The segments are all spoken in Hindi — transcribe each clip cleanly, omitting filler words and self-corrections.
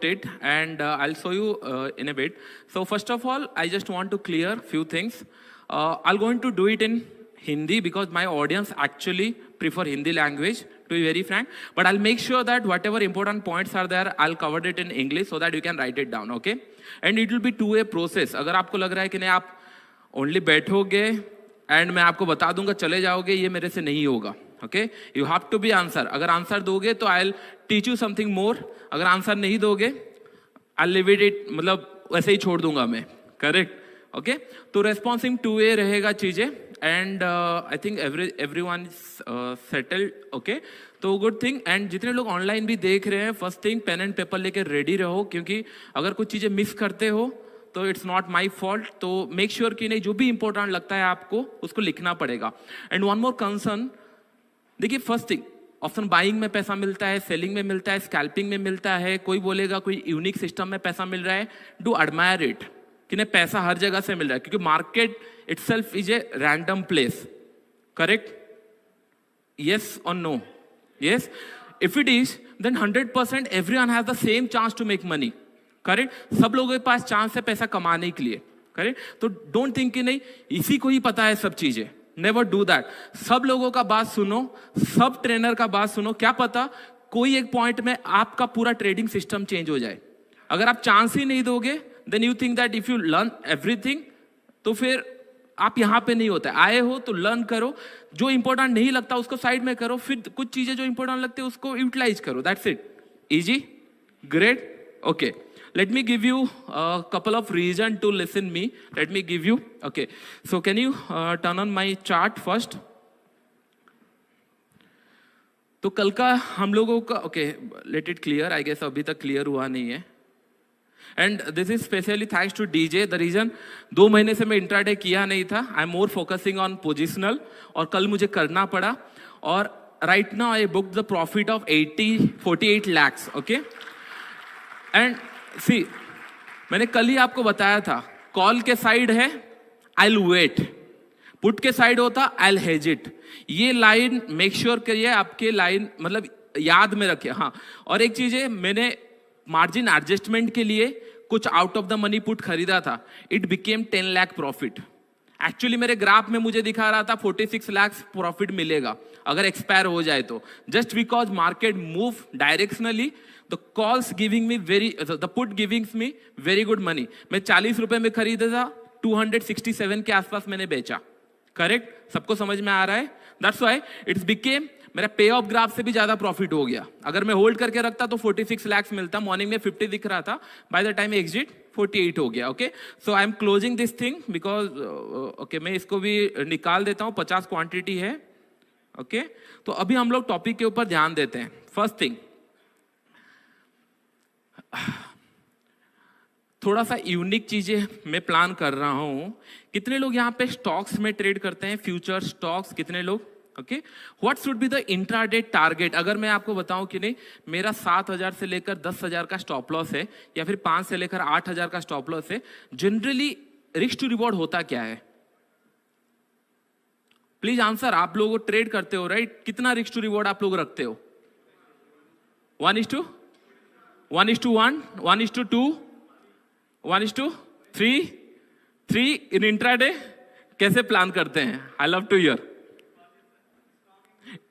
it, and I'll show you in a bit. So first of all, I just want to clear few things. I'm going to do it in Hindi because my audience actually prefer Hindi language, to be very frank. But I'll make sure that whatever important points are there, I'll cover it in English so that you can write it down, okay? And it will be two-way process. अगर आपको लग रहा है कि नहीं आप only बैठोगे and मैं आपको बता दूंगा चले जाओगे, ये मेरे से नहीं होगा, okay? You have to be answer. अगर आंसर दोगे तो I'll teach you something more. अगर आंसर नहीं दोगे I'll leave it, मतलब वैसे ही छोड़ दूंगा मैं, करेक्ट? ओके, तो रेस्पॉन्सिंग टू वे रहेगा चीजें, and I think everyone is settled, okay? तो गुड थिंग. एंड जितने लोग ऑनलाइन भी देख रहे हैं, first thing pen and paper लेके रेडी रहो, क्योंकि अगर कुछ चीजें मिस करते हो तो इट्स नॉट माई फॉल्ट. तो मेक श्योर कि नहीं, जो भी इंपॉर्टेंट लगता है आपको उसको लिखना पड़ेगा. एंड वन मोर कंसर्न, देखिए फर्स्ट थिंग, ऑप्शन बाइंग में पैसा मिलता है, सेलिंग में मिलता है, स्कैल्पिंग में मिलता है. कोई बोलेगा कोई यूनिक सिस्टम में पैसा मिल रहा है, डू एडमायर इट कि नहीं, पैसा हर जगह से मिल रहा है, क्योंकि market itself is a random place, correct? Yes और no? Yes. If it is, then 100% everyone has the same chance to make money, correct? सब लोगों के पास चांस है पैसा कमाने के लिए, करेक्ट? तो डोंट थिंक कि नहीं इसी को ही पता है सब चीजें. Never do that. सब लोगों का बात सुनो, सब ट्रेनर का बात सुनो. क्या पता कोई एक पॉइंट में आपका पूरा ट्रेडिंग सिस्टम चेंज हो जाए. अगर आप चांस ही नहीं दोगे, then you think that if you learn everything, तो फिर आप यहां पे नहीं होता. आए हो तो लर्न करो, जो इंपॉर्टेंट नहीं लगता उसको साइड में करो, फिर कुछ चीजें जो इंपॉर्टेंट लगती है उसको यूटिलाइज करो. That's it. Easy? Great. Okay, let me give you a couple of reasons to listen me. Let me give you, okay, so can you turn on my chart first? तो कल का हम लोगों का, okay, let it clear. I guess अभी तक क्लियर हुआ नहीं है. And this is specially thanks to DJ. The reason 2 महीने से मैं इंट्राडे किया नहीं था. I'm more focusing on positional, और कल मुझे करना पड़ा. और right now I booked the profit of 48 lakhs, okay? And सी, मैंने कल ही आपको बताया था, कॉल के साइड है आई विल वेट, पुट के साइड होता आई विल हेज इट. ये लाइन मेक श्योर करिए, आपके लाइन मतलब याद में रखिए. हाँ, और एक चीज है, मैंने मार्जिन एडजस्टमेंट के लिए कुछ out of the money put खरीदा था. It became 10 lakh profit. Actually मेरे ग्राफ में मुझे दिखा रहा था 46 लाख प्रॉफिट मिलेगा अगर एक्सपायर हो जाए तो. Just because market move directionally, the calls giving me the put giving me very good money. मैं 40 रुपए में खरीदा था, 267 के आसपास मैंने बेचा, करेक्ट? सबको समझ में आ रहा है? That's why it's became, मेरा पे ऑफ ग्राफ से भी ज्यादा प्रॉफिट हो गया. अगर मैं होल्ड करके रखता तो 46 लाख मिलता. मॉर्निंग में 50 दिख रहा था, बाय द टाइम एग्जिट 48 हो गया. Okay, so I am closing this thing because okay, मैं इसको भी निकाल देता हूँ. 50 क्वांटिटी है, ओके? तो अभी हम लोग टॉपिक के ऊपर ध्यान देते हैं. फर्स्ट थिंग, थोड़ा सा यूनिक चीजें मैं प्लान कर रहा हूं. कितने लोग यहां पे स्टॉक्स में ट्रेड करते हैं, फ्यूचर स्टॉक्स? कितने लोग? Okay, what should be the intraday target? अगर मैं आपको बताऊं कि नहीं मेरा 7,000 से लेकर 10,000 का स्टॉप लॉस है, या फिर 5 से लेकर 8,000 का स्टॉप लॉस है, जनरली रिस्क टू रिवॉर्ड होता क्या है? Please answer. आप लोग ट्रेड करते हो, राइट? कितना रिस्क टू रिवॉर्ड आप लोग रखते हो? 1:1, 1:1, 1:2, 1:3, 3 इन इंट्राडे. कैसे प्लान करते हैं? I love to hear.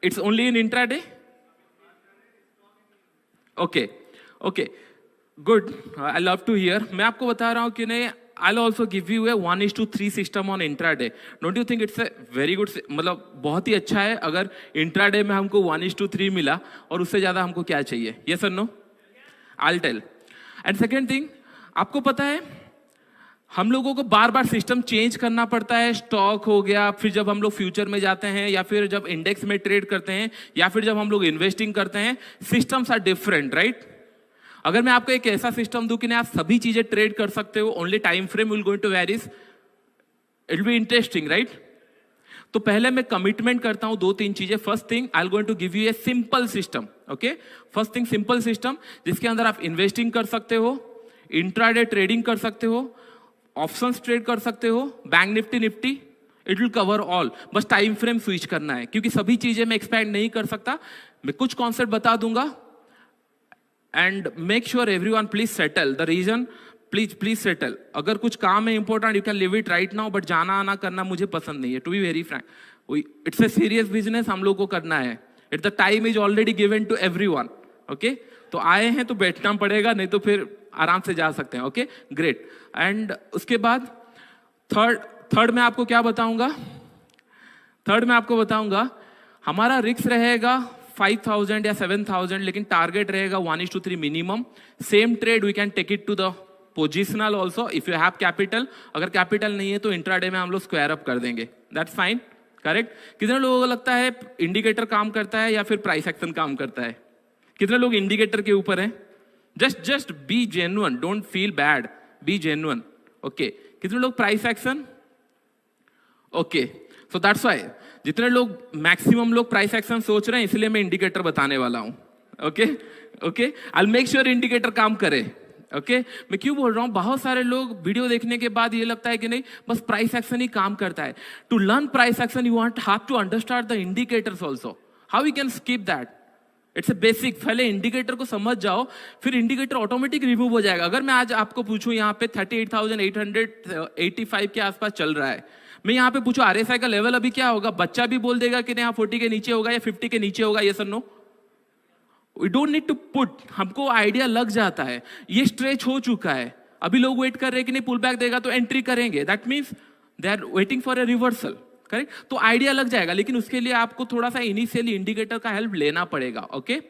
It's only in intraday? Okay, okay, good. I love to hear. मैं आपको बता रहा हूं कि नहीं, I'll also give you a 1:3 system on intraday. Don't you think it's a very good, मतलब बहुत ही अच्छा है अगर इंट्राडे में हमको 1:3 मिला, और उससे ज्यादा हमको क्या चाहिए? Yes or no? I'll tell. And second thing, आपको पता है हम लोगों को बार बार सिस्टम चेंज करना पड़ता है. स्टॉक हो गया, फिर जब हम लोग फ्यूचर में जाते हैं, या फिर जब इंडेक्स में ट्रेड करते हैं, या फिर जब हम लोग इन्वेस्टिंग करते हैं, सिस्टम्स आर डिफरेंट, राइट? अगर मैं आपको एक ऐसा सिस्टम दूं कि नहीं आप सभी चीजें ट्रेड कर सकते हो, only time frame will going to varies, it will be interesting, right? तो पहले मैं कमिटमेंट करता हूं 2-3 चीजें. First thing, I am going to give you a simple system, okay? First thing, simple system जिसके अंदर आप इन्वेस्टिंग कर सकते हो, इंट्राडे ट्रेडिंग कर सकते हो, ऑप्शंस ट्रेड कर सकते हो, bank Nifty, it will cover all. बस टाइम फ्रेम स्विच करना है, क्योंकि सभी चीजें मैं एक्सपेक्ट नहीं कर सकता. मैं कुछ कॉन्सेप्ट बता दूंगा, and make sure everyone please settle the reason, please settle. अगर कुछ काम है important, you can leave it right now, but जाना आना करना मुझे पसंद नहीं है, to be very frank. It's a serious business, हम लोग को करना है। It the time is already given to everyone, okay. तो आए हैं तो बैठना पड़ेगा, नहीं तो फिर आराम से जा सकते हैं, ओके ग्रेट। एंड उसके बाद थर्ड में आपको क्या बताऊंगा, थर्ड में आपको बताऊंगा हमारा रिस्क रहेगा 5,000 या 7,000, लेकिन टारगेट रहेगा 1:3 minimum. Same trade we can take it to the positional also if you have capital. अगर कैपिटल नहीं है तो इंट्राडे में हम लोग स्क्वायर अप कर देंगे, दैट्स फाइन, करेक्ट। कितने लोगों को लगता है इंडिकेटर काम करता है या फिर प्राइस एक्शन काम करता है? कितने लोग इंडिकेटर के ऊपर हैं? Just be genuine, don't feel bad, B genuine, okay. कितने लोग price action? Okay, so that's why जितने लोग मैक्सिमम लोग प्राइस एक्शन सोच रहे हैं, इसलिए मैं इंडिकेटर बताने वाला हूं, ओके ओके। आई मेक श्योर इंडिकेटर काम करे, ओके। मैं क्यों बोल रहा हूं, बहुत सारे लोग वीडियो देखने के बाद ये लगता है कि नहीं बस प्राइस एक्शन ही काम करता है। To learn price action you have to understand the indicators also, how you can skip that, it's a basic. पहले इंडिकेटर को समझ जाओ, फिर इंडिकेटर ऑटोमेटिक रिमूव हो जाएगा। अगर मैं आज आपको पूछूं यहाँ पे 38,885 के आसपास चल रहा है, मैं यहाँ पे पूछूं आरएसआई का लेवल अभी क्या होगा, बच्चा भी बोल देगा कि नहीं 40 के नीचे होगा या 50 के नीचे होगा, ये sir no. We don't need to put, हमको आइडिया लग जाता है ये स्ट्रेच हो चुका है। अभी लोग वेट कर रहे हैं कि नहीं पुल बैक देगा तो एंट्री करेंगे, that means they are waiting for a reversal, correct. तो आइडिया लग जाएगा, लेकिन उसके लिए आपको थोड़ा सा इनिशियली इंडिकेटर का हेल्प लेना पड़ेगा, ओके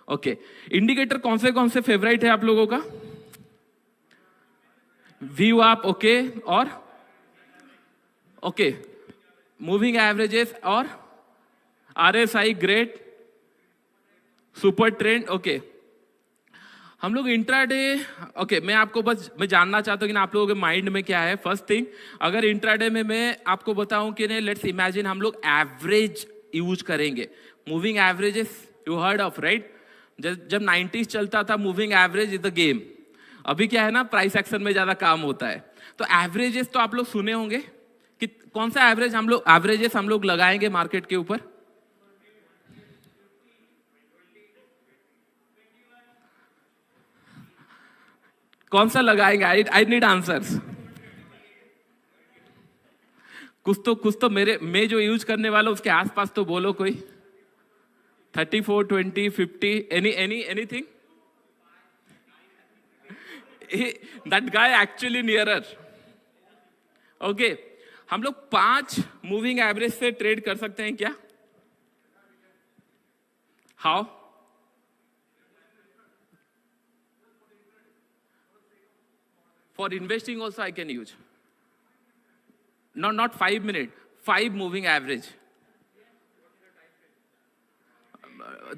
ओके। इंडिकेटर कौन से फेवरेट है आप लोगों का? व्यू आप, ओके, और ओके मूविंग एवरेजेस और RSI, great, super trend, okay. हम लोग इंट्राडे, ओके, मैं आपको बस मैं जानना चाहता हूँ कि ना आप लोगों के माइंड में क्या है। फर्स्ट थिंग, अगर इंट्राडे में मैं आपको बताऊं कि नहीं, लेट्स इमेजिन हम लोग एवरेज यूज करेंगे। Moving averages you heard of, right? जब 90s चलता था moving average is the game. अभी क्या है ना, प्राइस एक्शन में ज्यादा काम होता है। तो एवरेजेस तो आप लोग सुने होंगे कि कौन सा एवरेज एवरेजेस हम लोग लगाएंगे मार्केट के ऊपर? कौन सा लगाएंगे? I need answers. कुछ तो मैं जो यूज करने वाला उसके आसपास तो बोलो कोई। 34, 20, 50, anything? That guy actually nearer, okay. हम लोग 5 मूविंग एवरेज से ट्रेड कर सकते हैं क्या? How? For investing also I can use. Not 5 minutes, 5 moving average.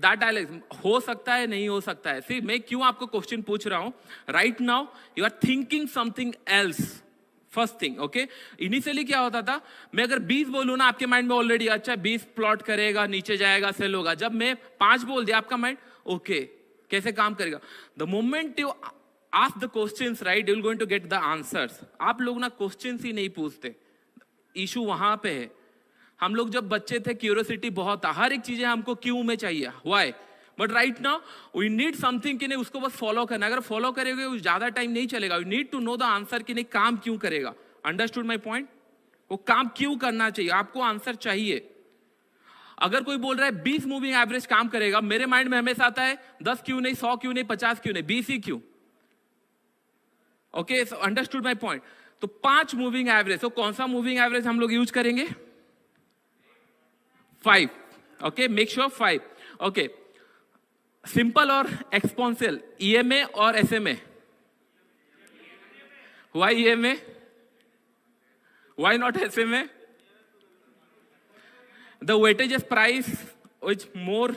That हो सकता है, नहीं हो सकता है। See, मैं क्यों आपको क्वेश्चन पूछ रहा हूं? Right now you are thinking something else. First thing, okay. Initially क्या होता था, मैं अगर 20 बोलूं ना आपके माइंड में ऑलरेडी अच्छा 20 प्लॉट करेगा, नीचे जाएगा, सेल होगा। जब मैं 5 बोल दिया आपका माइंड ओके कैसे काम करेगा। The moment you ask the questions, right, you're going to get the answers. आप लोग ना क्वेश्चंस ही नहीं पूछते, इशू वहां पे है। हम लोग जब बच्चे थे क्यूरियोसिटी बहुत था, हर एक चीजें हमको क्यों में चाहिए, why. But right now we need something कि नहीं उसको बस फॉलो करना। अगर फॉलो करेंगे ज्यादा टाइम नहीं चलेगा। You need to know the answer कि नहीं काम क्यों करेगा। Understood my point? वो काम क्यों करना चाहिए, आपको आंसर चाहिए। अगर कोई बोल रहा है 20 मूविंग एवरेज काम करेगा, मेरे माइंड में हमेशा आता है 10 क्यों नहीं, 100 क्यों नहीं, 50 क्यों नहीं, 20 ही क्यों। Okay, understood my point. तो 5 मूविंग एवरेज, तो कौन सा मूविंग एवरेज हम लोग यूज करेंगे? 5, okay, make sure 5, okay. Simple और एक्सपोनेंशियल, ईएमए और SMA. Why EMA, why not SMA? The weightage price which more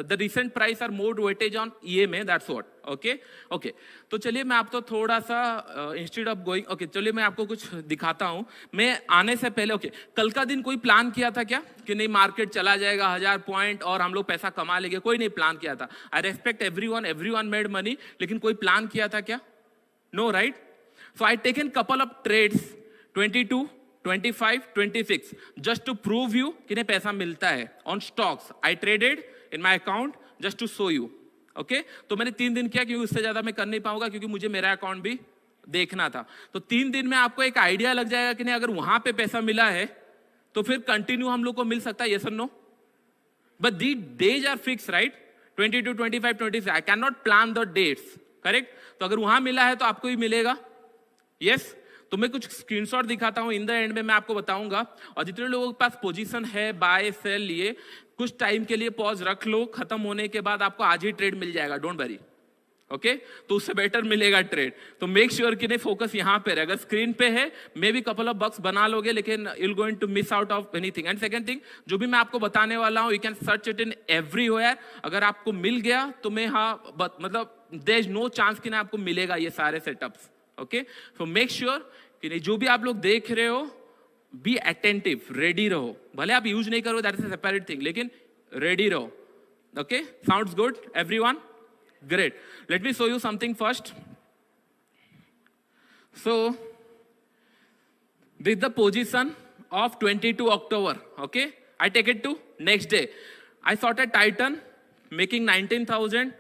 the recent price are more weightage on EMA, that's what, okay okay। तो चलिए मैं आपको थोड़ा सा इंस्टेड ऑफ गोइंग, ओके चलिए मैं आपको कुछ दिखाता हूं। मैं आने से पहले ओके कल का दिन कोई प्लान किया था क्या कि नहीं मार्केट चला जाएगा 1000 पॉइंट और हम लोग पैसा कमा लेंगे? कोई नहीं प्लान किया था। I respect everyone made money, लेकिन कोई प्लान किया था क्या? No, right. So I taken couple of trades 22, 25, 26 just to prove you कि नहीं पैसा मिलता है on stocks. I traded in my account just to show you. Okay तो मैंने 3 दिन किया, क्योंकि उससे ज्यादा मैं कर नहीं पाऊंगा, क्योंकि मुझे मेरा अकाउंट भी देखना था। तो 3 दिन में आपको एक आइडिया लग जाएगा कि नहीं, अगर वहां पे पैसा मिला है तो फिर कंटिन्यू हम लोग को मिल सकता है, यस और no? But the days are fix, right? 22, 25, 26, I can not plan the dates, correct? तो अगर वहां मिला है तो आपको भी मिलेगा, यस? तो मैं कुछ स्क्रीनशॉट दिखाता हूं, इन द एंड में मैं आपको बताऊंगा। और जितने लोगों के पास पोजीशन है बाय सेल लिए, कुछ टाइम के लिए पॉज रख लो, खत्म होने के बाद आपको आज ही ट्रेड मिल जाएगा, डोंट वरी, ओके? तो उससे बेटर मिलेगा ट्रेड। तो मेक श्योर कि नहीं फोकस यहां पे रहे। अगर स्क्रीन पे है maybe couple of bucks बना लोगे, लेकिन you will going to miss out of anything. And second thing, जो भी मैं आपको बताने वाला हूं, you can search it in everywhere. अगर आपको मिल गया तो मैं मतलब देयर इज नो चांस कि ना आपको मिलेगा ये सारे setups, okay? So make sure कि नहीं, जो भी आप लोग देख रहे हो, बी अटेंटिव, रेडी रहो। भले आप यूज नहीं करो, that is a separate thing, लेकिन रेडी रहो, okay? Sounds good everyone? Great. Let me show you something first. So, this is the position of 22 October. Okay, I take it to next day. I sorted Titan making 19,000.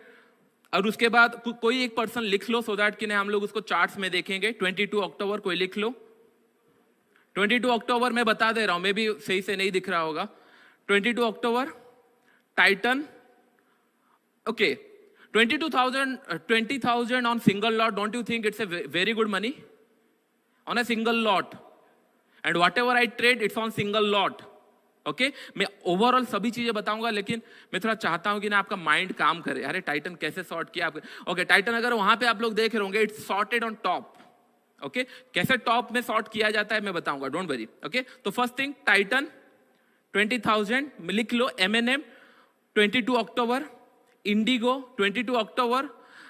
और उसके बाद कोई एक पर्सन लिख लो, सो दैट कि नहीं हम लोग उसको चार्ट्स में देखेंगे। 22 अक्टूबर कोई लिख लो। 22 अक्टूबर मैं बता दे रहा हूं, मे भी सही से नहीं दिख रहा होगा। 22 अक्टूबर Titan, okay, 20,000 on single lot. Don't you think it's a very good money on a single lot? And whatever I trade, it's on single lot. Okay मैं ओवरऑल सभी चीजें बताऊंगा, लेकिन मैं थोड़ा चाहता हूं कि ना आपका माइंड काम करे। अरे टाइटन कैसे सॉर्ट किया आपने? ओके टाइटन अगर वहां पे आप लोग देख रहे होंगे, it's sorted on top. Okay कैसे टॉप में सॉर्ट किया जाता है मैं बताऊंगा, डोंट वरी। ओके तो फर्स्ट थिंग, टाइटन 20,000 लिख लो। MNM 22 October, IndiGo 22 October,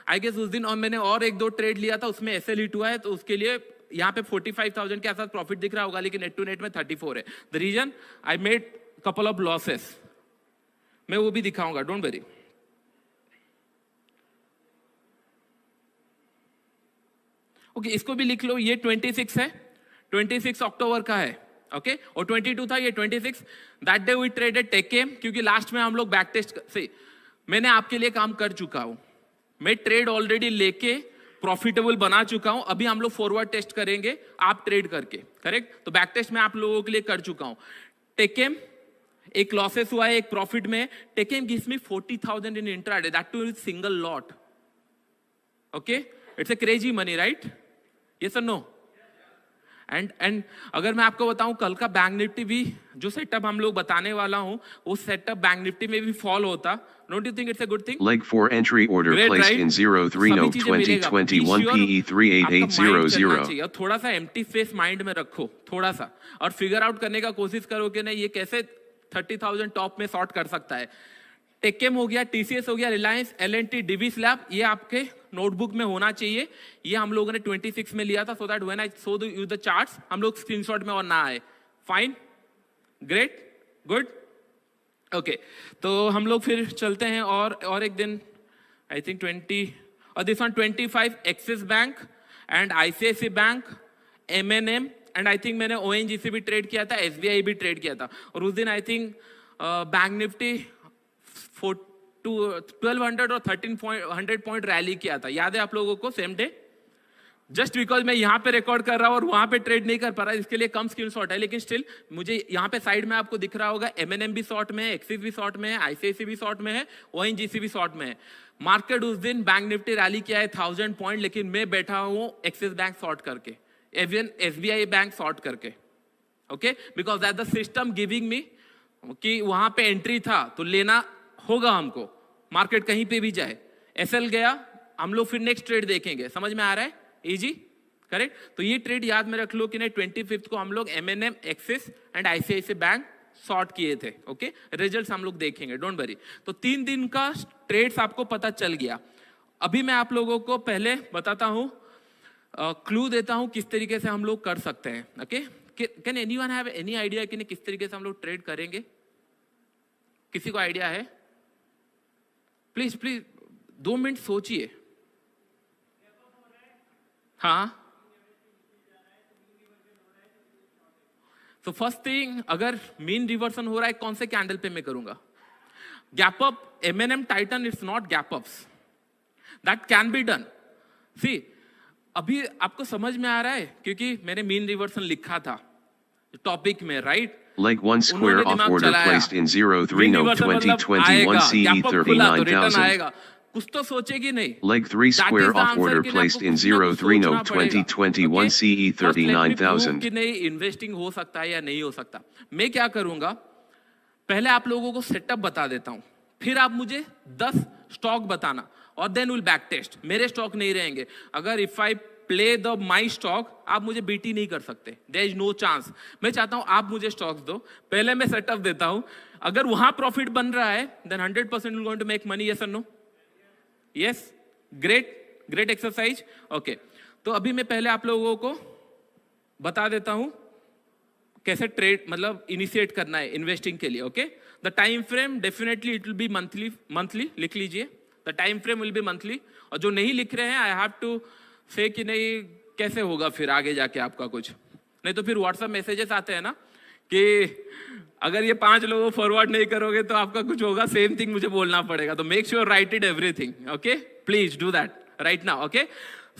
I guess उस दिन और मैंने और एक दो ट्रेड लिया था, उसमें एसएल हिट हुआ है, तो उसके लिए यहाँ पे 45,000 के आसपास प्रॉफिट दिख रहा होगा, लेकिन नेट टू नेट में 34 है। The reason I made couple of losses, मैं वो भी दिखाऊंगा, डोंट वरी। ओके इसको भी लिख लो, ये 26 है, 26 अक्टूबर का है। ओके और 22 था, ये 26। दैट डे वी ट्रेडेड टेकेम, क्योंकि लास्ट में हम लोग बैक टेस्ट से मैंने आपके लिए काम कर चुका हूं, मैं ट्रेड ऑलरेडी लेके प्रॉफिटेबल बना चुका हूं। अभी हम लोग फॉरवर्ड टेस्ट करेंगे आप ट्रेड करके, करेक्ट? तो बैक टेस्ट मैं आप लोगों के लिए कर चुका हूं। टेकेम एक लॉसेस हुआ है, एक प्रॉफिट में। TechM gives me 40,000 in intraday, that too is single lot. Okay it's a crazy money, right? Yes और नो? एंड अगर मैं आपको बताऊं, कल का बैंक निफ्टी भी जो सेटअप हम लोग बताने वाला हूं, वो सेटअप बैंक निफ्टी में भी फॉल होता। Don't you think it's a good thing? Leg 4 entry order Great, placed right? in 03/20/21 PE 38800. और थोड़ा सा एम्प्टी स्पेस माइंड में रखो, थोड़ा सा, और फिगर आउट करने का कोशिश करो कि नहीं ये कैसे 30,000 टॉप में सॉर्ट कर सकता है। टेकेम हो गया, टीसीएस हो गया, रिलायंस, एलएनटी, डिवी स्लैब, ये आपके नोटबुक में होना चाहिए। ये हम लोगों ने 26 में लिया था, so that when I show you the charts हम लोग स्क्रीनशॉट में और ना आए। फाइन, ग्रेट, गुड, ओके तो हम लोग फिर चलते हैं और एक दिन आई थिंक 20 और this one 25 Axis bank and ICICI bank, एमएनएम, एंड आई थिंक मैंने ओएनजीसी भी ट्रेड किया था, एसबीआई भी ट्रेड किया था। और उस दिन आई थिंक बैंक निफ्टी 1200 और 1300 पॉइंट रैली किया था, याद है आप लोगों को? Same day. जस्ट बिकॉज मैं यहाँ पे रिकॉर्ड कर रहा हूँ और वहां पे ट्रेड नहीं कर पा रहा, इसके लिए कम स्क्रीनशॉट है, लेकिन स्टिल मुझे यहाँ पे साइड में आपको दिख रहा होगा एमएनएम भी शॉर्ट में है, एक्सिस भी शॉर्ट में है, आईसीआईसी भी शॉर्ट में है, ओएनजीसी भी शॉर्ट में है। मार्केट उस दिन बैंक निफ्टी रैली किया है 1000 पॉइंट, लेकिन मैं बैठा हूँ एक्सिस बैंक शॉर्ट करके, एसबीआई बैंक शॉर्ट करके। Okay because that the system giving me कि वहां पे एंट्री था तो लेना होगा हमको, मार्केट कहीं पे भी जाए। एसएल गया, हम लोग फिर नेक्स्ट ट्रेड देखेंगे, समझ में आ रहा है? Easy, correct? तो ये ट्रेड याद में रख लो कि नहीं 25 को हम लोग एमएनएम, Axis and ICICI bank short किए थे। ओके रिजल्ट्स हम लोग देखेंगे, डोंट वरी। तो 3 दिन का ट्रेड्स आपको पता चल गया। अभी मैं आप लोगों को पहले बताता हूं, क्लू देता हूं किस तरीके से हम लोग कर सकते हैं। Okay can anyone have any idea कि किस तरीके से हम लोग ट्रेड करेंगे? किसी को आइडिया है? प्लीज प्लीज 2 मिनट सोचिए। हाँ तो फर्स्ट थिंग, अगर मीन रिवर्सन हो रहा है कौन से कैंडल पे मैं करूंगा? Gap up, MNM, Titan, it's not gap ups, that can be done. See, अभी आपको समझ में आ रहा है क्योंकि मैंने मीन रिवर्सन लिखा था टॉपिक में, right? Like one square off order placed in 03 note 2021 CE 39,000. कुछ तो सोचेगी नहीं. Leg 3 square off order placed in 03 note 2021 CE 39,000. कि नहीं इन्वेस्टिंग हो सकता है या नहीं हो सकता. मैं क्या करूंगा, पहले आप लोगों को सेटअप बता देता हूं, फिर आप मुझे 10 स्टॉक बताना और देन विल बैक टेस्ट. मेरे स्टॉक नहीं रहेंगे. अगर if I play the my stock, आप मुझे बीटी नहीं कर सकते. There is no chance. मैं चाहता हूं आप मुझे स्टॉक्स दो, पहले मैं सेटअप देता हूं. अगर वहां प्रॉफिट बन रहा है then 100% will going to make money. Yes और no? Yes, great exercise. Okay, तो अभी मैं पहले आप लोगों को बता देता हूं कैसे ट्रेड मतलब इनिशिएट करना है इन्वेस्टिंग के लिए. Okay, the time frame definitely it will B monthly लिख लीजिए. The time frame will be monthly. और जो नहीं लिख रहे हैं आई हैव टू से कि नहीं कैसे होगा फिर आगे जाके आपका कुछ, नहीं तो फिर व्हाट्सएप मैसेजेस आते हैं ना कि अगर ये 5 लोगों फॉरवर्ड नहीं करोगे तो आपका कुछ होगा. सेम थिंग मुझे बोलना पड़ेगा. तो make sure write it everything. Okay, please do that right now. Okay,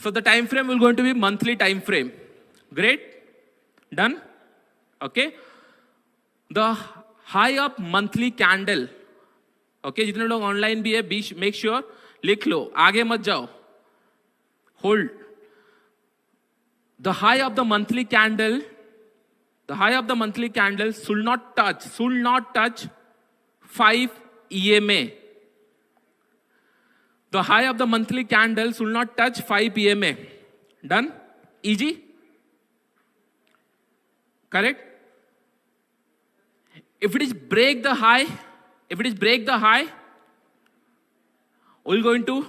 so the time frame will going to be monthly time frame. Great, done. Okay, the high up monthly candle. Okay, जितने लोग ऑनलाइन भी है मेक श्योर लिख लो, आगे मत जाओ. Hold. The high of the monthly candle should not touch 5 EMA. The high of the monthly candle should not touch 5 EMA. Done? Easy? Correct? If it is break the high, we're going to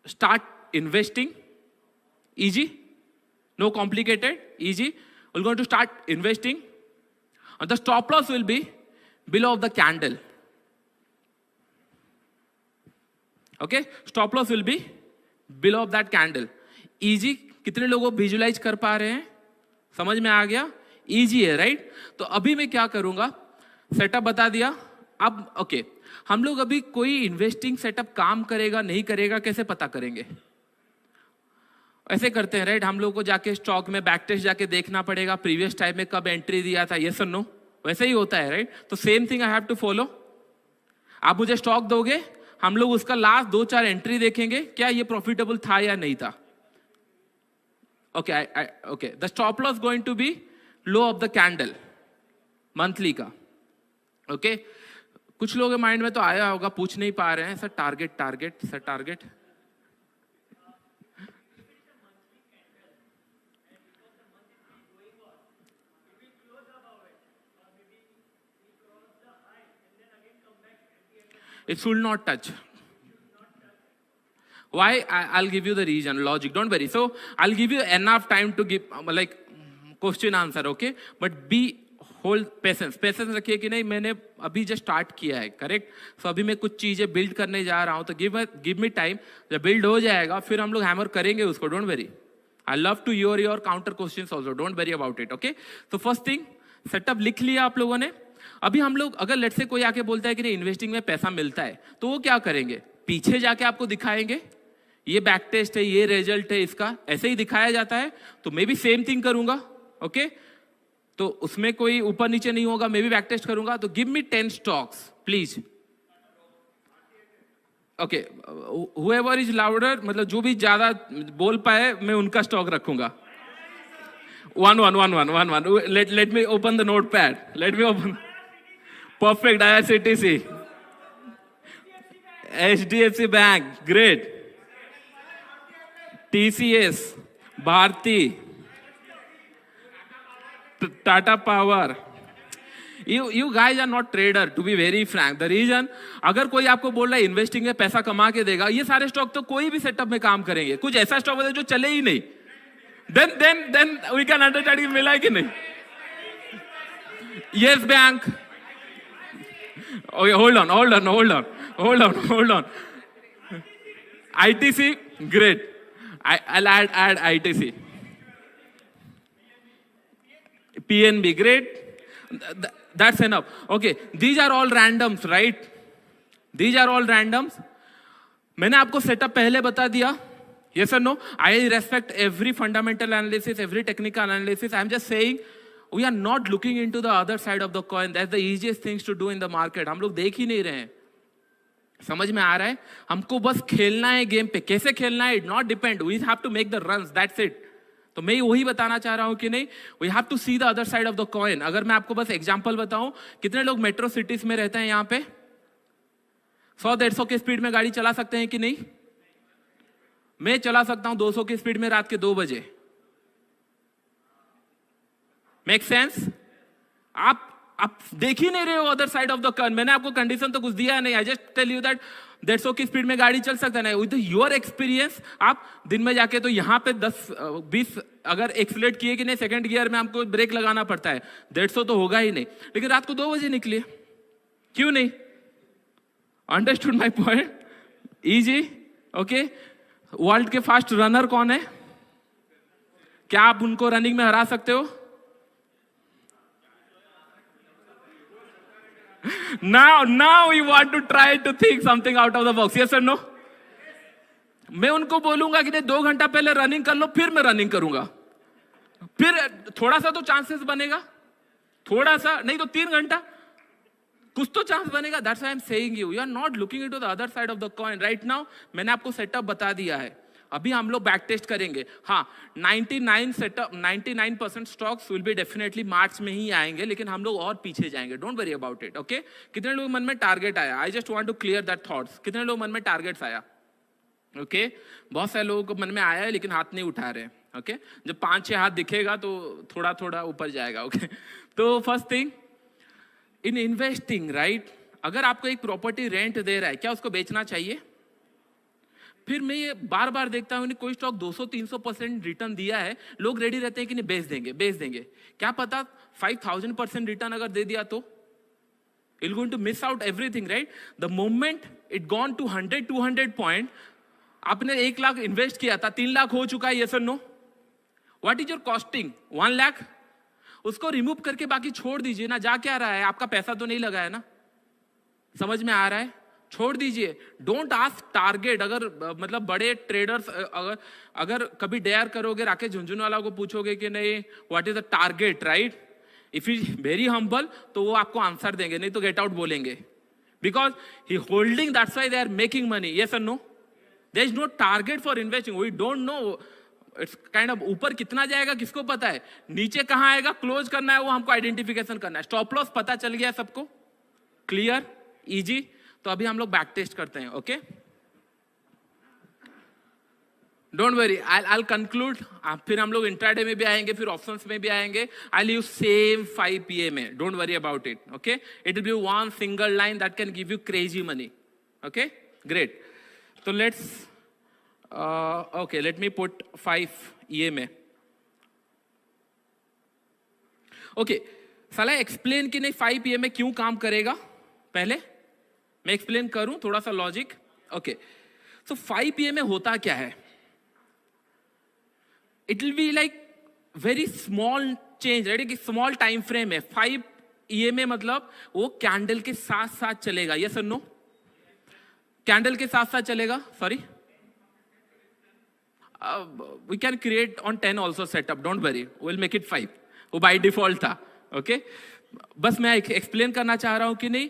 start investing. Easy, no complicated, easy. We're going to start investing, and the stop loss will be below of the candle. Okay, stop loss will be below of that candle. Easy. कितने लोगों विजुलाइज कर पा रहे हैं? समझ में आ गया? इजी है, राइट? तो अभी मैं क्या करूंगा, सेटअप बता दिया. अब ओके, हम लोग अभी कोई इन्वेस्टिंग सेटअप काम करेगा नहीं करेगा कैसे पता करेंगे? ऐसे करते हैं, राइट? हम लोग को जाके स्टॉक में बैक टेस्ट जाके देखना पड़ेगा प्रीवियस टाइम में कब एंट्री दिया था. यस और नो? वैसे ही होता है, राइट? तो same thing I have to follow. आप मुझे स्टॉक दोगे, हम लोग उसका लास्ट 2-4 एंट्री देखेंगे, क्या ये प्रॉफिटेबल था या नहीं था. Okay, the stop loss going to be low of the candle monthly का. ओके, कुछ लोगों के माइंड में तो आया होगा, पूछ नहीं पा रहे हैं sir target. It should not touch. Why? I'll give you the reason, logic. Don't worry. So I'll give you enough time to give like question answer. Okay? But be hold patience. Patience रखिए कि नहीं, मैंने अभी जस्ट स्टार्ट किया है, करेक्ट? सो अभी मैं कुछ चीजें बिल्ड करने जा रहा हूँ, तो गिव मी टाइम. जब बिल्ड हो जाएगा फिर हम लोग हैमर करेंगे उसको. Don't worry. I love to your counter questions also. Don't worry about it. Okay, तो फर्स्ट थिंग सेटअप लिख लिया आप लोगों ने. अभी हम लोग अगर लेट से कोई आके बोलता है कि नहीं इन्वेस्टिंग में पैसा मिलता है, तो वो क्या करेंगे? पीछे जाके आपको दिखाएंगे ये बैक टेस्ट है, ये रिजल्ट है इसका, ऐसे ही दिखाया जाता है. तो मैं भी सेम थिंग करूंगा. ओके, तो उसमें कोई ऊपर नीचे नहीं होगा, मैं भी बैक टेस्ट करूंगा. तो give me 10 stocks please. Okay, whoever is louder, मतलब जो भी ज्यादा बोल पाए मैं उनका स्टॉक रखूंगा. one. Let me open the notepad. Perfect. IRCTC, HDFC Bank, great. TCS, Bharti, Tata Power. You guys are not trader, to be very frank. The reason, अगर कोई आपको बोल रहा है इन्वेस्टिंग में पैसा कमा के देगा, ये सारे स्टॉक तो कोई भी सेटअप में काम करेंगे. कुछ ऐसा स्टॉक है जो चले ही नहीं, then we can understand कि मिला है कि नहीं. Yes Bank. Okay, hold on. ITC, great. I'll add ITC. PNB, great. That's enough. Okay, these are all randoms, right? These are all randoms. मैंने आपको सेटअप पहले बता दिया, yes or no? I respect every fundamental analysis, every technical analysis. I'm just saying we are not looking into the other side of the coin. That's the easiest things to do in the market. हम लोग देख ही नहीं रहे हैं. समझ में आ रहा है? हमको बस खेलना है गेम पे. कैसे खेलना है? It not depend. We have to make the runs. That's it. तो मैं वही बताना चाह रहा हूं कि नहीं, we have to see the other side of the coin. अगर मैं आपको बस एग्जांपल बताऊं, कितने लोग मेट्रो सिटीज में रहते हैं यहाँ पे? 100-150 के स्पीड में गाड़ी चला सकते हैं कि नहीं? मैं चला सकता हूं 200 की स्पीड में रात के 2 बजे. Make sense? आप देख ही नहीं रहे हो other side of the curve. मैंने आपको कंडीशन तो कुछ दिया नहीं. I just tell you that 150 की स्पीड में गाड़ी चल सकता है. विद योर एक्सपीरियंस आप दिन में जाके तो यहां पे 10-20 अगर एक्सीलरेट किए कि नहीं, सेकंड गियर में हमको ब्रेक लगाना पड़ता है. 150 तो होगा ही नहीं. लेकिन रात को 2 बजे निकलिए, क्यों नहीं? Understood my point? Easy. Okay. World के फास्ट रनर कौन है? क्या आप उनको रनिंग में हरा सकते हो? Now you want to try to think something out of the box. Yes or no? मैं उनको बोलूंगा कि नहीं 2 घंटा पहले रनिंग कर लो, फिर मैं रनिंग करूंगा. फिर थोड़ा सा तो चांसेस बनेगा, थोड़ा सा नहीं तो 3 घंटा कुछ तो चांस बनेगा. That's why I am saying you are not looking into the other side of the coin right now. मैंने आपको सेटअप बता दिया है. अभी हम लोग बैक टेस्ट करेंगे. हाँ, 99% stocks will be definitely March में ही आएंगे, लेकिन हम लोग और पीछे जाएंगे. Don't worry about it. Okay. कितने लोग मन में टारगेट आया? I just want to clear that thoughts. कितने लोग मन में टारगेट्स आया? ओके. बहुत सारे लोगों को मन में आया है लेकिन हाथ नहीं उठा रहे. ओके. जब 5-6 हाथ दिखेगा तो थोड़ा थोड़ा ऊपर जाएगा. ओके. तो first thing in investing, right, अगर आपको एक प्रॉपर्टी रेंट दे रहा है, क्या उसको बेचना चाहिए? फिर मैं ये बार बार देखता हूँ, कोई स्टॉक 200-300% रिटर्न दिया है, लोग रेडी रहते हैं कि नहीं बेच देंगे. क्या पता 5000% रिटर्न अगर दे दिया तो you're going to miss out everything, right? The moment it gone to 100-200 point, आपने 1 लाख इन्वेस्ट किया था, 3 लाख हो चुका है. yes or no? What is your costing? 1 lakh. उसको रिमूव करके बाकी छोड़ दीजिए ना. जा क्या रहा है? आपका पैसा तो नहीं लगा है ना. समझ में आ रहा है? छोड़ दीजिए. Don't ask target. अगर मतलब बड़े ट्रेडर्स अगर कभी डेयर करोगे, राकेश झुंझुनवाला को पूछोगे कि नहीं what is the target, right, if is very humble, तो वो आपको आंसर देंगे, नहीं तो गेट आउट बोलेंगे. Because he holding, that's why they are making money. Yes और no? There is no target for investing. We don't know. It's kind of ऊपर कितना जाएगा किसको पता है, नीचे कहां आएगा, क्लोज करना है वो हमको आइडेंटिफिकेशन करना है. स्टॉप लॉस पता चल गया सबको? क्लियर? इजी. तो अभी हम लोग बैक टेस्ट करते हैं. Okay. Don't worry, I conclude. फिर हम लोग इंट्राडे में भी आएंगे, फिर ऑप्शंस में भी आएंगे. आई यूज सेम 5 PM में. Don't worry about it. Okay. It will be one single line that can give you crazy money. Okay, great. तो let's okay, let me put 5 EMA. Okay. साला एक्सप्लेन कि नहीं 5 EMA क्यों काम करेगा. पहले मैं एक्सप्लेन करूं थोड़ा सा लॉजिक. ओके. सो 5 EMA होता क्या है? It will be like very small change, right, कि स्मॉल टाइम फ्रेम है. 5 EMA मतलब वो कैंडल के साथ साथ चलेगा. यस और नो? कैंडल के साथ साथ चलेगा. Sorry, we can create on 10 also setup. Don't worry, will make it 5. वो बाय डिफॉल्ट था. ओके. बस मैं एक्सप्लेन करना चाह रहा हूं कि नहीं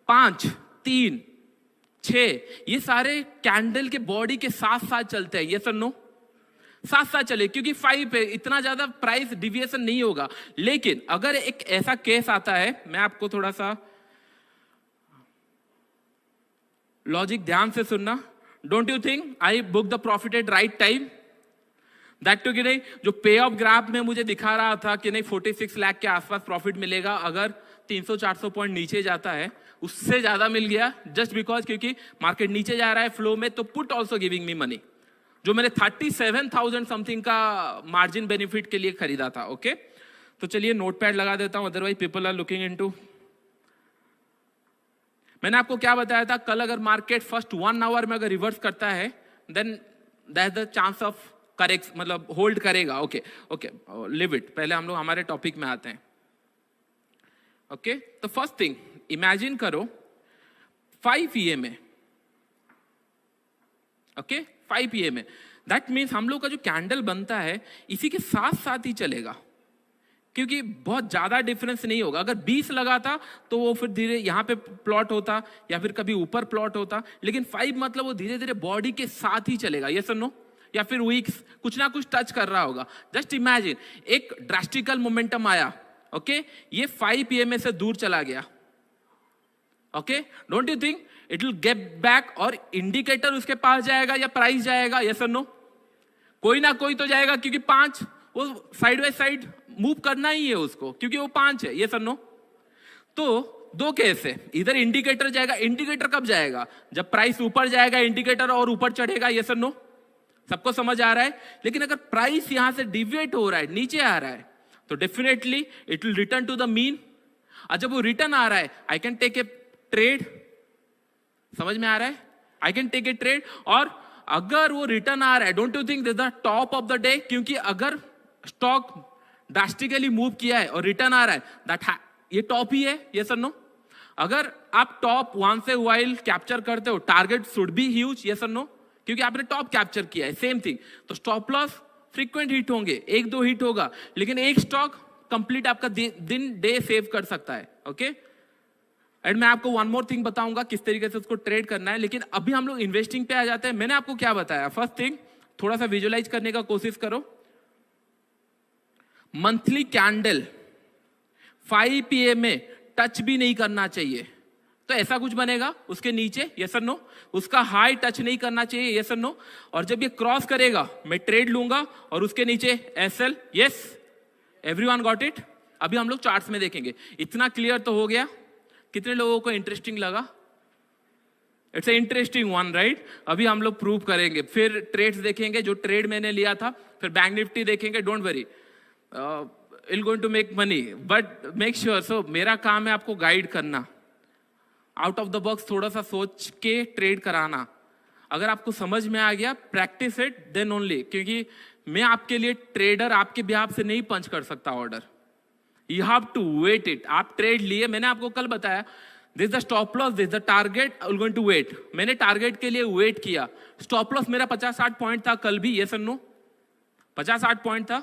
5, 3, 6 ये सारे कैंडल के बॉडी के साथ साथ चलते हैं. यस और नो? साथ साथ चले, क्योंकि 5 पे इतना ज्यादा प्राइस डिविएशन नहीं होगा. लेकिन अगर एक ऐसा केस आता है, मैं आपको थोड़ा सा लॉजिक ध्यान से सुनना. Don't you think I book the profit at right time? That too कि नहीं जो पे ऑफ ग्राफ में मुझे दिखा रहा था कि नहीं 46 लाख के आसपास प्रॉफिट मिलेगा, अगर 300-400 पॉइंट नीचे जाता है, उससे ज्यादा मिल गया. जस्ट बिकॉज क्योंकि मार्केट नीचे जा रहा है फ्लो में, तो put also giving me money. जो मैंने 37,000 समथिंग का मार्जिन बेनिफिट के लिए खरीदा था. ओके. तो चलिए नोटपैड लगा देता हूं, otherwise people are looking into. मैंने आपको क्या बताया था, कल अगर मार्केट फर्स्ट 1 आवर में अगर रिवर्स करता है, then that the chance of correct, मतलब होल्ड करेगा. Okay okay, leave it. पहले हम लोग हमारे टॉपिक में आते हैं. ओके. तो फर्स्ट थिंग, इमेजिन करो 5 EMA. ओके 5 PM में। दैट मीन्स हम लोग का जो कैंडल बनता है इसी के साथ साथ ही चलेगा, क्योंकि बहुत ज्यादा डिफरेंस नहीं होगा। अगर 20 लगा था तो वो फिर धीरे यहाँ पे प्लॉट होता या फिर कभी ऊपर प्लॉट होता, लेकिन 5 मतलब वो धीरे धीरे बॉडी के साथ ही चलेगा। ये सुनो, या फिर वीक्स कुछ ना कुछ टच कर रहा होगा। जस्ट इमेजिन एक ड्रास्टिकल मोमेंटम आया, ओके ये 5 PM से दूर चला गया, okay don't you think it will get back? और इंडिकेटर उसके पास जाएगा या प्राइस जाएगा? यस और नो? कोई ना कोई तो जाएगा, क्योंकि 5 वो साइड बाय साइड मूव करना ही है उसको, क्योंकि वो 5 है। यस और नो? तो दो केस है, इधर इंडिकेटर जाएगा। इंडिकेटर कब जाएगा? जब प्राइस ऊपर जाएगा इंडिकेटर और ऊपर चढ़ेगा। यस और नो? सबको समझ आ रहा है? लेकिन अगर प्राइस यहां से डिविएट हो रहा है, नीचे आ रहा है, तो definitely it will return to the mean. और जब वो रिटर्न आ रहा है, I can take a trade. समझ में आ रहा है? I can take a trade. और अगर वो रिटर्न आ रहा है, don't you think this the top of the day? क्योंकि अगर स्टॉक ड्रास्टिकली मूव किया है और रिटर्न आ रहा है, दैट ये टॉप ही है। यस और नो? अगर आप टॉप 1 से वाइल कैप्चर करते हो, target should be huge. Yes और नो? क्योंकि आपने टॉप कैप्चर किया है। सेम थिंग, तो स्टॉप लॉस फ्रीक्वेंट हिट होंगे, 1-2 हिट होगा, लेकिन एक स्टॉक कंप्लीट आपका दिन डे सेव कर सकता है। ओके एंड मैं आपको वन मोर थिंग बताऊंगा किस तरीके से उसको ट्रेड करना है। लेकिन अभी हम लोग इन्वेस्टिंग पे आ जाते हैं। मैंने आपको क्या बताया? फर्स्ट थिंग, थोड़ा सा विजुअलाइज करने का कोशिश करो। मंथली कैंडल 5 PM में टच भी नहीं करना चाहिए, तो ऐसा कुछ बनेगा उसके नीचे। यस और नो? उसका हाई टच नहीं करना चाहिए। यस और नो? और जब ये क्रॉस करेगा मैं ट्रेड लूंगा और उसके नीचे SL। Yes, everyone got it? अभी हम लोग चार्ट्स में देखेंगे। इतना क्लियर तो हो गया? कितने लोगों को इंटरेस्टिंग लगा? It's a interesting one, right? अभी हम लोग प्रूव करेंगे, फिर ट्रेड्स देखेंगे जो ट्रेड मैंने लिया था, फिर बैंक निफ्टी देखेंगे। Don't worry, it going to make money, but make sure. So मेरा काम है आपको गाइड करना, आउट ऑफ द बॉक्स थोड़ा सा सोच के ट्रेड कराना। अगर आपको समझ में आ गया, प्रैक्टिस इट देन ओनली, क्योंकि मैं आपके लिए ट्रेडर आपके बिहाफ से नहीं पंच कर सकता order. You have to wait it. आप ट्रेड लिए, मैंने आपको कल बताया, this the stop loss, this the target, I will going to wait. मैंने टारगेट के लिए वेट किया। स्टॉप लॉस मेरा 50-60 पॉइंट था कल भी। यस और नो? 50-60 पॉइंट था।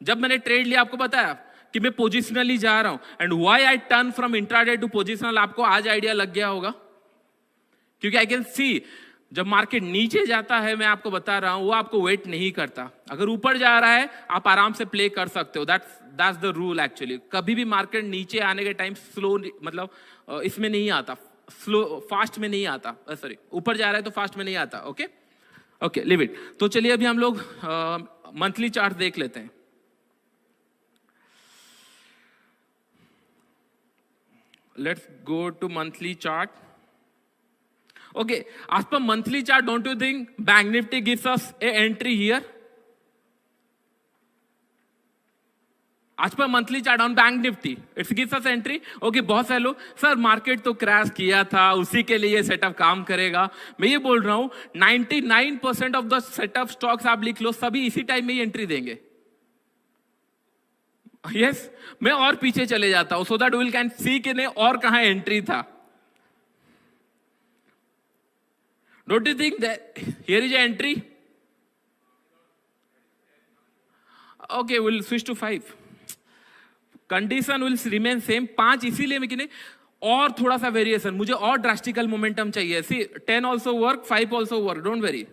जब मैंने ट्रेड लिया आपको बताया कि मैं पोजिशनली जा रहा हूं, and why I turn from intraday to positional, आपको आज आइडिया लग गया होगा। क्योंकि आई कैन सी जब मार्केट नीचे जाता है, मैं आपको बता रहा हूं, वो आपको वेट नहीं करता। अगर ऊपर जा रहा है आप आराम से प्ले कर सकते हो। That's the rule actually. कभी भी मार्केट नीचे आने के टाइम स्लो, मतलब इसमें नहीं आता, स्लो फास्ट में नहीं आता, सॉरी ऊपर जा रहा है तो फास्ट में नहीं आता। Okay okay, leave it. तो चलिए अभी हम लोग मंथली चार्ट देख लेते हैं। Let's go to monthly chart. Okay, as per monthly chart, don't you think Bank Nifty gives us a entry here? As per monthly chart on Bank Nifty, it gives us entry. Okay, बहुत सारे लोग, सर मार्केट तो क्रैश किया था, उसी के लिए सेटअप काम करेगा। मैं ये बोल रहा हूँ 99% ऑफ द सेटअप स्टॉक्स आप लिख लो, सभी इसी टाइम में ही एंट्री देंगे। यस मैं और पीछे चले जाता हूं, so that will can see कि नहीं और कहां एंट्री था। Don't you think that here is entry? Okay, will switch to 5। Condition will remain same 5, इसीलिए मैं कि नहीं और थोड़ा सा वेरिएशन, मुझे और ड्रास्टिकल मोमेंटम चाहिए। सी 10 also work, 5 also work, don't very.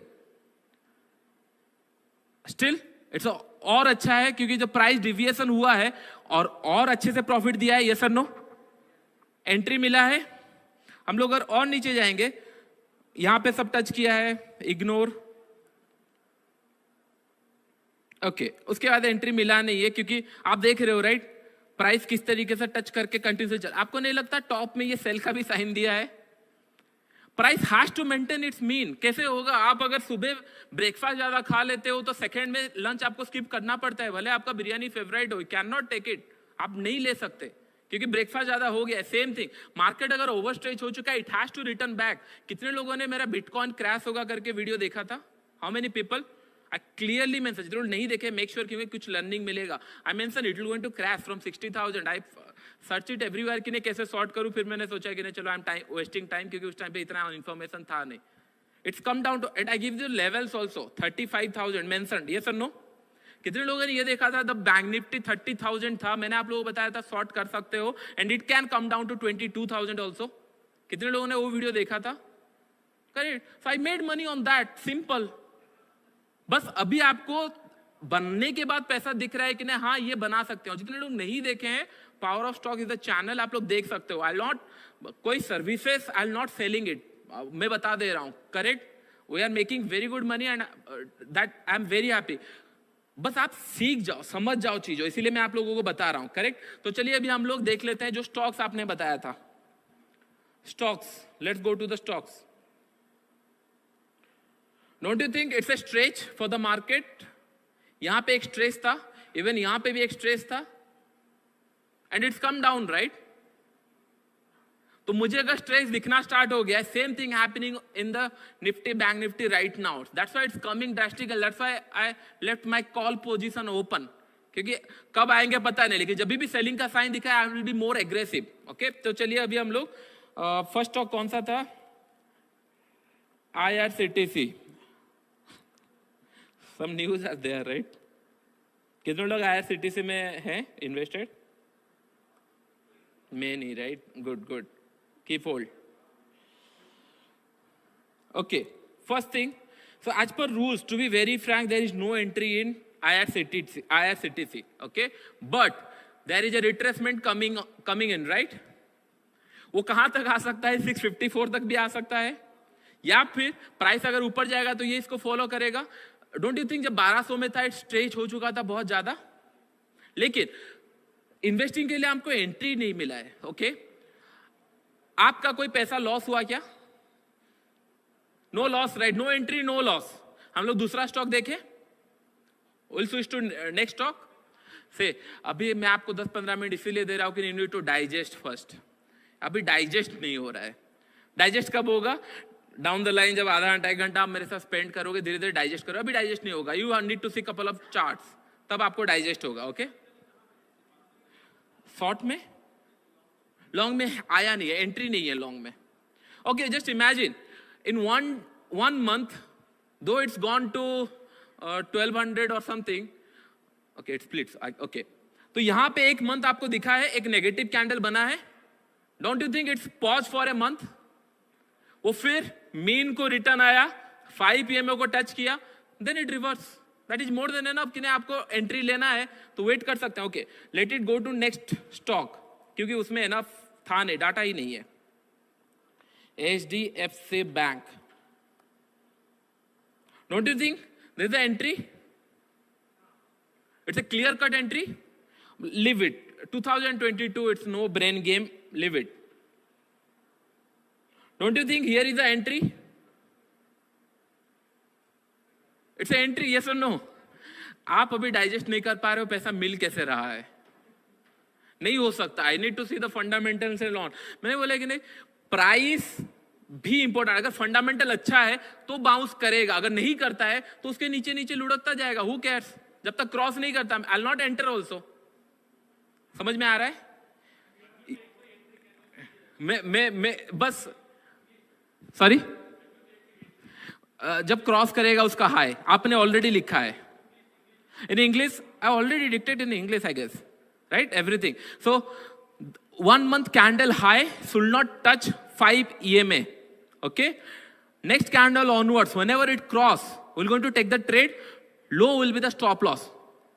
Still it's और अच्छा है, क्योंकि जब प्राइस डिविएशन हुआ है और अच्छे से प्रॉफिट दिया है। यस और नो? एंट्री मिला है। हम लोग अगर और नीचे जाएंगे, यहां पे सब टच किया है, इग्नोर। ओके, उसके बाद एंट्री मिला नहीं है, क्योंकि आप देख रहे हो राइट, प्राइस किस तरीके से टच करके कंटिन्यू चल। आपको नहीं लगता टॉप में ये सेल का भी साइन दिया है? Price has to maintain its mean. कैसे होगा? आप अगर सुबह ब्रेकफास्ट ज्यादा खा लेते हो तो सेकंड में लंच आपको स्किप करना पड़ता है, भले आपका बिरयानी फेवरेट हो, कैन नॉट टेक इट। आप नहीं ले सकते क्योंकि ब्रेकफास्ट ज्यादा हो गया। सेम थिंग, मार्केट अगर ओवरस्ट्रेच हो चुका है, it has to return back. कितने लोगों ने मेरा बिटकॉइन क्रैश होगा करके वीडियो देखा था? How many people? I clearly mention, जरूर नहीं देखे, मेक श्योर क्योंकि कुछ लर्निंग मिलेगा। I mention it will going to crash from 60,000। I search it everywhere कि नहीं कैसे सॉर्ट करूं। फिर मैंने सोचा कि नहीं चलो आई एम वेस्टिंग टाइम, क्योंकि उस टाइम पे इतना इन्फॉर्मेशन था नहीं। It's come down to, and I give you levels also, 35,000 mentioned, yes or no? कितने लोगों ने ये देखा था, द बैंक निफ्टी 30,000 था, मैंने आप लोगों को बताया था शॉर्ट कर सकते हो, and it can come down to 22,000 also. कितने लोगों ने वो वीडियो देखा था? Correct. So I made money on that, simple. बस अभी आपको बनने के बाद पैसा दिख रहा है कि नहीं, हाँ ये बना सकते हो. जितने लोग नहीं देखे हैं, power of stock is the channel, आप लोग देख सकते हो. आई नॉट कोई services, I am not selling it, मैं बता दे रहा हूं. Correct. We are making very good money and that I am very happy. बस आप सीख जाओ, समझ जाओ चीजों, इसीलिए मैं आप लोगों को बता रहा हूं. करेक्ट. तो चलिए अभी हम लोग देख लेते हैं जो स्टॉक्स आपने बताया था. Stocks, let's go to the stocks. Don't you think it's a stretch for the market? यहां पे एक स्ट्रेच था, इवन यहां पे भी एक स्ट्रेच था, and it's come down, right? तो मुझे अगर स्ट्रेच दिखना स्टार्ट हो गया, same thing happening in the Nifty, bank Nifty right now. That's why it's coming drastical. That's why I left my call position open, क्योंकि कब आएंगे पता नहीं, लेकिन जब भी सेलिंग का साइन दिखा I will be more aggressive. Okay. तो चलिए अभी हम लोग फर्स्ट स्टॉक कौन सा था? IRCTC. Some news are there, right? कितने लोग IRCTC में हैं invested? Many, right? Good, good. Keep hold. Okay. First thing. So as per rules, to be very frank, there is no entry in IRCTC. Okay. But there is a retracement coming in, right? वो कहां तक आ सकता है? 654 तक भी आ सकता है, या फिर प्राइस अगर ऊपर जाएगा तो ये इसको फॉलो करेगा. डोंट यू थिंक जब 1200 में था, स्ट्रेच हो चुका था बहुत ज्यादा, लेकिन इन्वेस्टिंग के लिए हमको एंट्री नहीं मिला है. ओके. आपका कोई पैसा लॉस हुआ क्या? No loss, right? No entry, no loss. हम लोग दूसरा स्टॉक देखें. Will switch to next stock. से अभी मैं आपको 10-15 मिनट इसीलिए दे रहा हूं कि you need to digest first. अभी डाइजेस्ट नहीं हो रहा है. डाइजेस्ट कब होगा? डाउन द लाइन, जब आधा घंटा 1 घंटा आप मेरे साथ स्पेंड करोगे, धीरे धीरे डाइजेस्ट करो. अभी डाइजेस्ट नहीं होगा. You need to see couple of charts, तब आपको डाइजेस्ट होगा. ओके. शॉर्ट में, लॉन्ग में आया नहीं है, एंट्री नहीं है लॉन्ग में. Okay. Just imagine in one month, दो इट्स गॉन टू 1200 और something. Okay, it splits. Okay. तो यहां पे एक मंथ आपको दिखा है, एक नेगेटिव कैंडल बना है. Don't you think it's pause for a month? वो फिर मीन को रिटर्न आया, 5 PM को टच किया, then it reverse. That is more than enough. कि नहीं आपको एंट्री लेना है तो वेट कर सकते हैं. Okay. Let it go to next stock, क्योंकि उसमें एनफ था नहीं, डाटा ही नहीं है. HDFC bank. Don't you think this is the entry? It's a clear cut entry. Live it. 2022, it's no brain game. Live it. Don't you think here is the entry? It's an entry, yes or no? आप अभी डाइजेस्ट नहीं कर पा रहे हो, पैसा मिल कैसे रहा है? नहीं हो सकता. I need to see the fundamentals and on. मैंने बोला कि नहीं, प्राइस भी इंपॉर्टेंट. अगर फंडामेंटल अच्छा है तो बाउंस करेगा, अगर नहीं करता है तो उसके नीचे नीचे लुढ़कता जाएगा. Who cares? जब तक क्रॉस नहीं करता, आई विल नॉट एंटर ऑल्सो. समझ में आ रहा है? मैं बस सॉरी, जब क्रॉस करेगा उसका हाई, आपने ऑलरेडी लिखा है in English. I already dictated in English, I guess, right? Everything. So 1 month candle high should not touch 5 EMA. Okay. Next candle onwards, whenever it cross, we're going to take the trade. Low will be the stop loss.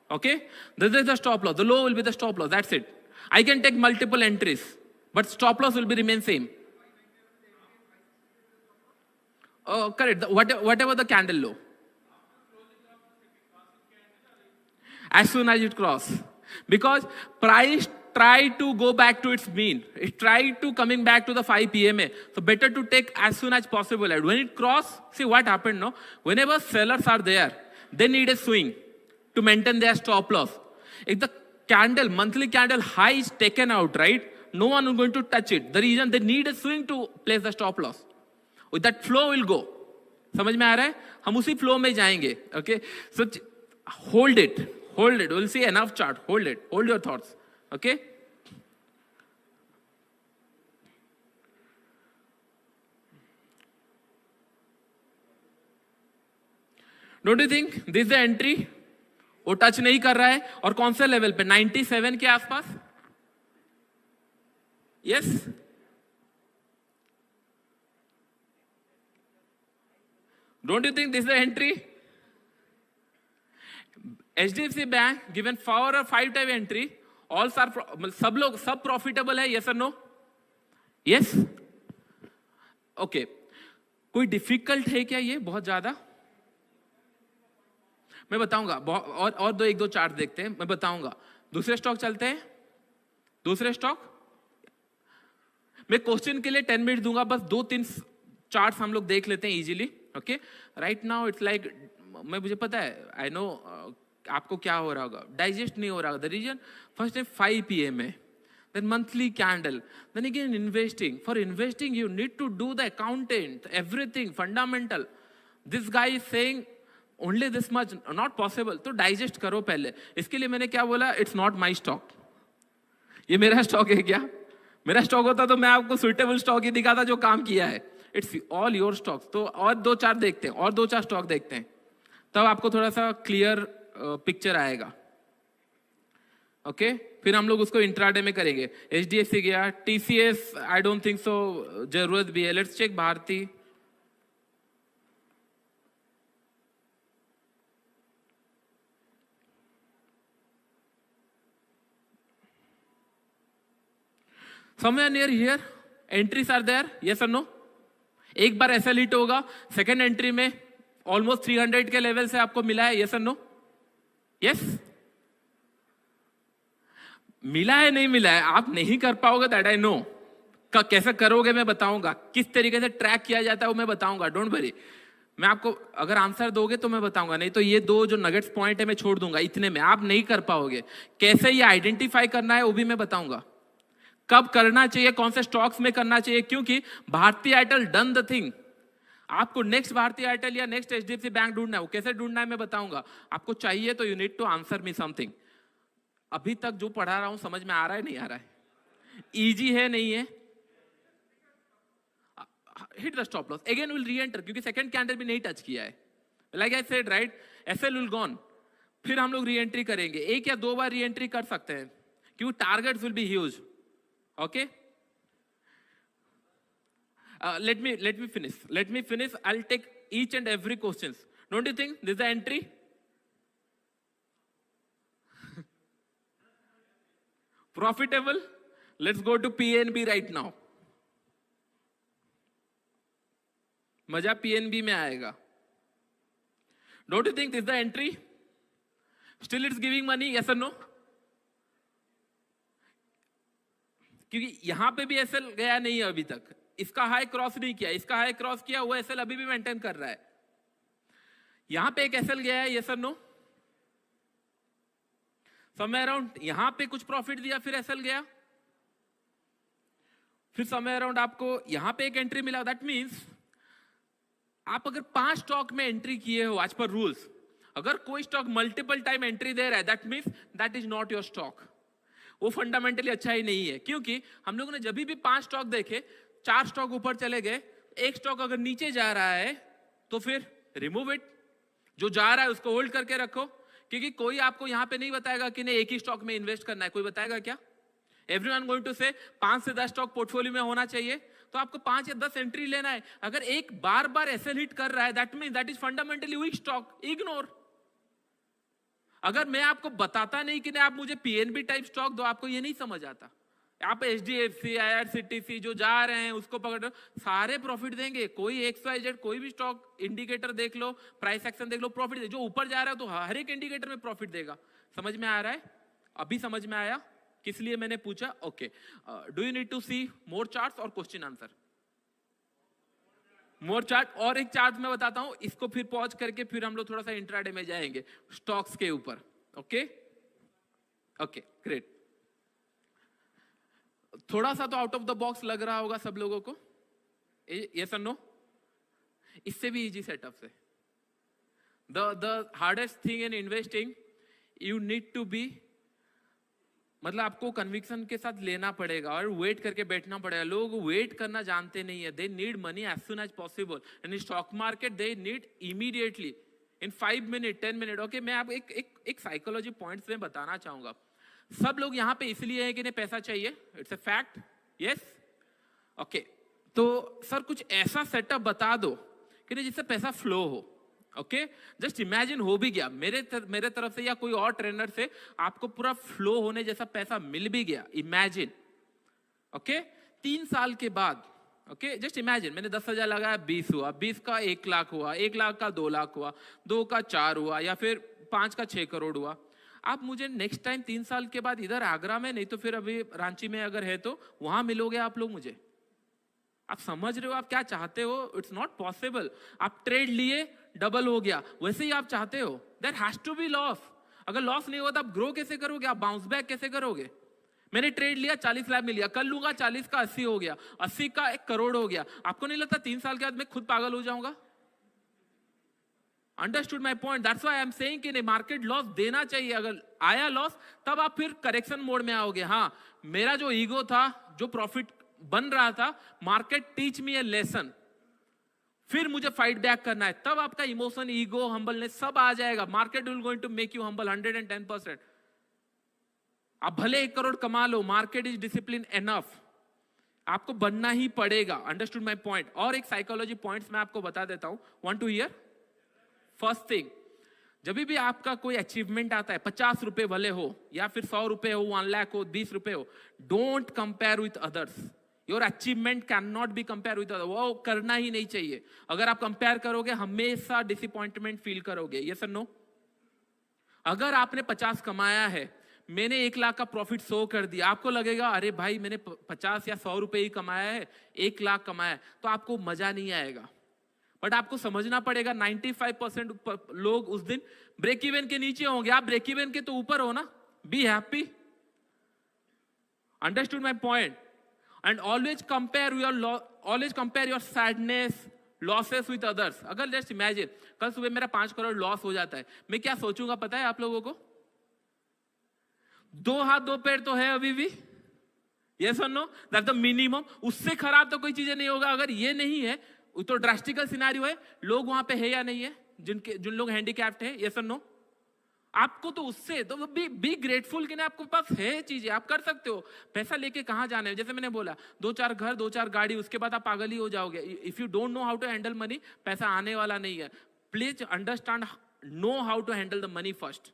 Okay. This is the stop loss. The low will be the stop loss. That's it. I can take multiple entries, but stop loss will be remain same. Oh, correct. Whatever the candle low. As soon as it cross, because price try to go back to its mean. It tried to coming back to the 5 PMA. So better to take as soon as possible. And when it cross, see what happened, no? Whenever sellers are there, they need a swing to maintain their stop loss. If the candle, monthly candle high is taken out, right? No one is going to touch it. The reason they need a swing to place the stop loss. With that flow will go. समझ में आ रहा है? हम उसी flow में जाएंगे. Okay? So hold it. Hold it. We'll see enough chart. Hold it. Hold your thoughts. Okay? Don't you think this the entry? वो टच नहीं कर रहा है, और कौन से लेवल पे? 97 के आसपास। Yes, don't you think this the entry? HDFC bank given 4 और 5 टाइप एंट्री, ऑल आर, सब लोग सब प्रॉफिटेबल है, यस और नो? Yes, okay. कोई डिफिकल्ट है क्या ये बहुत ज्यादा? मैं बताऊंगा, और दो एक दो चार्ट देखते हैं, मैं बताऊंगा। दूसरे स्टॉक चलते हैं, दूसरे स्टॉक। मैं क्वेश्चन के लिए 10 मिनट दूंगा, बस 2-3 चार्ट्स हम लोग देख लेते हैं easily. Okay, right now it's like, मुझे पता है, आई नो आपको क्या हो रहा होगा, डाइजेस्ट नहीं हो रहा होगा। द रीजन, फर्स्ट है 5 PM है, then monthly candle, then again investing. For investing you need to do the accountant, everything fundamental. This guy is saying only this much, not possible. तो digest करो पहले। इसके लिए मैंने क्या बोला? It's not my stock. ये मेरा स्टॉक है क्या? मेरा स्टॉक होता तो मैं आपको सुइटेबल स्टॉक ही दिखाता जो काम किया है। It's all your stocks. तो और 2-4 देखते हैं, और 2-4 स्टॉक देखते हैं, तब आपको थोड़ा सा क्लियर पिक्चर आएगा। ओके, फिर हम लोग उसको इंट्राडे में करेंगे। HDFC गया, TCS I don't think so जरूरत भी है। Let's check Bharti. somewhere near here entries are there, yes or no? एक बार ऐसा हिट होगा, सेकेंड एंट्री में ऑलमोस्ट 300 के लेवल से आपको मिला है, yes or no? yes? मिला है नहीं मिला है आप नहीं कर पाओगे, दैट आई नो। कैसे करोगे मैं बताऊंगा, किस तरीके से ट्रैक किया जाता है वो मैं बताऊंगा, डोंट वरी। मैं आपको अगर आंसर दोगे तो मैं बताऊंगा, नहीं तो ये 2 जो नगेट्स पॉइंट है मैं छोड़ दूंगा, इतने में आप नहीं कर पाओगे। कैसे ये आइडेंटिफाई करना है वो भी मैं बताऊंगा, कब करना चाहिए, कौन से स्टॉक्स में करना चाहिए, क्योंकि भारतीय एयरटेल डन द थिंग। आपको नेक्स्ट भारतीय एयरटेल या नेक्स्ट HDFC बैंक ढूंढना है, वो कैसे ढूंढना है मैं बताऊंगा। आपको चाहिए तो you need to answer me something. अभी तक जो पढ़ा रहा हूं समझ में आ रहा है नहीं आ रहा है, इजी है नहीं है? Hit the stop loss again, will री एंटर, क्योंकि सेकंड कैंडल भी नहीं टच किया है। Like I said right, SL will gone, फिर हम लोग री एंट्री करेंगे, 1 या 2 बार री एंट्री कर सकते हैं, क्योंकि targets will be huge. Okay, let me finish. I'll take each and every questions. Don't you think this is the entry? Profitable? Let's go to PNB right now. मजा PNB में आएगा। Don't you think this is the entry? Still it's giving money, yes or no? क्योंकि यहां पे भी SL गया नहीं है अभी तक, इसका हाई क्रॉस नहीं किया, इसका हाई क्रॉस किया, वो SL अभी भी मेंटेन कर रहा है। यहां पे एक SL गया है, यस और नो? समय अराउंड यहां पे कुछ प्रॉफिट दिया, फिर SL गया, फिर समय अराउंड आपको यहां पे एक एंट्री मिला। दैट मींस आप अगर 5 स्टॉक में एंट्री किए हो एज पर रूल्स, अगर कोई स्टॉक मल्टीपल टाइम एंट्री दे रहा है, that means that is not your stock. वो फंडामेंटली अच्छा ही नहीं है, क्योंकि हम लोगों ने जब भी 5 स्टॉक देखे, 4 स्टॉक ऊपर चले गए, एक स्टॉक अगर नीचे जा रहा है तो फिर रिमूव इट, जो जा रहा है उसको होल्ड करके रखो, क्योंकि कोई आपको यहां पे नहीं बताएगा कि नहीं एक ही स्टॉक में इन्वेस्ट करना है। कोई बताएगा क्या? एवरीवन गोइंग टू से 5 से 10 स्टॉक पोर्टफोलियो में होना चाहिए, तो आपको 5 या 10 एंट्री लेना है। अगर एक बार बार SL हिट कर रहा है, that means that is fundamentally weak stock, ignore. अगर मैं आपको बताता नहीं कि नहीं आप मुझे PNB टाइप स्टॉक दो, आपको ये नहीं समझ आता। आप HDFC, IRCTC जो जा रहे हैं उसको पकड़, सारे प्रॉफिट देंगे, कोई XYZ कोई भी स्टॉक इंडिकेटर देख लो, प्राइस एक्शन देख लो, प्रॉफिट दे। जो ऊपर जा रहा है तो हर एक इंडिकेटर में प्रॉफिट देगा। समझ में आ रहा है? अभी समझ में आया किस लिए मैंने पूछा? Okay, do you need to see more charts और क्वेश्चन आंसर? More chart. और एक चार्ट मैं बताता हूं, इसको फिर पॉज करके फिर हम लोग थोड़ा सा इंट्राडे में जाएंगे स्टॉक्स के ऊपर। Okay okay, great. थोड़ा सा तो आउट ऑफ द बॉक्स लग रहा होगा सब लोगों को, यस और नो? इससे भी इजी सेटअप से। The hardest thing in investing, you need to be, मतलब आपको कन्विक्शन के साथ लेना पड़ेगा और वेट करके बैठना पड़ेगा। लोग वेट करना जानते नहीं है, they need money as soon as possible. In stock market they need immediately, in 5 minute 10 minute. Okay, मैं आप एक साइकोलॉजी पॉइंट्स में बताना चाहूंगा। सब लोग यहाँ पे इसलिए है कि इन्हें पैसा चाहिए, it's a fact, yes. Okay, तो सर कुछ ऐसा सेटअप बता दो कि नहीं जिससे पैसा फ्लो हो। ओके, जस्ट इमेजिन हो भी गया मेरे तरफ से या कोई और ट्रेनर से आपको पूरा फ्लो होने जैसा पैसा मिल भी गया, इमेजिन। ओके, 3 साल के बाद, ओके जस्ट इमेजिन मैंने 10,000 लगाया, 20 हुआ, 20 का 1 लाख हुआ, 1 लाख का 2 लाख हुआ, 2 का 4 हुआ, या फिर 5 का 6 करोड़ हुआ। आप मुझे नेक्स्ट टाइम 3 साल के बाद इधर आगरा में, नहीं तो फिर अभी रांची में अगर है तो वहां मिलोगे आप लोग मुझे। आप समझ रहे हो आप क्या चाहते हो? It's not possible. आप ट्रेड लिए, डबल हो गया, वैसे ही आप चाहते हो, there has to be loss. अगर लॉस नहीं हुआ तो आप ग्रो कैसे करोगे, आप बाउंस बैक कैसे करोगे? मैंने ट्रेड लिया, 40 लाख में लिया, कल लूंगा 40 का 80 हो गया, 80 का 1 करोड़ हो गया। आपको नहीं लगता 3 साल के बाद मैं खुद पागल हो जाऊंगा? Understood my point? That's why I am saying कि मार्केट लॉस देना चाहिए। अगर आया लॉस तब आप फिर करेक्शन मोड में आओगे। हाँ, मेरा जो ईगो था, जो प्रॉफिट बन रहा था, मार्केट टीच मी ए लेसन, फिर मुझे फाइट बैक करना है, तब आपका इमोशन, ईगो, हम्बलनेस सब आ जाएगा। Market will going to make you humble 110%। आप भले 1 करोड़ कमा लो, मार्केट इज डिसिप्लिन एनफ, आपको बनना ही पड़ेगा। Understood my point? और एक साइकोलॉजी पॉइंट्स मैं आपको बता देता हूं, want to hear? First thing, जब भी आपका कोई अचीवमेंट आता है, 50 रुपए भले हो या फिर 100 रुपए हो, 1 लाख हो, 20 रुपए हो, don't compare with others. Your achievement can not be compare with other, वो करना ही नहीं चाहिए। अगर आप कंपेयर करोगे हमेशा डिसअपॉइंटमेंट फील करोगे, यस और नो? अगर आपने 50 कमाया है, मैंने 1 लाख का प्रॉफिट 100 कर दिया, आपको लगेगा अरे भाई मैंने 50 या 100 रुपए ही कमाया है, 1 लाख कमाया है, तो आपको मजा नहीं आएगा। बट आपको समझना पड़ेगा 95% लोग उस दिन ब्रेक इवन के नीचे होंगे, आप ब्रेक इवन के तो ऊपर हो ना। Be happy. Understood my point? And always compare your sadness, losses with others. अगर जस्ट इमेजिन कल सुबह मेरा 5 करोड़ लॉस हो जाता है, मैं क्या सोचूंगा पता है आप लोगों को? 2 हाथ 2 पैर तो है अभी भी, यस और नो? That's the minimum. उससे खराब तो कोई चीजें नहीं होगा। अगर ये नहीं है तो ड्रास्टिकल सिनेरियो है। लोग वहां पे है या नहीं है जिन लोग हैंडीकैप्ड है, यस और नो? आपको तो उससे तो बी ग्रेटफुल कि ना आपके पास है चीजें, आप कर सकते हो। पैसा लेके कहां जाना है? जैसे मैंने बोला 2-4 घर, 2-4 गाड़ी, उसके बाद आप पागल ही हो जाओगे। If you don't know how to handle money, पैसा आने वाला नहीं है। Please understand, know how to handle the money first.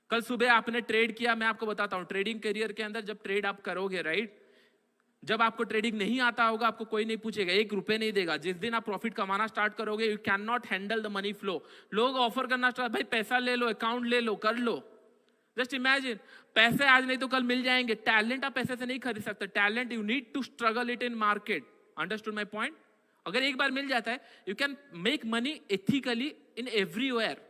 कल सुबह आपने ट्रेड किया, मैं आपको बताता हूं, ट्रेडिंग करियर के अंदर जब ट्रेड आप करोगे, राइट, जब आपको ट्रेडिंग नहीं आता होगा, आपको कोई नहीं पूछेगा, 1 रुपए नहीं देगा। जिस दिन आप प्रॉफिट कमाना स्टार्ट करोगे, you can not handle the money flow. लोग ऑफर करना स्टार्ट, भाई पैसा ले लो, अकाउंट ले लो, कर लो। जस्ट इमेजिन, पैसे आज नहीं तो कल मिल जाएंगे। टैलेंट आप पैसे से नहीं खरीद सकते। Talent you need to struggle it in market. Understood my point? अगर एक बार मिल जाता है, you can make money ethically in everywhere,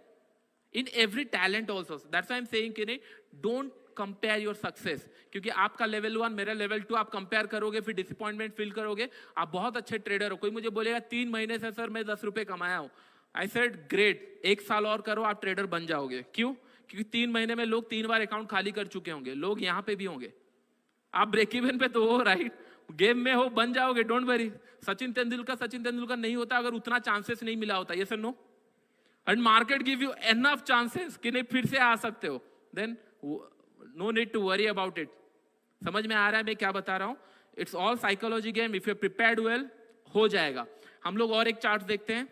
in every talent also. That's why I'm saying कि नहीं, don't compare your success, क्योंकि आपका level 1 मेरा level 2 आप compare करोगे, फिर disappointment feel करोगे। आप बहुत अच्छे ट्रेडर हो, कोई मुझे बोलेगा 3 महीने से सर मैं 10 रुपए कमाया हूं, I said great, 1 साल और करो आप ट्रेडर बन जाओगे। क्यों? क्योंकि 3 महीने में लोग 3 बार अकाउंट खाली कर चुके होंगे। लोग यहाँ पे भी होंगे, आप ब्रेक इवन पे तो हो, राइट, गेम में हो, बन जाओगे, डोंट वरी। सचिन तेंदुलकर नहीं होता अगर उतना चांसेस नहीं मिला होता, यस और no? And market give you enough chances कि नहीं फिर से आ सकते हो, then no need to worry about it. समझ में आ रहा है मैं क्या बता रहा हूं? It's all psychology game. If you prepared well, हो जाएगा। हम लोग और एक चार्ट देखते हैं।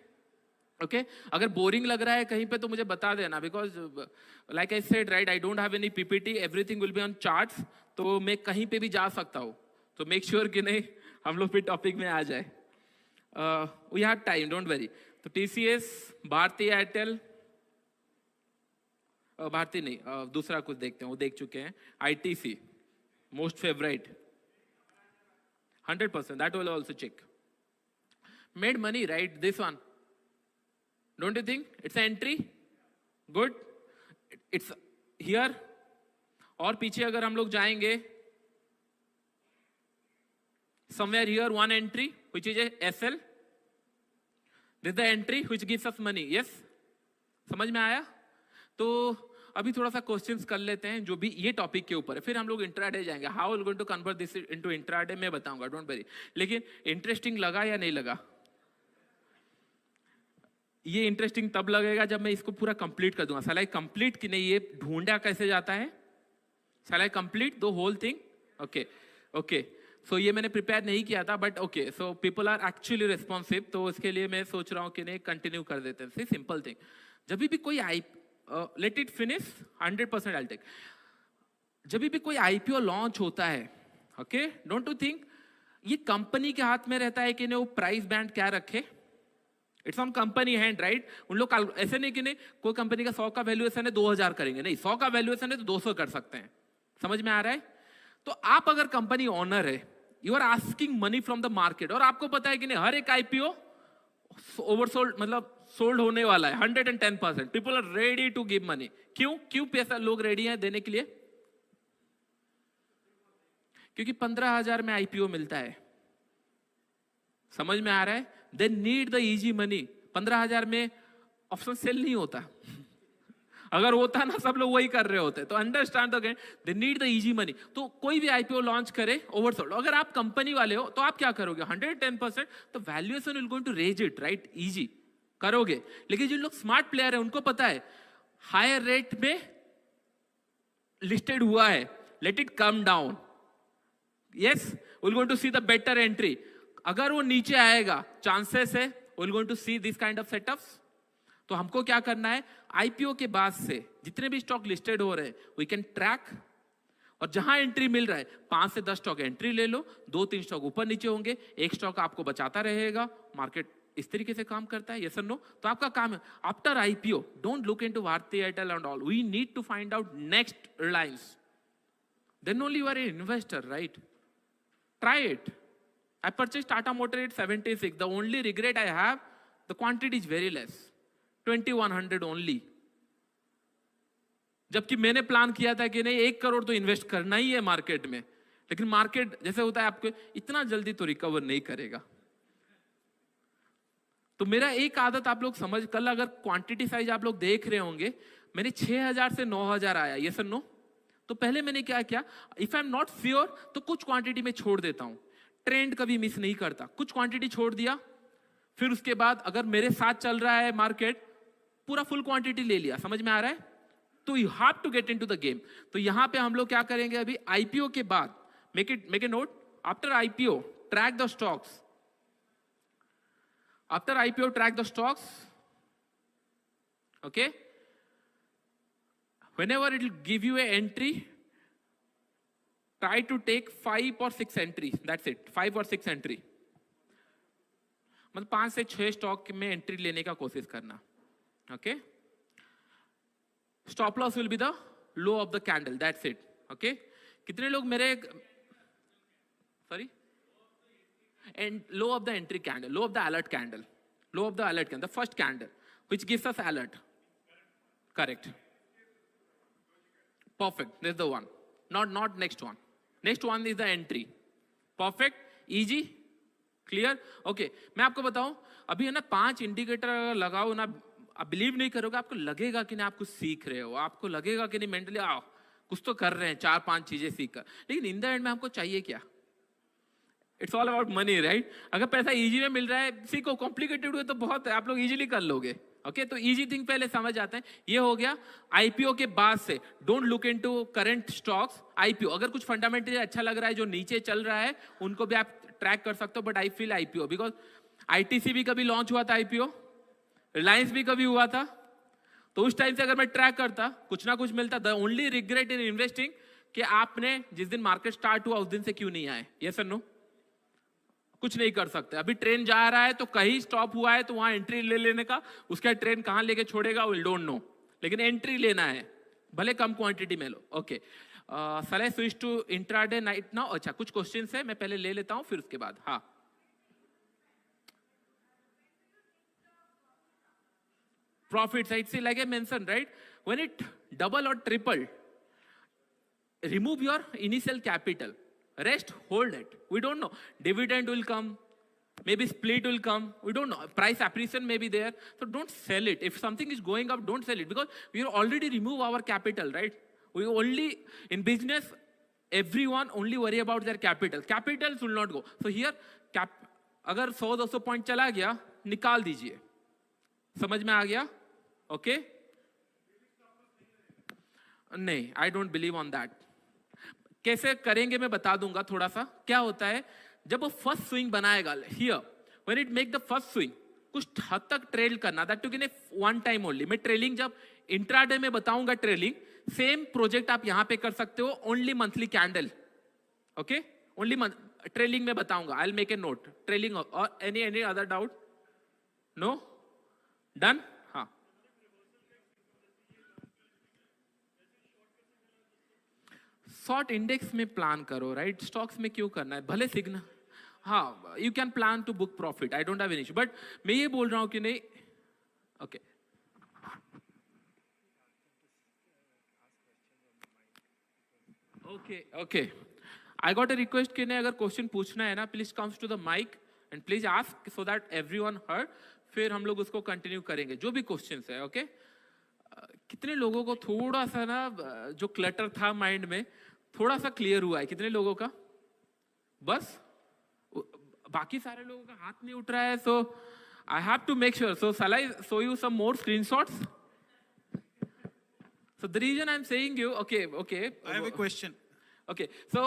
ओके, अगर बोरिंग लग रहा है कहीं पे तो मुझे बता देना, because like I said, right, I don't have any PPT, everything will be on charts, तो मैं कहीं पे भी जा सकता हूं। तो मेक श्योर कि नहीं हम लोग फिर टॉपिक में आ जाए। We have time, don't worry. तो टीसीएस, भारती एयरटेल, भारती नहीं, दूसरा कुछ देखते हैं, वो देख चुके हैं। ITC, most favourite, 100%, that will also check. Made money, right, this one, don't you think it's entry? Good, it's here. और पीछे अगर हम लोग जाएंगे, somewhere here one entry which is a SL, this is the entry which gives us money, yes? समझ में आया? तो अभी थोड़ा सा क्वेश्चंस कर लेते हैं जो भी ये टॉपिक के ऊपर है, फिर हम लोग इंट्राडे जाएंगे। How will going to convert this into intraday मैं बताऊंगा, डोंट वरी। लेकिन इंटरेस्टिंग लगा या नहीं लगा? ये इंटरेस्टिंग तब लगेगा जब मैं इसको पूरा कंप्लीट कर दूंगा। शैल आई कंप्लीट कि नहीं, ये ढूंढा कैसे जाता है? Shall I complete the whole thing? Okay okay, so ये मैंने प्रिपेयर नहीं किया था, but okay, so people are actually responsive, तो इसके लिए मैं सोच रहा हूँ कि नहीं कंटिन्यू कर देते हैं। सिंपल थिंग, जब भी कोई let it finish 100% I take. जब भी कोई आईपीओ लॉन्च होता है, ओके, डोंट यू थिंक ये कंपनी के हाथ में रहता है कि नहीं वो प्राइस बैंड क्या रखे? It's on company hand, right? उन लोग ऐसे नहीं कि नहीं कोई कंपनी का 100 का वैल्यूएशन है 2000 करेंगे, नहीं, 100 का वैल्यूएशन है तो 200 कर सकते हैं। समझ में आ रहा है? तो आप अगर कंपनी ओनर है, you are asking money from the market, और आपको पता है कि नहीं हर एक आईपीओ ओवरसोल्ड, मतलब सोल्ड होने वाला है 110%। People are ready to give money. क्यों पैसा लोग रेडी हैं देने के लिए? क्योंकि 15,000 में आईपीओ मिलता है। समझ में आ रहा है? They need the easy money. 15,000 में ऑप्शन सेल नहीं होता। अगर होता ना सब लोग वही कर रहे होते। तो understand they need the easy money. तो कोई भी आईपीओ लॉन्च करे ओवरसोल्ड, अगर आप कंपनी वाले हो तो आप क्या करोगे? 110%, तो valuation will going to raise it, right? Easy करोगे। लेकिन जिन लोग स्मार्ट प्लेयर है उनको पता है हायर रेट में लिस्टेड हुआ है, let it come down, yes, will going to see the better entry. अगर वो नीचे आएगा, चांसेस है will going to see this kind of setups. तो हमको क्या करना है, आईपीओ के बाद से जितने भी स्टॉक लिस्टेड हो रहे हैं वी कैन ट्रैक, और जहां एंट्री मिल रहा है 5 से 10 स्टॉक एंट्री ले लो, 2-3 स्टॉक ऊपर नीचे होंगे, एक स्टॉक आपको बचाता रहेगा। मार्केट इस तरीके से काम करता है, यस और नो? तो आपका काम है after IPO don't look into Bharti Airtel and all, we need to find out next Reliance, then only you are an investor, right? Try it. I purchased Tata Motor at 76. The only regret I have, the quantity is very less. 2100 only. जबकि मैंने प्लान किया था कि नहीं 1 करोड़ तो इन्वेस्ट करना ही है मार्केट में, लेकिन मार्केट जैसे होता है आपको इतना जल्दी तो रिकवर नहीं करेगा। तो मेरा एक आदत आप लोग समझ, कल अगर क्वांटिटी साइज आप लोग देख रहे होंगे, मैंने 6000 से 9000 आया, ये सर नो? तो पहले मैंने क्या किया, if I am not sure तो कुछ क्वांटिटी में छोड़ देता हूं, ट्रेंड कभी मिस नहीं करता, कुछ क्वांटिटी छोड़ दिया, फिर उसके बाद अगर मेरे साथ चल रहा है मार्केट, पूरा फुल क्वांटिटी ले लिया। समझ में आ रहा है? तो you have to get into the game. तो यहां पे हम लोग क्या करेंगे अभी आईपीओ के बाद, make a note, after IPO track the stocks, after IPO track the stocks, okay? Whenever it will give you an entry, try to take 5 or 6 entries. That's it. 5 or 6 entry. मतलब 5 से 6 स्टॉक में एंट्री लेने का कोशिश करना, okay? Stop loss will be the low of the candle, that's it, okay? कितने लोग मेरे, sorry, and low of the entry candle, low of the alert candle, low of the alert candle, the first candle which gives us alert, correct? Perfect. That's the one. Not next one. Next one is the entry. Perfect. Easy. Clear? Okay. मैं आपको बताऊं, अभी है ना 5 इंडिकेटर लगाओ ना, आप बिलीव नहीं करोगे, आपको लगेगा कि नहीं आप कुछ सीख रहे हो, आपको लगेगा कि नहीं मेंटली आओ कुछ तो कर रहे हैं, 4-5 चीजें सीख कर, लेकिन इन द एंड में हमको चाहिए क्या? It's all about money, right? अगर पैसा इजी में मिल रहा है, सीखो, कॉम्प्लिकेटेड हुए तो बहुत है, आप लोग इजीली कर लोगे, ओके? तो इजी थिंग पहले समझ आते हैं। ये हो गया आईपीओ के बाद से, don't look into current stocks, IPO. अगर कुछ फंडामेंटली अच्छा लग रहा है जो नीचे चल रहा है उनको भी आप ट्रैक कर सकते हो, but I feel IPO, because ITC भी कभी लॉन्च हुआ था, आईपीओ रिलायंस भी कभी हुआ था, तो उस टाइम से अगर मैं ट्रैक करता कुछ ना कुछ मिलता। The only regret in investing कि आपने जिस दिन मार्केट स्टार्ट हुआ उस दिन से क्यों नहीं आए, यस और नो? कुछ नहीं कर सकते। अभी ट्रेन जा रहा है तो कहीं स्टॉप हुआ है तो वहां एंट्री ले लेने का, उसका ट्रेन कहां लेके छोड़ेगा विल डोंट नो, लेकिन एंट्री लेना है, भले कम क्वांटिटी में लो, okay? Sir switch to intraday night now. अच्छा, कुछ क्वेश्चंस है, मैं पहले ले लेता हूं फिर उसके बाद। हाँ, profits, I see, like I mentioned, right? When it double or triple, remove your initial capital. Rest, hold it. We don't know. Dividend will come. Maybe split will come. We don't know. Price appreciation may be there. So don't sell it. If something is going up, don't sell it, because we already remove our capital, right? We only, in business, everyone only worry about their capital. Capitals will not go. So here, अगर 100-200 पॉइंट चला गया, निकाल दीजिए, समझ में आ गया? ओके नहीं, I don't believe on that. कैसे करेंगे मैं बता दूंगा थोड़ा सा. क्या होता है जब वो फर्स्ट स्विंग बनाएगा, here when it make the first swing, कुछ हद तक ट्रेल करना, that too in one time only. मैं ट्रेलिंग जब इंट्राडे में बताऊंगा ट्रेलिंग, सेम प्रोजेक्ट आप यहां पे कर सकते हो, only monthly candle. Okay only trailing में बताऊंगा. I will make a note trailing. और any other doubt? No? Done? हाँ. शॉर्ट इंडेक्स में प्लान करो, राइट? स्टॉक्स में क्यों करना है? भले सिग्नल, हाँ, you can plan to book profit, I don't have any issue. But मैं ये बोल रहा हूं कि नहीं. Okay okay okay, I got a request कि नहीं, अगर क्वेश्चन पूछना है ना, please comes to the mic and please ask so that everyone heard. फिर हम लोग उसको कंटिन्यू करेंगे जो भी क्वेश्चंस है. ओके कितने लोगों को थोड़ा सा ना जो क्लटर था माइंड में, थोड़ा सा क्लियर हुआ है? कितने लोगों का? बस बाकी सारे लोगों का हाथ नहीं उठ रहा है. So I have to make sure. So shall I show you some more screenshots? So the reason I'm saying you, okay. I have a question. Okay, so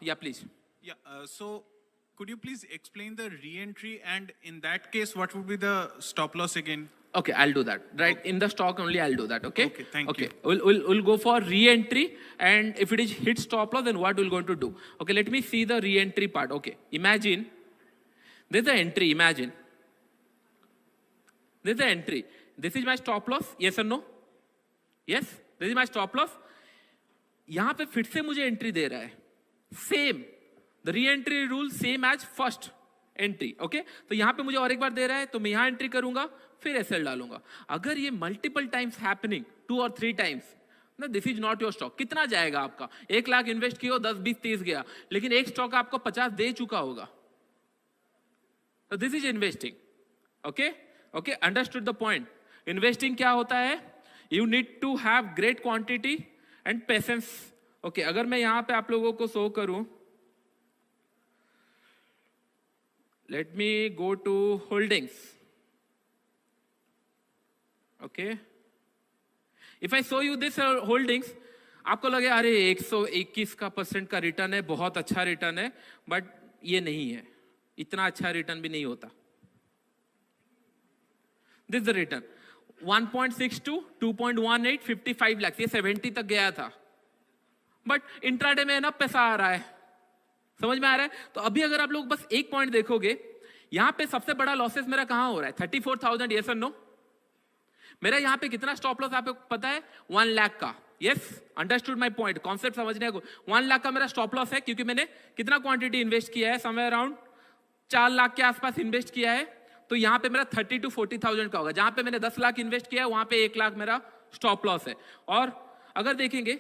yeah, please. Yeah, so could you please explain the re-entry, and in that case, what would be the stop loss again? Okay, I'll do that. Right, in the stock only I'll do that. Okay. Okay, thank you. We'll go for re-entry, and if it is hit stop loss, then what we're going to do? Okay, let me see the re-entry part. Okay, imagine there's the entry. Imagine there's the entry. This is my stop loss. Yes or no? Yes, this is my stop loss. यहां पे फिर से मुझे एंट्री दे रहा है. Same the re entry rule same as first entry. Okay, तो यहां पे मुझे और एक बार दे रहा है, तो मैं यहां एंट्री करूंगा, फिर एसएल डालूंगा. अगर ये मल्टीपल टाइम्स हैपनिंग, 2 और 3 टाइम्स, ना this is not your stock. कितना जाएगा आपका? 1 लाख इन्वेस्ट किया, 10 20 30 गया, लेकिन एक स्टॉक आपको 50 दे चुका होगा. तो this is investing. Okay okay, understood the point. Investing क्या होता है? You need to have great quantity and patience. Okay, अगर मैं यहां पे आप लोगों को शो करूं, let me go to holdings. Okay, if I show you this holdings, आपको लगे अरे 121 का % का रिटर्न है, बहुत अच्छा रिटर्न है, बट ये नहीं है, इतना अच्छा रिटर्न भी नहीं होता. This is the return. 1.62, 2.18, 55 lakh, ये 70 तक गया था, बट इंट्राडे में ना पैसा आ रहा है. समझ में आ रहा है? तो अभी अगर आप लोग बस एक पॉइंट देखोगे, यहां पे सबसे बड़ा लॉसेस मेरा कहां हो रहा है? 34,000. यस और नो? मेरा यहां पे कितना स्टॉप लॉस आपको पता है? 1 लाख का. Yes, understood my point. Concept समझने को 1 लाख का मेरा स्टॉप लॉस है, क्योंकि मैंने कितना क्वांटिटी इन्वेस्ट किया है? समवेयर अराउंड 4 लाख के आसपास इन्वेस्ट किया है. तो यहां पे मेरा 30 to 40,000 का होगा. जहां पे मैंने 10 लाख इन्वेस्ट किया है, वहां पे 1 लाख मेरा स्टॉप लॉस है. और अगर देखेंगे,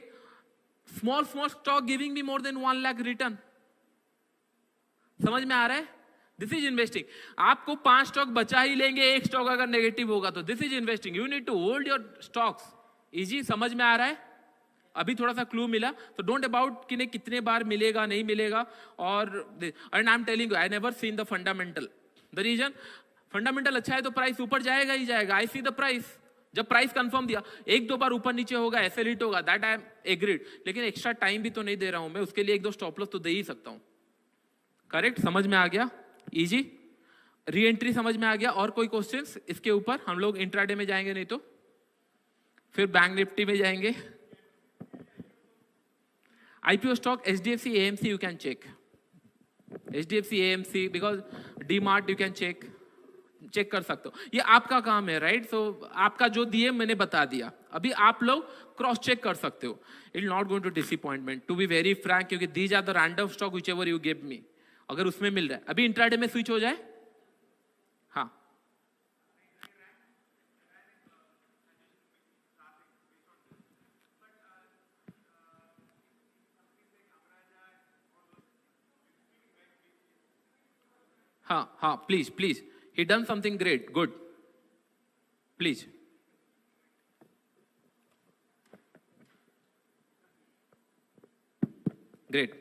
small stock giving me more than 1 lakh return. समझ में आ रहा है? This is investing. आपको 5 स्टॉक बचा ही लेंगे, एक स्टॉक अगर नेगेटिव होगा तो this is investing. You need to hold your stocks. Easy, समझ में आ रहा है? अभी थोड़ा सा क्लू मिला. तो डोंट अबाउट कि नहीं कितने बार मिलेगा नहीं मिलेगा. और and I am telling you, I never seen the fundamental. The reason, fundamental अच्छा है तो प्राइस ऊपर जाएगा ही जाएगा. I see the price. जब प्राइस कंफर्म दिया, 1-2 बार ऊपर नीचे होगा, ऐसे हिट होगा, दैट आई एम एग्रीड. लेकिन एक्स्ट्रा टाइम भी तो नहीं दे रहा हूं मैं, उसके लिए 1-2 स्टॉप लॉस तो दे ही सकता हूं. करेक्ट, समझ में आ गया? इजी. री एंट्री समझ में आ गया? और कोई क्वेश्चंस इसके ऊपर? हम लोग इंट्राडे में जाएंगे, नहीं तो फिर बैंक निफ्टी में जाएंगे. IPO stock HDFC AMC you can check. HDFC AMC because DMart you can check. Check कर सकते हो. ये आपका काम है, राइट? सो आपका जो दिए मैंने बता दिया. अभी आप लोग क्रॉस चेक कर सकते हो. It not going to disappointment, to be very frank, क्योंकि these are the random stock whichever you give me. अगर उसमें मिल रहा है, अभी इंट्राडे में स्विच हो जाए. हाँ, हाँ, please. He done something great, good. Please. Great.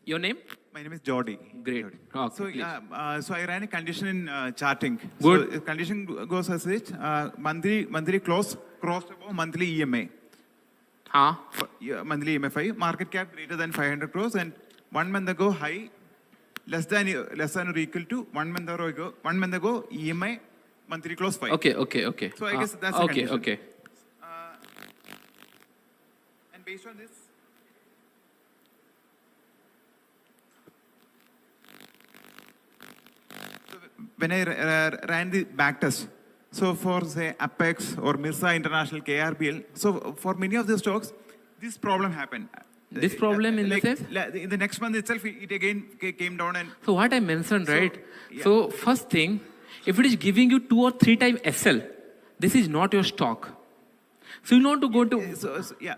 Your name? My name is Jody. Great. Jody. Okay, So, please. so I ran a condition in charting. Good. So the condition goes as it, monthly close, crossed above monthly EMI. हाँ. Monthly EMI, market cap greater than 500 crores, and 1 month ago high, less than or equal to 1 month ago EMI, monthly close 5. Okay. So I guess that's the okay. condition. Okay. And based on this, so when I ran the back test, so for say Apex or Mirza International, KRBL, so for many of the stocks, this problem happened. This problem in the sense? In the next month itself, it again came down and. So what I mentioned, right? Yeah. So first thing, if it is giving you 2 or 3 times SL, this is not your stock. So you want to go to.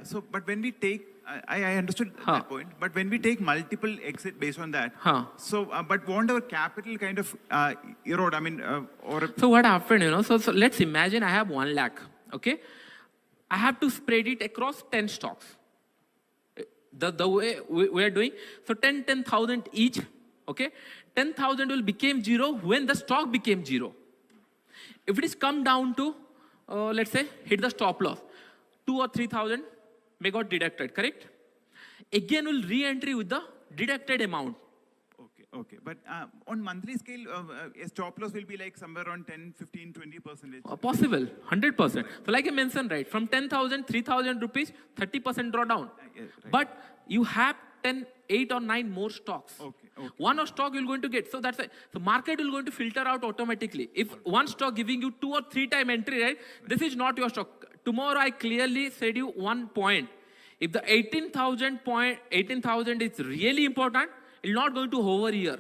So but when we take, I understood that point. But when we take multiple exit based on that, so but won't our capital kind of erode? I mean, or. So what happened, So let's imagine I have 1 lakh. Okay, I have to spread it across 10 stocks. The way we are doing, so 10,000 each. Okay, 10,000 will become 0 when the stock became 0. If it is come down to, let's say, hit the stop loss, 2 or 3,000 may got deducted, correct? Again, will re-entry with the deducted amount. Okay. But on monthly scale, a stop loss will be like somewhere around 10, 15, 20%. Possible, 100%. So like I mentioned, right, from 10,000, 3,000 rupees, 30% drawdown. Right. But you have 8 or 9 more stocks. Okay. One of stock you're going to get. So that's why the market will going to filter out automatically. If one stock giving you 2 or 3 time entry, right, this is not your stock. Tomorrow I clearly said you one point. If the 18,000 is really important, it's not going to hover here.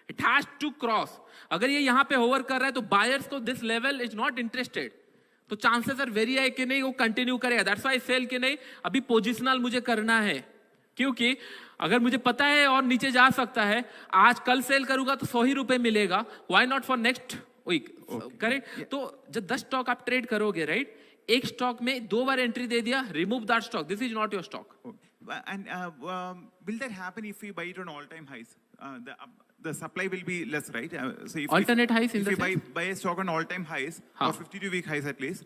It has to cross. अगर ये यहाँ पे hover कर रहा है तो buyers को this level is not interested. तो chances are very high कि नहीं वो continue करेगा. That's why I sell कि नहीं अभी positional मुझे करना है. क्योंकि अगर मुझे पता है और नीचे जा सकता है, आज कल सेल करूंगा तो 100 ही रुपए मिलेगा. Why not for next week? Correct. तो जब 10 स्टॉक आप ट्रेड करोगे, राइट, एक स्टॉक में 2 बार एंट्री दे दिया, remove that stock. This is not your stock. And will that happen if we buy it on all-time highs? The supply will be less, right? So if Alternate highs in if the we sense? buy a stock on all-time highs or 52-week highs at least,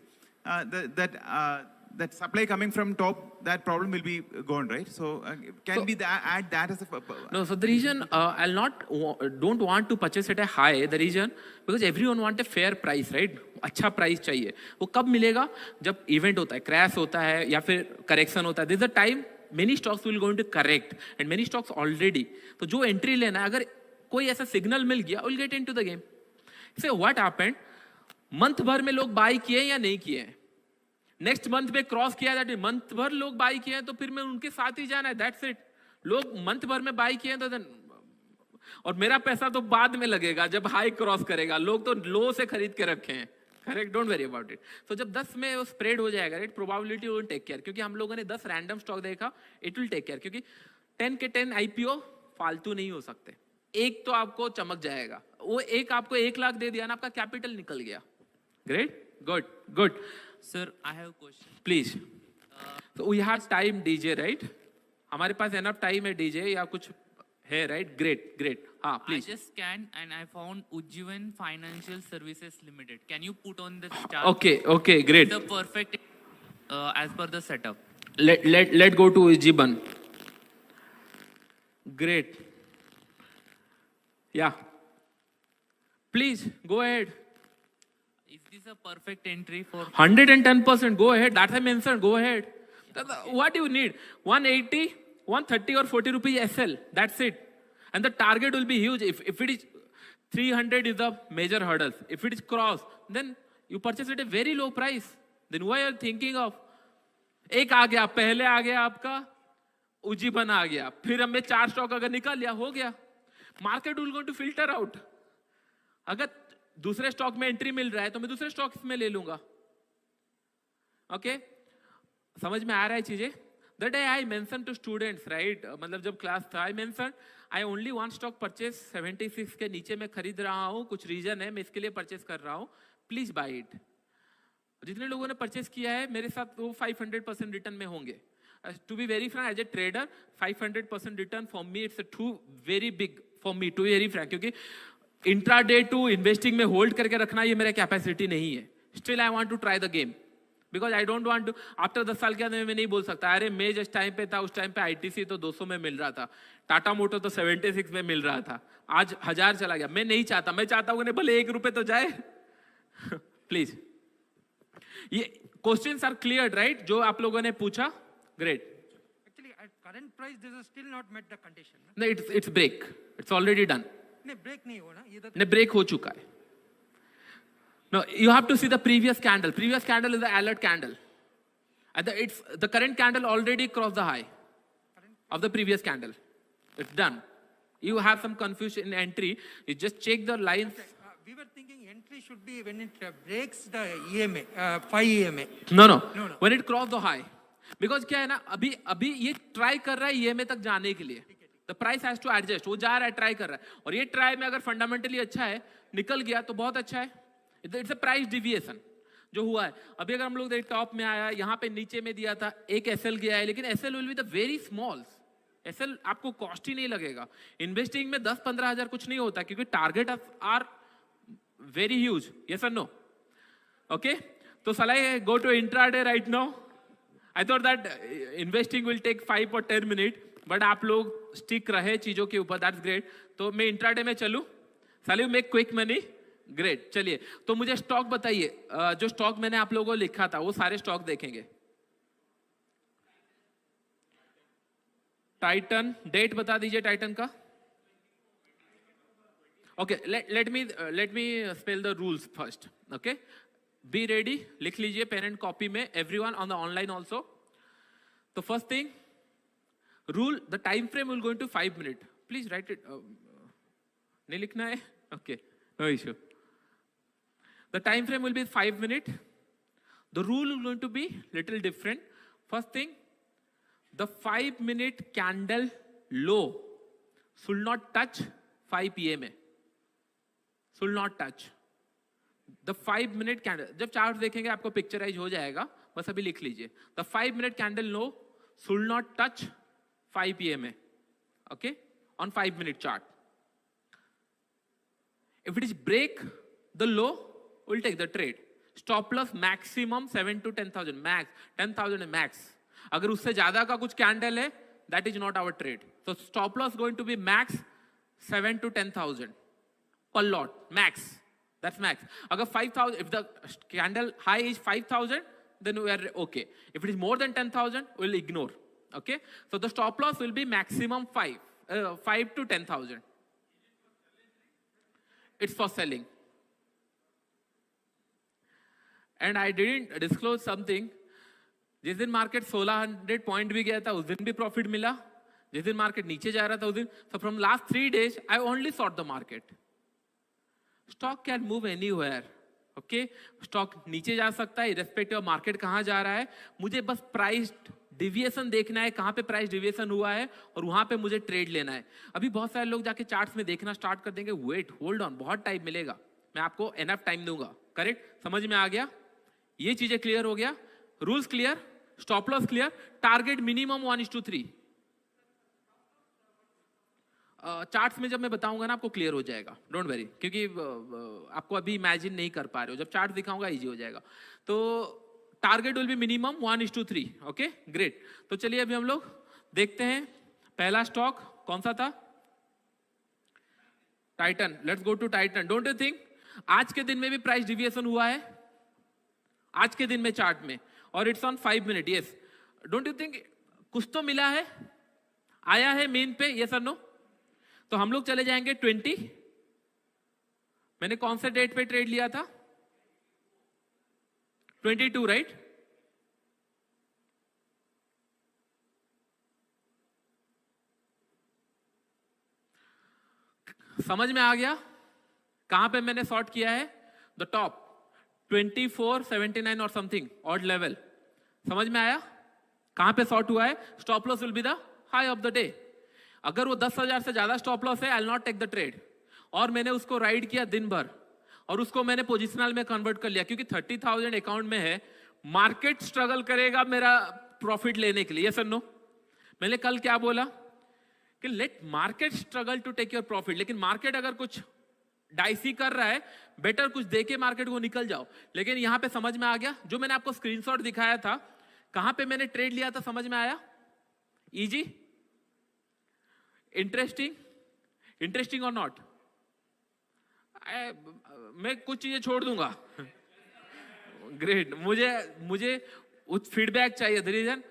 that supply coming from top, that problem will be gone, right? So can we add that as a No, so the reason don't want to purchase at a high, the reason because everyone want a fair price, right? अच्छा प्राइस चाहिए. वो कब मिलेगा? जब इवेंट होता है, क्रैश होता है या फिर करेक्शन होता है. This the time many stocks will going to correct and many stocks already. तो जो एंट्री लेना है, अगर कोई ऐसा सिग्नल मिल गया, will get into the game. So what happened? Month भर में लोग बाई किए या नहीं किए? नेक्स्ट मंथ में क्रॉस किया, दैट मंथ भर लोग बाई किए हैं तो फिर मैं उनके साथ ही जाना है. That's it. लोग मंथ भर में बाई किए हैं तो और मेरा पैसा तो बाद में लगेगा जब हाई क्रॉस करेगा. लोग तो लो से खरीद के रखे हैं. Correct. Don't worry about it. तो जब 10 में वो स्प्रेड हो जाएगा, right, probability will take care. क्योंकि हम लोगों ने 10 रैंडम स्टॉक देखा, इट विल टेक केयर. क्योंकि 10 के 10 आईपीओ फालतू नहीं हो सकते. एक तो आपको चमक जाएगा. वो एक आपको 1 लाख दे दिया ना, आपका कैपिटल निकल गया. Great. Good. Sir, I have a question. Please. तो we have time DJ, right? हमारे पास एनफ टाइम है डीजे या कुछ है, राइट? ग्रेट. हाँ, I please. just scanned and I found Ujjivan Financial Services Limited. Can you put on the chart? Okay, great. The perfect as per the setup. Let go to Ujjivan. Great. Yeah. Please go ahead. Is this a perfect entry for? 110%. Go ahead. That I mentioned. Go ahead. What do you need? 180, 130 or 40 rupees SL. That's it. And the target will be huge. If it is 300 is the major hurdle. If it is cross, then you purchase at a very low price. Then why are you thinking of? एक आ गया, पहले आ गया आपका उज्जीवन आ गया, फिर हमें 4 स्टॉक अगर निकाल लिया, हो गया. Market will going to filter out. अगर दूसरे स्टॉक में एंट्री मिल रहा है तो मैं दूसरे स्टॉक में ले लूंगा. ओके, समझ में आ रहा है चीजें? That day I mentioned to students, right? मतलब जब क्लास था, I mentioned I only one stock purchase 76 के नीचे मैं खरीद रहा हूँ. कुछ रीजन है, मैं इसके लिए परचेस कर रहा हूँ. Please buy it. जितने लोगों ने परचेस किया है मेरे साथ वो 500% रिटर्न में होंगे. To be very frank, as a trader, 500% return for me, it's a too very big for me, to be very frank, क्योंकि इंट्राडे टू इन्वेस्टिंग में होल्ड करके रखना ये मेरा कैपेसिटी नहीं है. Still I want to try the game because I don't want to. After 10 साल के अंदर मैं नहीं बोल सकता अरे मैं जिस टाइम पे था उस टाइम पे आईटीसी तो 200 में मिल रहा था, टाटा मोटर तो 76 में मिल रहा था, आज 1000 चला गया. मैं नहीं चाहता, मैं चाहता हूँ भले 1 रुपए तो जाए. प्लीज. ये क्वेश्चंस आर क्लियर राइट जो आप लोगों ने पूछा. Great. Actually, at current price, this is still not met the condition. No, it's break. It's already done. नहीं break नहीं हुआ ना ये तो. नहीं break हो चुका है. No, you have to see the previous candle. Previous candle is the alert candle. And the current candle already crossed the high of the previous candle. It's done. You have some confusion in entry. You just check the lines. We were thinking entry should be when it breaks the EMA, 5 EMA. No. No. When it crossed the high. Because क्या है ना अभी ये ट्राई कर रहा है EMA तक जाने के लिए. The price has to adjust. वो जा रहा है, ट्राई कर रहा है. और ये ट्राई में अगर फंडामेंटली अच्छा है, निकल गया तो बहुत अच्छा है. इट्स अ प्राइस डिविएशन जो हुआ है. अभी अगर हम लोग देख टॉप में आया, यहाँ पे नीचे में दिया था, एक एसएल गया है, लेकिन SL will be the very small. SL आपको कॉस्ट ही नहीं लगेगा. इन्वेस्टिंग में 10-15 हजार कुछ नहीं होता क्योंकि target are very huge. Yes और नो? ओके. तो shall I go to intraday right now? I thought that investing will take 5 or 10 minutes, but आप लोग स्टिक रहे चीजों के ऊपर. That's great. तो मैं इंट्राडे में चलूं? Shall you make quick money? Great. चलिए तो मुझे स्टॉक बताइए. जो स्टॉक मैंने आप लोगों को लिखा था वो सारे स्टॉक देखेंगे. टाइटन डेट बता दीजिए टाइटन का. Okay let me spell the rules first. Okay be ready. लिख लीजिए पेन एंड कॉपी में. Everyone on the online also. तो first thing rule the time frame will going to 5 minute. Please write it. नहीं लिखना है? Okay no issue. The time frame will be 5 minutes. The rule is going to be little different. First thing, the 5-minute candle low should not touch 5 PM. Should not touch. The 5-minute candle. जब चार्ट देखेंगे आपको पिक्चराइज हो जाएगा. बस अभी लिख लीजिए. The 5-minute candle low should not touch 5 PM. Okay? On 5-minute chart. If it is break the low, we'll take the trade. Stop loss maximum 7 to 10,000 max. 10,000 max. अगर उससे ज्यादा का कुछ कैंडल है, that is not our trade. So stop loss going to be max 7 to 10,000 per lot max. That's max. अगर 5,000, if the candle high is 5,000, then we are okay. If it is more than 10,000, we'll ignore. Okay. So the stop loss will be maximum 5 to 10,000. It's for selling. And I didn't disclose something. जिस दिन मार्केट 1600 पॉइंट भी गया था उस दिन भी प्रॉफिट मिला. जिस दिन मार्केट नीचे जा रहा था उस दिन. So from last 3 days I only sought the market. Stock can move anywhere. Okay? Stock नीचे जा सकता है irrespective of मार्केट कहाँ जा रहा है. मुझे बस प्राइस डिविएशन देखना है, कहाँ पे प्राइस डिविएशन हुआ है और वहां पे मुझे ट्रेड लेना है. अभी बहुत सारे लोग जाके चार्ट्स में देखना स्टार्ट कर देंगे. वेट होल्ड ऑन, बहुत टाइम मिलेगा. मैं आपको एनफ टाइम दूंगा. करेक्ट? समझ में आ गया? ये चीजें क्लियर हो गया. Rules clear, stop loss clear, target minimum 1:3. Charts में जब मैं बताऊंगा ना आपको क्लियर हो जाएगा. डोंट वरी, क्योंकि आपको अभी इमेजिन नहीं कर पा रहे हो. जब चार्ट दिखाऊंगा इजी हो जाएगा. तो target will be minimum 1:3. Okay great. तो चलिए अभी हम लोग देखते हैं. पहला स्टॉक कौन सा था? Titan. Let's go to Titan. Don't you think आज के दिन में भी प्राइस डिविएशन हुआ है? आज के दिन में चार्ट में, और it's on 5 minute. Yes. Don't you think कुछ तो मिला है, आया है मेन पे? यस और नो? तो हम लोग चले जाएंगे 20. मैंने कौन से डेट पे ट्रेड लिया था? 22 राइट? समझ में आ गया कहां पे मैंने सॉर्ट किया है? द टॉप 2479 और समथिंग ऑड लेवल. समझ में आया कहां पे सॉर्ट हुआ है? Stop loss will be the high of the day. अगर वो 10,000 से ज्यादा स्टॉप लॉस है, I will not take the trade. और मैंने उसको राइड किया दिन भर और उसको मैंने पोजिशनल में कन्वर्ट कर लिया क्योंकि 30,000 अकाउंट में है. मार्केट स्ट्रगल करेगा, मेरा प्रॉफिट लेने के लिए, यस और नो? मैंने कल क्या बोला कि let market struggle to take your profit, लेकिन मार्केट अगर कुछ डाइसी कर रहा है, बेटर कुछ देके मार्केट को निकल जाओ। लेकिन यहां पे समझ में आ गया, जो मैंने आपको स्क्रीनशॉट दिखाया था, कहां पे मैंने ट्रेड लिया था, समझ में आया? इजी, इंटरेस्टिंग, इंटरेस्टिंग और नॉट? मैं कुछ चीजें छोड़ दूंगा। ग्रेट, मुझे उस फीडबैक चाहिए। द रीजन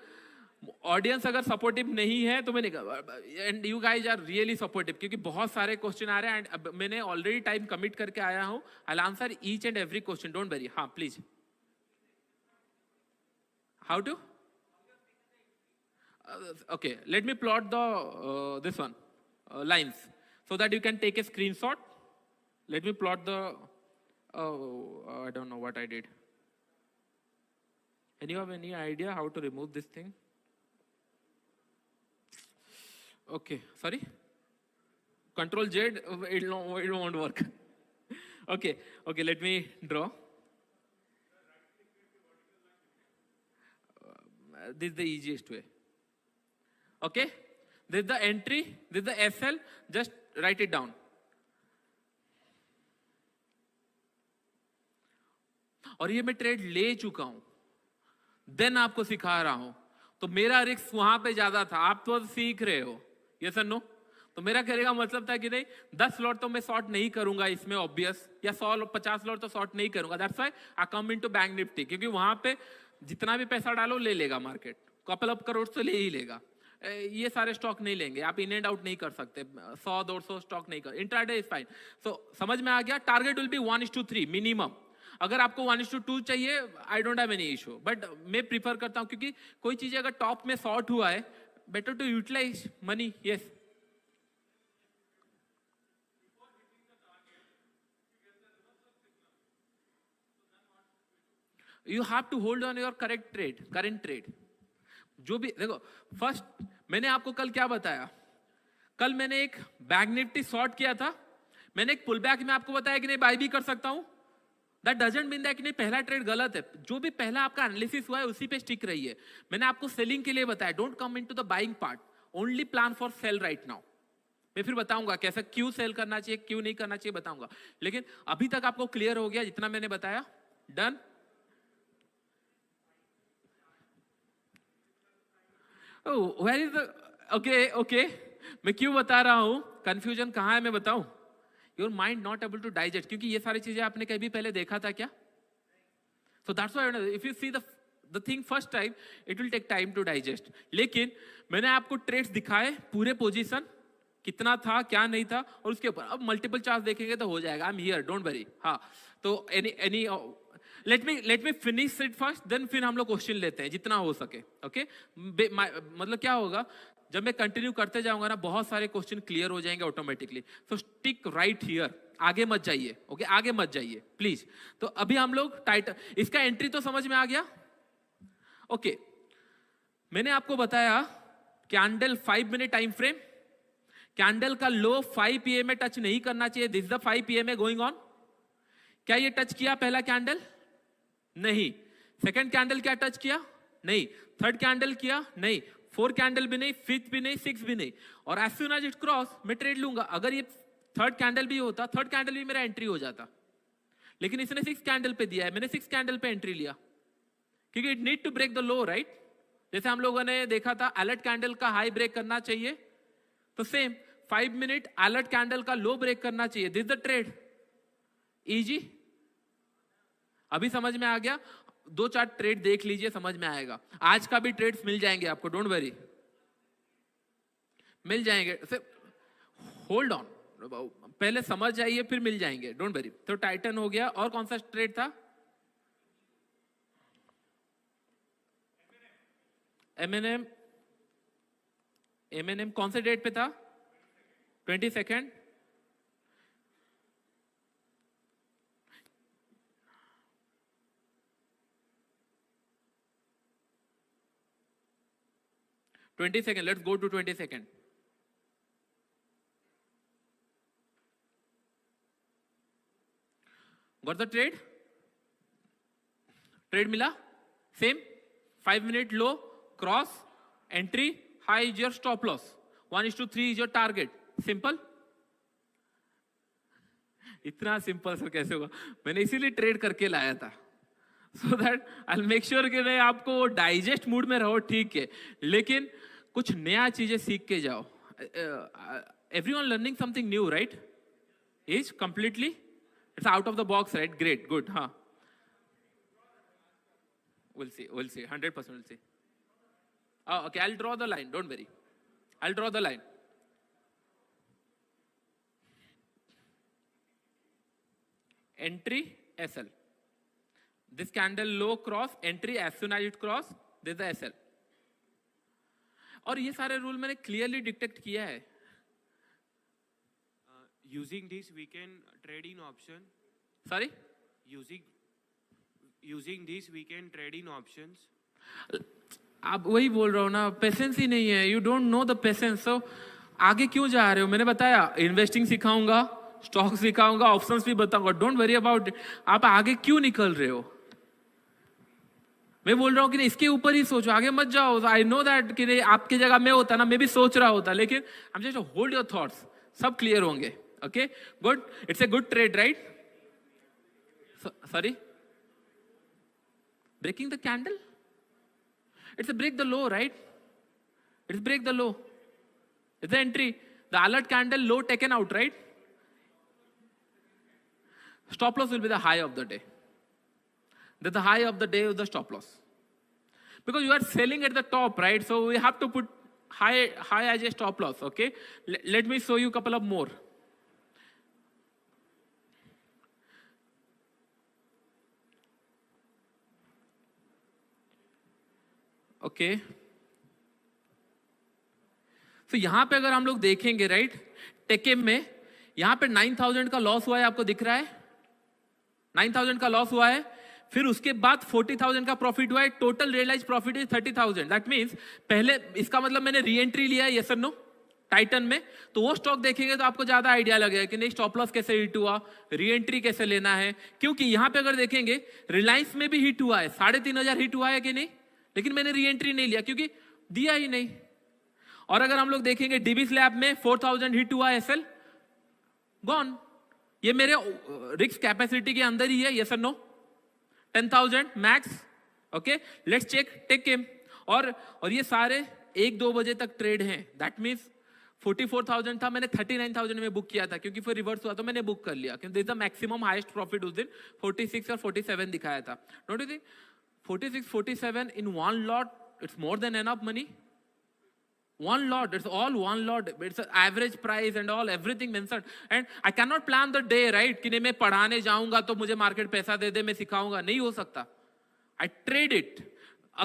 ऑडियंस अगर सपोर्टिव नहीं है तो मैंने, and you guys are really supportive, क्योंकि बहुत सारे क्वेश्चन आ रहे हैं एंड मैंने ऑलरेडी टाइम कमिट करके आया हूं। I will answer each and every question, don't worry. हाँ please, how to? Okay, let me plot the this one lines so that you can take a screenshot. Let me plot the I don't know what I did. Any have any idea how to remove this thing? Okay, sorry. Control Z, it won't work. Okay, let me draw. This is the easiest way. Okay, this is the entry, this is the SL, just write it down. और ये मैं ट्रेड ले चुका हूं, देन आपको सिखा रहा हूं, तो मेरा रिस्क वहां पे ज्यादा था, आप तो सीख रहे हो, यस और नो? तो मेरा कहने का मतलब था कि नहीं 10 लॉट तो मैं शॉर्ट नहीं करूंगा इसमें, ऑब्वियस, या 100-50 लॉट तो शॉर्ट नहीं करूंगा। That's why I come into bank Nifty, क्योंकि वहां पे जितना भी पैसा डालो ले लेगा मार्केट, कपल ऑफ करोड़ तो ले ही लेगा। ये सारे स्टॉक नहीं लेंगे, आप इन एंड आउट नहीं कर सकते, 100-200 स्टॉक नहीं कर, इंट्राडे इज फाइन। सो समझ में आ गया? Target will be 1:3 minimum. अगर आपको 1:2 चाहिए, आई don't have any issue, but मैं प्रीफर करता हूं, क्योंकि कोई चीज अगर टॉप में शॉर्ट हुआ है, better to utilise money. Yes, you have to hold on your correct trade, current trade. जो भी देखो, फर्स्ट मैंने आपको कल क्या बताया, कल मैंने एक बैंक निफ्टी शॉर्ट किया था, मैंने एक पुल बैक में आपको बताया कि नहीं बाय भी कर सकता हूं। दैट डजंट मीन दैट कि नहीं पहला ट्रेड गलत है, जो भी पहला आपका एनालिसिस हुआ है उसी पे स्टिक रहिए। मैंने आपको सेलिंग के लिए बताया, don't come into the buying part, only plan for sale right now. मैं फिर बताऊंगा कैसे, क्यों सेल करना चाहिए, क्यों नहीं करना चाहिए बताऊंगा, लेकिन अभी तक आपको क्लियर हो गया जितना मैंने बताया? Done? Where is the okay, मैं क्यों बता रहा हूं, कंफ्यूजन कहां है मैं बताऊं? Your mind not able to digest, क्योंकि ये सारी चीजें आपने कभी पहले देखा था क्या? So that's why if you see the thing first time, it will take time to digest. लेकिन मैंने आपको ट्रेड्स दिखाए, पूरे पोजीशन कितना था क्या नहीं था, और उसके ऊपर अब मल्टीपल चार्ट देखेंगे तो हो जाएगा। I am here, don't worry. हाँ, तो any let me finish it first, then फिर हम लोग क्वेश्चन लेते हैं जितना हो सके। ओके, मतलब क्या होगा, जब मैं कंटिन्यू करते जाऊंगा ना, बहुत सारे क्वेश्चन क्लियर हो जाएंगे automatically. So stick right here, आगे मत जाइए। ओके, आगे मत जाइए प्लीज। तो अभी हम लोग टाइटल, इसका एंट्री तो समझ में आ गया? ओके, मैंने आपको बताया candle 5 minute time frame, candle का लो 5 PM में टच नहीं करना चाहिए। This the 5 PM going on. क्या ये टच किया पहला कैंडल? नहीं। सेकंड कैंडल क्या टच किया? नहीं। थर्ड कैंडल किया? नहीं। फोर्थ कैंडल भी नहीं, फिफ्थ भी नहीं, सिक्स भी नहीं। और as soon as it cross मैं ट्रेड लूंगा। अगर ये थर्ड कैंडल भी होता, थर्ड कैंडल भी मेरा एंट्री हो जाता, लेकिन इसने 6 कैंडल पे दिया है, मैंने 6 कैंडल पे एंट्री लिया, क्योंकि it need to break the low, right? जैसे हम लोगों ने देखा था अलर्ट कैंडल का हाई ब्रेक करना चाहिए, तो सेम 5 मिनट अलर्ट कैंडल का लो ब्रेक करना चाहिए। This the trade, easy. अभी समझ में आ गया? 2-4 ट्रेड देख लीजिए, समझ में आएगा। आज का भी ट्रेड्स मिल जाएंगे आपको, डोंट वरी, मिल जाएंगे। होल्ड ऑन, पहले समझ जाइए फिर मिल जाएंगे, डोंट वरी। तो टाइटन हो गया, और कौन सा ट्रेड था? एमएनएम कौन से डेट पे था? 22nd। Let's go to 22nd. Got the trade? Trade मिला? Same 5 minute low cross, entry, high is your stop loss, 1:3 is your target. Simple. इतना सिंपल सर कैसे होगा? मैंने इसीलिए ट्रेड करके लाया था, so that I'll make sure कि नहीं आपको डाइजेस्ट मूड में रहो, ठीक है, लेकिन कुछ नया चीजें सीख के जाओ. Everyone learning something new, right? Is completely, it's out of the box, right? Great, good, huh? We'll see, 100% we'll see. Oh, okay, I'll draw the line, don't worry. I'll draw the line. Entry, SL. This candle low cross, entry as soon as it cross, this is the SL. और ये सारे रूल मैंने क्लियरली डिटेक्ट किया है. Using this, we can trade in option. Sorry? Using this, we can trade in options. आप वही बोल रहा हो ना, पेशेंस ही नहीं है. You don't know the patience. So आगे क्यों जा रहे हो? मैंने बताया इन्वेस्टिंग सिखाऊंगा, स्टॉक सिखाऊंगा, ऑप्शंस भी बताऊंगा. Don't worry about it. आप आगे क्यों निकल रहे हो? मैं बोल रहा हूँ कि नहीं, इसके ऊपर ही सोचो, आगे मत जाओ. आई नो दैट कि नहीं, आपकी जगह मैं होता ना, मैं भी सोच रहा होता, लेकिन I am just hold your thoughts. सब क्लियर होंगे. Okay, good. It's a good trade, right? Sorry? Breaking the candle? It's a break the low, right? It's break the low. It's the entry. The alert candle low taken out, right? Stop loss will be the high of the day. That's the high of the day of the stop loss. Because you are selling at the top, right? So we have to put high as a stop loss, okay? Let me show you a couple of more. Okay, तो यहां पे अगर हम लोग देखेंगे, राइट, टेकेम में यहां पे 9000 का लॉस हुआ है, आपको दिख रहा है 9000 का लॉस हुआ है. फिर उसके बाद 40,000 का प्रॉफिट हुआ है. Total realise profit is 30,000. That means पहले इसका मतलब मैंने री एंट्री लिया है, यस और नो, टाइटन में. तो वो स्टॉक देखेंगे तो आपको ज्यादा आइडिया लगेगा कि नहीं स्टॉप लॉस कैसे हिट हुआ, री एंट्री कैसे लेना है. क्योंकि यहां पे अगर देखेंगे रिलायंस में भी हिट हुआ है, 3,500 हिट हुआ है कि नहीं, लेकिन मैंने री एंट्री नहीं लिया क्योंकि दिया ही नहीं. और अगर हम लोग देखेंगे डीबी स्लैब में 4,000 हिट हुआ, एसएल गॉन. ये मेरे रिस्क कैपेसिटी के अंदर ही है, यस और no. 10,000 max. Okay, let's check TechM. और ये सारे 1-2 बजे तक ट्रेड हैं. दैट मीन्स 44,000 था, मैंने 39,000 में बुक किया था क्योंकि फिर रिवर्स हुआ तो मैंने बुक कर लिया. क्योंकि this the maximum highest profit उस दिन 46 और 47 दिखाया था. Don't you think 46, 47 in one lot, it's more than enough money. One lot, it's all one lot. It's an average price and all, everything mentioned. And I cannot plan the day, right? कि नहीं मैं पढ़ाने जाऊंगा तो मुझे मार्केट पैसा दे दे, मैं सिखाऊंगा. नहीं हो सकता. I trade it.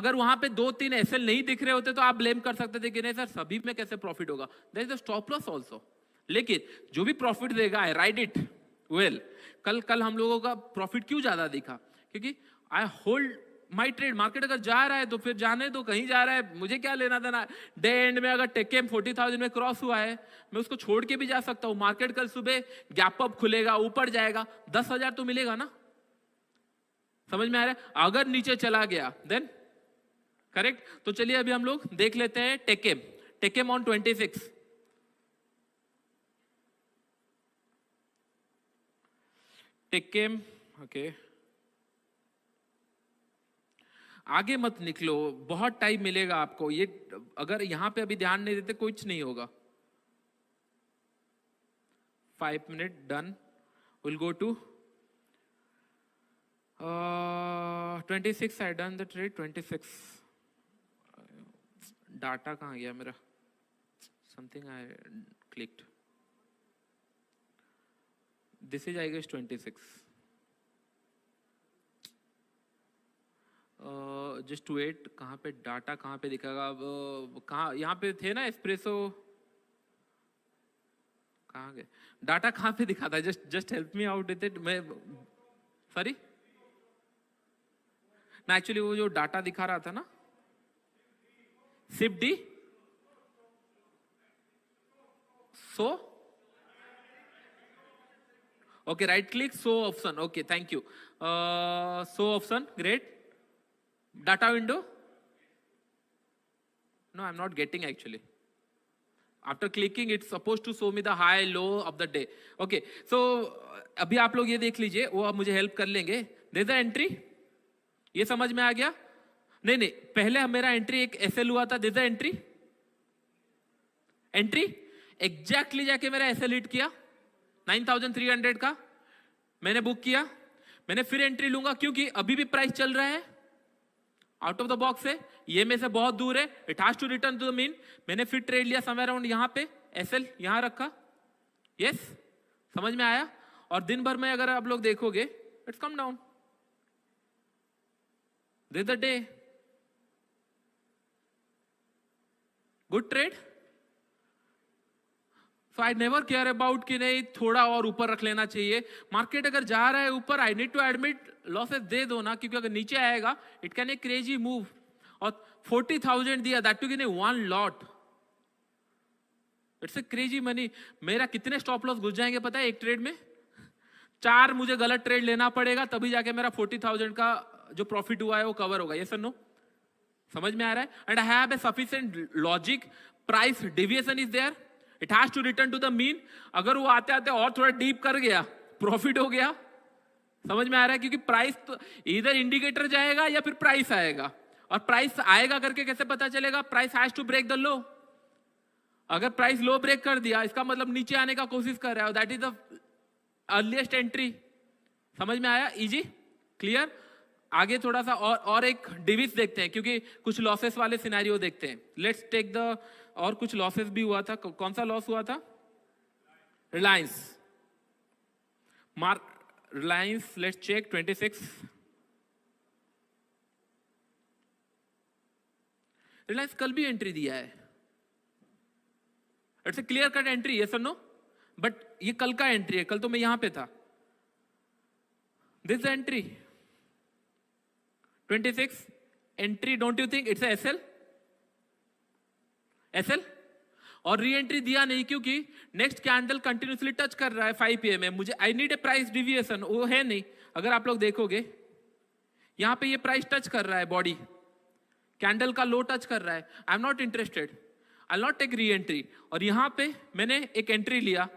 अगर वहां पे 2-3 एसएल नहीं दिख रहे होते तो आप ब्लेम कर सकते थे कि नहीं सर सभी में कैसे प्रॉफिट होगा. There is a stop loss also. लेकिन जो भी प्रॉफिट देगा, I ride it well. कल हम लोगों का प्रॉफिट क्यों ज्यादा दिखा? क्योंकि I hold my trade. Market अगर जा रहा है तो फिर जाने दो, कहीं जा रहा है, मुझे क्या लेना देना. डे एंड में अगर टेकेम 40,000 में क्रॉस हुआ है, मैं उसको छोड़ के भी जा सकता हूं. मार्केट कल सुबह गैप अप खुलेगा, ऊपर जाएगा, 10,000 तो मिलेगा ना. समझ में आ रहा है? अगर नीचे चला गया देन करेक्ट. तो चलिए अभी हम लोग देख लेते हैं टेकेम. टेकेम ऑन 26. टेकेम, ओके, आगे मत निकलो, बहुत टाइम मिलेगा आपको. ये अगर यहां पे अभी ध्यान नहीं देते कुछ नहीं होगा. 5 minute done. Will go to 26. I done the trade 26. Data कहाँ गया मेरा? Something I clicked. This is I guess 26. Just wait. कहाँ पे डाटा, कहाँ पे दिखागा? कहाँ, यहाँ पे थे ना एस्प्रेसो, कहाँ गए डाटा? कहाँ पे दिखा था? Just help me out with it. मैं सॉरी ना, एक्चुअली वो जो डाटा दिखा रहा था ना, सिप डी so, okay, right click, show option. Okay, thank you. Show option, great. Data window, No, I'm not getting actually. After clicking, it's supposed to show me the high, low of the day. Okay, so अभी आप लोग ये देख लीजिए, वो अब मुझे हेल्प कर लेंगे. There's the entry. ये समझ में आ गया? नहीं, पहले मेरा एंट्री एक एसएल हुआ था. There's the entry. Entry exactly जाके मेरा एसएल हिट किया 9300 का मैंने बुक किया. मैंने फिर एंट्री लूंगा क्योंकि अभी भी प्राइस चल रहा है आउट ऑफ द बॉक्स है, ये में से बहुत दूर है. It has to return to the mean. मैंने फिर ट्रेड लिया समवेयर अराउंड यहां पे, एसएल यहां रखा. यस, समझ में आया? और दिन भर में अगर आप लोग देखोगे it's come down. This the day. Good trade. So I never care about कि नहीं थोड़ा और ऊपर रख लेना चाहिए. मार्केट अगर जा रहा है ऊपर, I need to admit losses दे दो ना, क्योंकि अगर नीचे आएगा it can a crazy move. और 40,000 दिया, that to give one lot. It's a crazy money. मेरा कितने स्टॉप लॉस घुस जाएंगे पता है एक ट्रेड में? 4 मुझे गलत ट्रेड लेना पड़ेगा तभी जाके मेरा 40,000 का जो प्रॉफिट हुआ है वो कवर होगा. यस और नो? समझ में आ रहा है? And I have a sufficient logic. Price deviation is there. It has to return to the mean. अगर वो आते आते और थोड़ा डीप कर गया, प्रॉफिट हो गया. समझ में आ रहा है? क्योंकि प्राइस तो इधर इंडिकेटर जाएगा या फिर प्राइस आएगा. और प्राइस आएगा करके कैसे पता चलेगा? Price has to break the low. अगर प्राइस लो ब्रेक कर दिया इसका मतलब नीचे आने का कोशिश कर रहा है. That is the earliest entry. समझ में आया? Easy, clear. आगे थोड़ा सा और एक डिविस देखते हैं क्योंकि कुछ लॉसेस वाले सिनेरियो देखते हैं. लेट्स टेक द, और कुछ लॉसेस भी हुआ था. कौन सा लॉस हुआ था? रिलायंस. Reliance let's check 26. रिलायंस कल भी एंट्री दिया है. It's a clear cut entry. Yes और नो? बट ये कल का एंट्री है, कल तो मैं यहां पे था. This entry 26 entry. Don't you think it's SL? SL. और री एंट्री दिया नहीं क्योंकि नेक्स्ट कैंडल कंटिन्यूसली टच कर रहा है 5 PM में. मुझे I need a price deviation, वो है नहीं. अगर आप लोग देखोगे यहां पे ये प्राइस टच कर रहा है, बॉडी कैंडल का लो टच कर रहा है. I am not interested. I not take re entry. और यहां पे मैंने एक एंट्री लिया,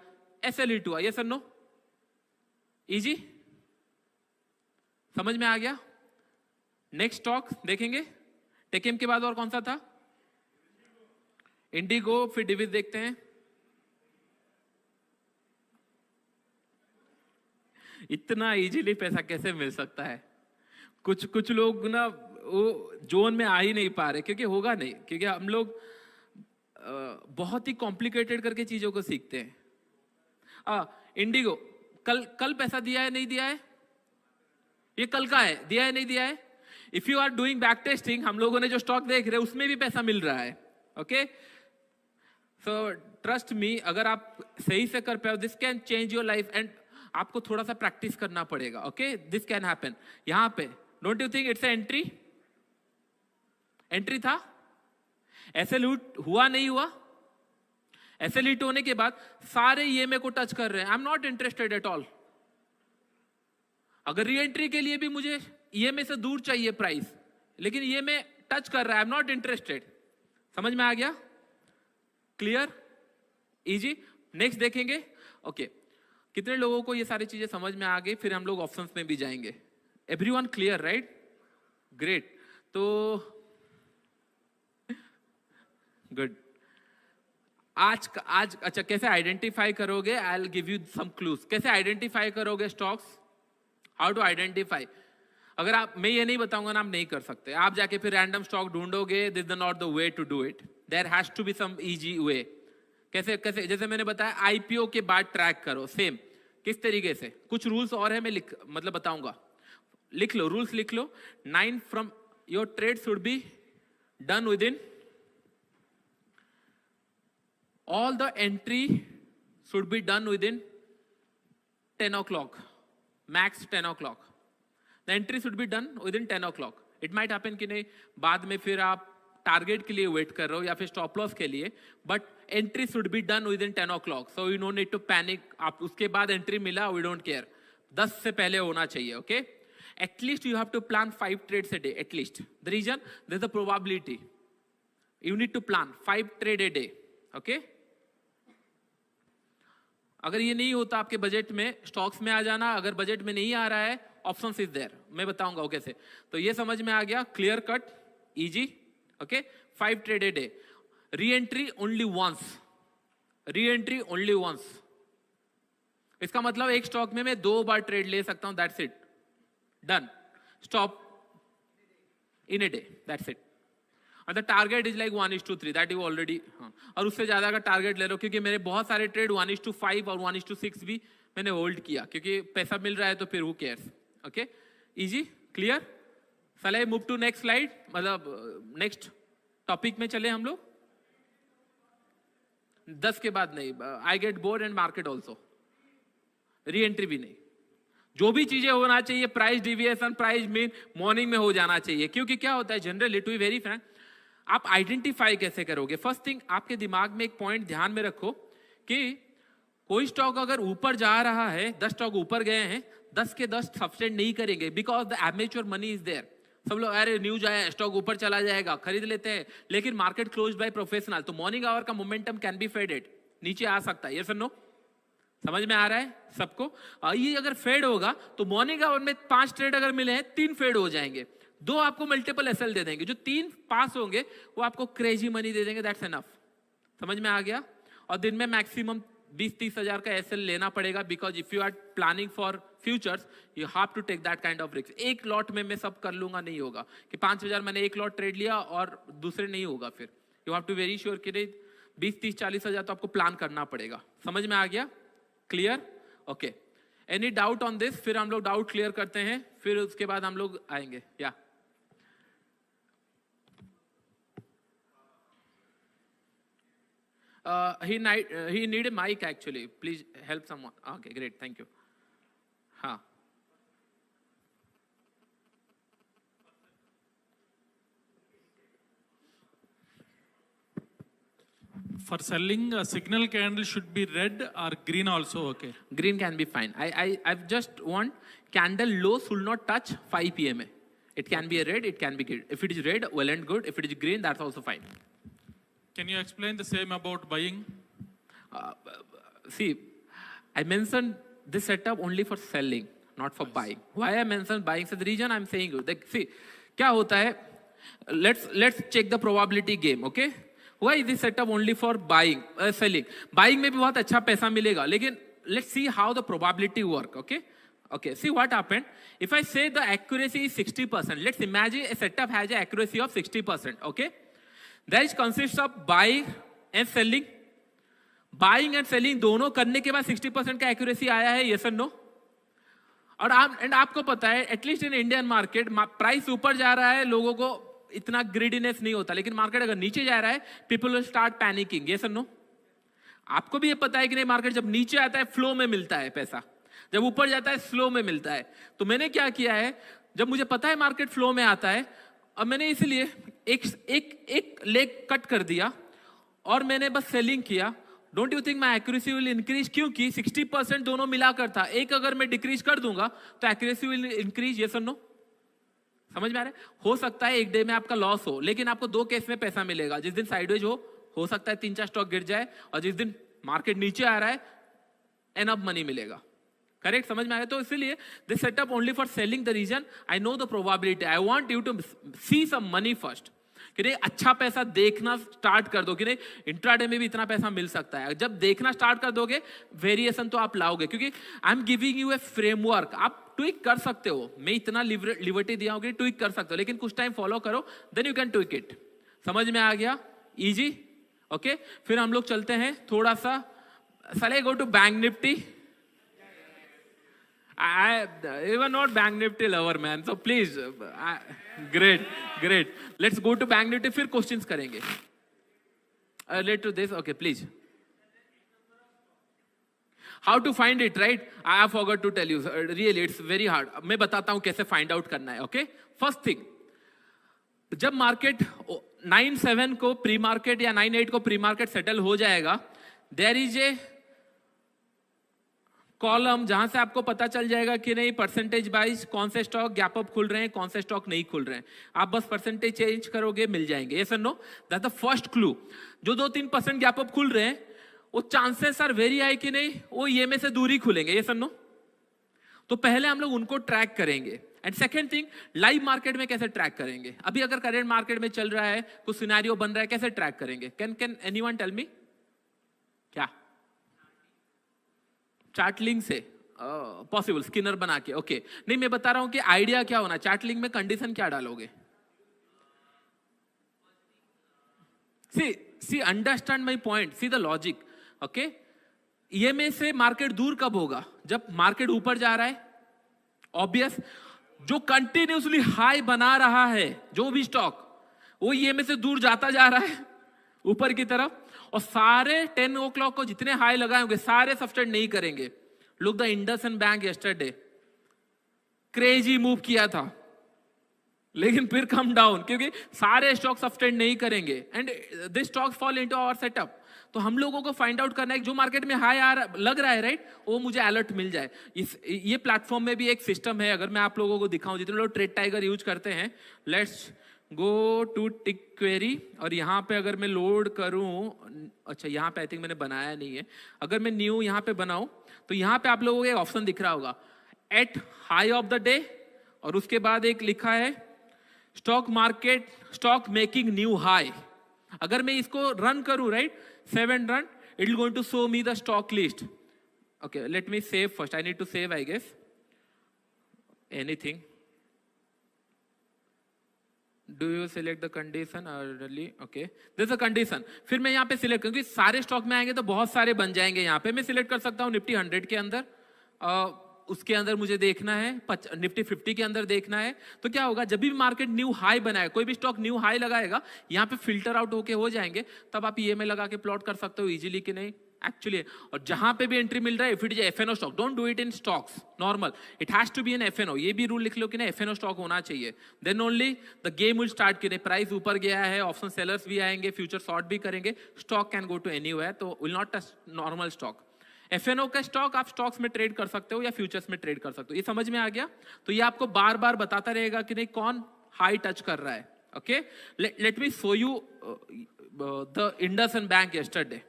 एसएल हिट हुआ. यस और नो? इजी, समझ में आ गया? नेक्स्ट स्टॉक देखेंगे. टेकएम के बाद और कौन सा था? इंडिगो. फिर डिविस देखते हैं. इतना इजीली पैसा कैसे मिल सकता है? कुछ लोग ना वो जोन में आ ही नहीं पा रहे क्योंकि होगा नहीं, क्योंकि हम लोग बहुत ही कॉम्प्लिकेटेड करके चीजों को सीखते हैं. इंडिगो कल पैसा दिया है नहीं दिया है? ये कल का है, दिया है नहीं दिया है? If you are doing back testing, हम लोगों ने जो स्टॉक देख रहे हैं उसमें भी पैसा मिल रहा है. ओके, सो ट्रस्ट मी, अगर आप सही से कर पाओ, this can change your life. And आपको थोड़ा सा प्रैक्टिस करना पड़ेगा. Okay, this can happen. यहां पे don't you think it's entry? Entry था. एसएल हिट हुआ नहीं हुआ? एसएल हिट होने के बाद सारे ईएमए को टच कर रहे हैं. आई am not interested at all. अगर री एंट्री के लिए भी मुझे ईएमए से दूर चाहिए प्राइस, लेकिन ईएमए टच कर रहा है, आई एम नॉट इंटरेस्टेड. समझ में आ गया? Clear, easy. नेक्स्ट देखेंगे. ओके, कितने लोगों को ये सारी चीजें समझ में आ गई? फिर हम लोग ऑप्शंस में भी जाएंगे. Everyone clear, right? ग्रेट. तो गुड. आज अच्छा, कैसे आइडेंटिफाई करोगे? I will give you some clues. कैसे आइडेंटिफाई करोगे स्टॉक्स? How to identify? अगर आप, मैं ये नहीं बताऊंगा ना, आप नहीं कर सकते. आप जाके फिर रैंडम स्टॉक ढूंढोगे. This is not the way to do it. There has to be some easy way. कैसे? जैसे मैंने बताया, आईपीओ के बाद ट्रैक करो. सेम किस तरीके से? कुछ रूल्स और है, मैं मतलब बताऊंगा. लिख लो, रूल्स लिख लो. 9 from your trade should be done with in, all the entry should be done within 10 o'clock, max 10 o'clock. The entry should be done within 10 o'clock. It might happen कि नहीं बाद में फिर आप टारगेट के लिए वेट कर रहे हो या फिर स्टॉप लॉस के लिए, but entry should be done within 10 o'clock. So you no need to panic. आप उसके बाद एंट्री मिला, वी डोंट केयर. 10 से पहले होना चाहिए. Okay, at least you have to plan 5 trades a day, at least. The reason, there is a probability You need to plan 5 trade a day. Okay? अगर ये नहीं होता आपके बजट में, स्टॉक्स में आ जाना. अगर बजट में नहीं आ रहा है, ऑप्शंस इज देयर. मैं बताऊंगा वो कैसे. तो ये समझ में आ गया. Clear cut, easy. Okay, 5 trade a day. Re entry only once. Re entry only once. इसका मतलब एक स्टॉक में मैं 2 बार ट्रेड ले सकता हूं. That's it. Done. Stop in a day. That's it. और the target is like 1:3. That you already. और उससे ज्यादा का टारगेट ले लो, क्योंकि मेरे बहुत सारे ट्रेड 1:5 और 1:6 भी मैंने होल्ड किया, क्योंकि पैसा मिल रहा है तो फिर who cares. Okay, easy, clear. Shall I move to next slide, मतलब नेक्स्ट टॉपिक में चले हम लोग. 10 के बाद नहीं. I get bored and market also. Re entry भी नहीं. जो भी चीजें होना चाहिए, price deviation, price mean morning में हो जाना चाहिए. क्योंकि क्या होता है generally, to be very frank, आप आइडेंटिफाई कैसे करोगे? फर्स्ट थिंग, आपके दिमाग में एक पॉइंट ध्यान में रखो कि कोई स्टॉक अगर ऊपर जा रहा है, 10 स्टॉक ऊपर गए हैं, 10 के 10 सब्सटेंड नहीं करेंगे, because the amateur money is there. सब लोग अरे न्यूज आया, स्टॉक ऊपर चला जाएगा, खरीद लेते हैं. लेकिन मार्केट क्लोज बाय प्रोफेशनल, तो मॉर्निंग आवर का मोमेंटम कैन बी फेडेड. नीचे आ सकता है. यस और नो? समझ में आ रहा है सबको? ये अगर फेड होगा तो मॉर्निंग आवर में 5 ट्रेड अगर मिले हैं, 3 फेड हो जाएंगे. 2 आपको मल्टीपल एसएल दे देंगे. जो 3 पास होंगे वो आपको क्रेजी मनी दे देंगे. That's enough. समझ में आ गया? और दिन में मैक्सिमम 20-30 हजार का एसएल लेना पड़ेगा, because if you are planning for futures you have to take that kind of risk. एक लॉट में मैं सब कर लूंगा, नहीं होगा. कि 5000 मैंने एक लॉट ट्रेड लिया और दूसरे नहीं होगा. फिर you have to very sure कि 20-30-40 हजार तो आपको प्लान करना पड़ेगा. समझ में आ गया? Clear? Okay. Any doubt on this? फिर हम लोग डाउट क्लियर करते हैं, फिर उसके बाद हम लोग आएंगे. या he need a mic actually. Please help someone. Okay, great. Thank you. हाँ. For selling, a signal candle should be red or green also, okay? Green can be fine. I just want candle low should not touch 5 p.m. It can be a red, it can be green. If it is red, well and good. If it is green, that's also fine. Can you explain the same about buying? See, I mentioned this setup only for selling, not for buying. Why I mentioned buying? So the reason I'm saying you, see, क्या होता है? Let's check the probability game, okay? Why is this setup only for buying, selling? Buying में भी बहुत अच्छा पैसा मिलेगा, लेकिन let's see how the probability work, okay? Okay, see what happened. If I say the accuracy is 60%, let's imagine a setup has an accuracy of 60%, okay? That consists of buying and selling. Buying and selling दोनों करने के बाद 60% का एक्यूरेसी आया है. यस और नो? और आपको पता है at least in Indian market price ऊपर जा रहा है, लोगों को इतना ग्रीडीनेस नहीं होता. लेकिन मार्केट अगर नीचे जा रहा है, people will start panicking. Yes और नो? आपको भी ये पता है कि नहीं, मार्केट जब नीचे आता है फ्लो में मिलता है पैसा, जब ऊपर जाता है स्लो में मिलता है. तो मैंने क्या किया है, जब मुझे पता है मार्केट फ्लो में आता है, अब मैंने इसलिए एक लेग कट कर दिया और मैंने बस सेलिंग किया. Don't you think my accuracy will increase? क्योंकि 60% दोनों मिलाकर था. एक अगर मैं डिक्रीज कर दूंगा तो एक्यूरेसी विल इंक्रीज. यस और नो? समझ में आ रहा है? हो सकता है एक डे में आपका लॉस हो, लेकिन आपको 2 केस में पैसा मिलेगा. जिस दिन साइडवेज हो सकता है 3-4 स्टॉक गिर जाए, और जिस दिन मार्केट नीचे आ रहा है एनफ मनी मिलेगा. करेक्ट? समझ में आया? तो इसीलिए this setup only for selling. The reason I know the probability. I want you to see some money first. कि नहीं, अच्छा पैसा देखना स्टार्ट कर दो कि नहीं इंट्राडे में भी इतना पैसा मिल सकता है. जब देखना स्टार्ट कर दोगे, वेरिएशन तो आप लाओगे, क्योंकि I am giving U A framework. आप ट्विक कर सकते हो. मैं इतना लिबर्टी दिया हूं कि ट्विक कर सकते हो, लेकिन कुछ टाइम फॉलो करो, then you can tweak it. समझ में आ गया? इजी. ओके, फिर हम लोग चलते हैं थोड़ा सा. चले go to bank Nifty. You are not Bank Nifty lover, man. So please, great. Let's go to Bank Nifty. फिर questions करेंगे. Relate to this, okay, please. How to find it, right? I forgot to tell you. Really, it's very hard. मैं बताता हूँ कैसे find out करना है. Okay? First thing, जब मार्केट 9.7 को प्री मार्केट या 9.8 को प्री मार्केट सेटल हो जाएगा, there is a कॉलम जहां से आपको पता चल जाएगा कि नहीं परसेंटेज वाइज कौन से स्टॉक गैप अप खुल रहे हैं, कौन से स्टॉक नहीं खुल रहे हैं। आप बस परसेंटेज चेंज करोगे, मिल जाएंगे। यस और no, that's the first clue. जो 2-3% गैप अप खुल रहे हैं वो चांसेस आर वेरी हाई कि नहीं वो ईएमए से दूर ही खुलेंगे। यस और नो, तो पहले हम लोग उनको ट्रैक करेंगे। And second thing, live market में कैसे ट्रैक करेंगे? अभी अगर करंट मार्केट में चल रहा है, कुछ सिनेरियो बन रहा है, कैसे ट्रैक करेंगे? Can anyone tell me? क्या चार्ट लिंक से पॉसिबल? स्किनर बना के? ओके नहीं, मैं बता रहा हूं कि आइडिया क्या होना। चार्ट लिंक में कंडीशन क्या डालोगे? See understand my point, see the logic. Okay, EMA से मार्केट दूर कब होगा? जब मार्केट ऊपर जा रहा है। ऑब्वियस, जो कंटिन्यूसली हाई बना रहा है जो भी स्टॉक, वो ईएमए से दूर जाता जा रहा है ऊपर की तरफ, और सारे 10 o'clock को जितने हाई लगाए होंगे सारे सस्टेन नहीं करेंगे। Look the IndusInd bank yesterday, crazy move किया था लेकिन फिर कम डाउन, क्योंकि सारे स्टॉक सस्टेन नहीं करेंगे and this stock fall into our setup. तो हम लोगों को फाइंड आउट करना है जो मार्केट में हाई आ रहा लग रहा है, राइट, वो मुझे अलर्ट मिल जाए। ये प्लेटफॉर्म में भी एक सिस्टम है, अगर मैं आप लोगों को दिखाऊं, जितने लोग ट्रेड टाइगर यूज करते हैं, let's go to tick query, और यहाँ पे अगर मैं लोड करूं, अच्छा यहाँ पे आई थिंक मैंने बनाया नहीं है, अगर मैं न्यू यहाँ पे बनाऊं तो यहाँ पे आप लोगों को एक ऑप्शन दिख रहा होगा, at high of the day, और उसके बाद एक लिखा है stock market stock making new high. अगर मैं इसको रन करूं, right, 7 run, it will going to show me the stock list. Okay, let me save first, I need to save I guess anything. Do you select the condition early? Okay, there's a condition। फिर मैं यहाँ पे सिलेक्ट, क्योंकि सारे स्टॉक में आएंगे तो बहुत सारे बन जाएंगे। यहाँ पे मैं सिलेक्ट कर सकता हूँ निफ्टी 100 के अंदर, उसके अंदर मुझे देखना है, निफ्टी 50 के अंदर देखना है। तो क्या होगा, जब भी मार्केट न्यू हाई बनाए, कोई भी स्टॉक न्यू हाई लगाएगा, यहाँ पे फिल्टर आउट होके हो जाएंगे, तब आप ईएमए लगा के प्लॉट कर सकते हो इजीली कि नहीं एक्चुअली। और जहां पे भी एंट्री मिल रहा है, if it is FNO stock, don't do it in stocks normal, it has to be an FNO. ये भी रूल लिख लो कि ना एफएनओ स्टॉक होना चाहिए, then only the game will start. कि प्राइस ऊपर गया है, ऑप्शन सेलर्स भी आएंगे, फ्यूचर शॉर्ट भी करेंगे, stock can go to anywhere, तो will not touch normal stock. FnO का स्टॉक आप स्टॉक्स में ट्रेड कर सकते हो या फ्यूचर्स में ट्रेड कर सकते हो। ये समझ में आ गया? तो ये आपको बार बार बताता रहेगा कि नहीं कौन हाई टच कर रहा है। Okay, let me show you the IndusInd bank yesterday,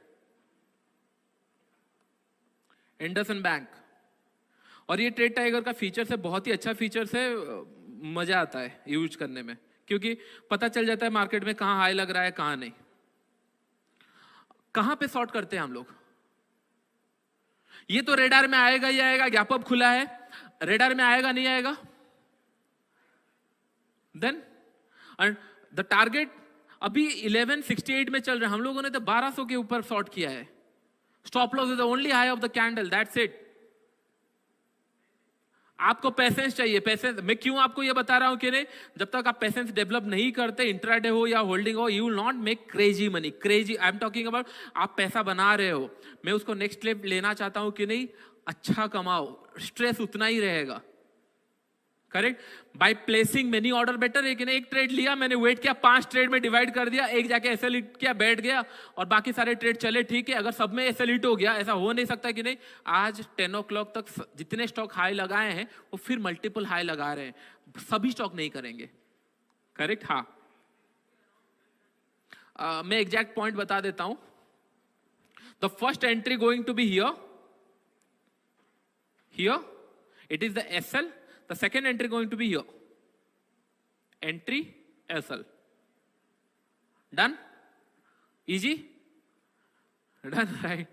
IndusInd bank. और ये ट्रेड टाइगर का फीचर है, बहुत ही अच्छा फीचर है, मजा आता है यूज करने में, क्योंकि पता चल जाता है मार्केट में कहां हाई लग रहा है कहां नहीं। कहां पे शॉर्ट करते हैं हम लोग? ये तो रेडार में आएगा ही आएगा, गैप अप खुला है, रेडार में आएगा नहीं आएगा। देन द टारगेट अभी 1168 में चल रहा है, हम लोगों ने तो 1200 के ऊपर शॉर्ट किया है। Stop loss is the only high of the candle, that's it. आपको पेशेंस चाहिए, पेशेंस। मैं क्यों आपको ये बता रहा हूं कि नहीं, जब तक आप पेशेंस डेवलप नहीं करते, इंट्राडे हो या होल्डिंग हो, you will not make crazy money. Crazy I am talking about, आप पैसा बना रहे हो, मैं उसको नेक्स्ट स्टेप लेना चाहता हूं कि नहीं, अच्छा कमाओ, स्ट्रेस उतना ही रहेगा, correct. By placing many order better है कि नहीं। एक ट्रेड लिया मैंने, वेट किया, 5 ट्रेड में डिवाइड कर दिया, एक जाके एसएल हिट किया, बैठ गया, और बाकी सारे ट्रेड चले, ठीक है। अगर सब में एसएल हिट हो गया, ऐसा हो नहीं सकता कि नहीं। आज 10 o'clock तक जितने स्टॉक हाई लगाए हैं वो फिर मल्टीपल हाई लगा रहे हैं, सभी स्टॉक नहीं करेंगे, करेक्ट। हाँ, मैं एग्जैक्ट पॉइंट बता देता हूं। The first entry going to be here, it is the SL. The second entry going to be here. Entry SL. Done? Easy? Done, right?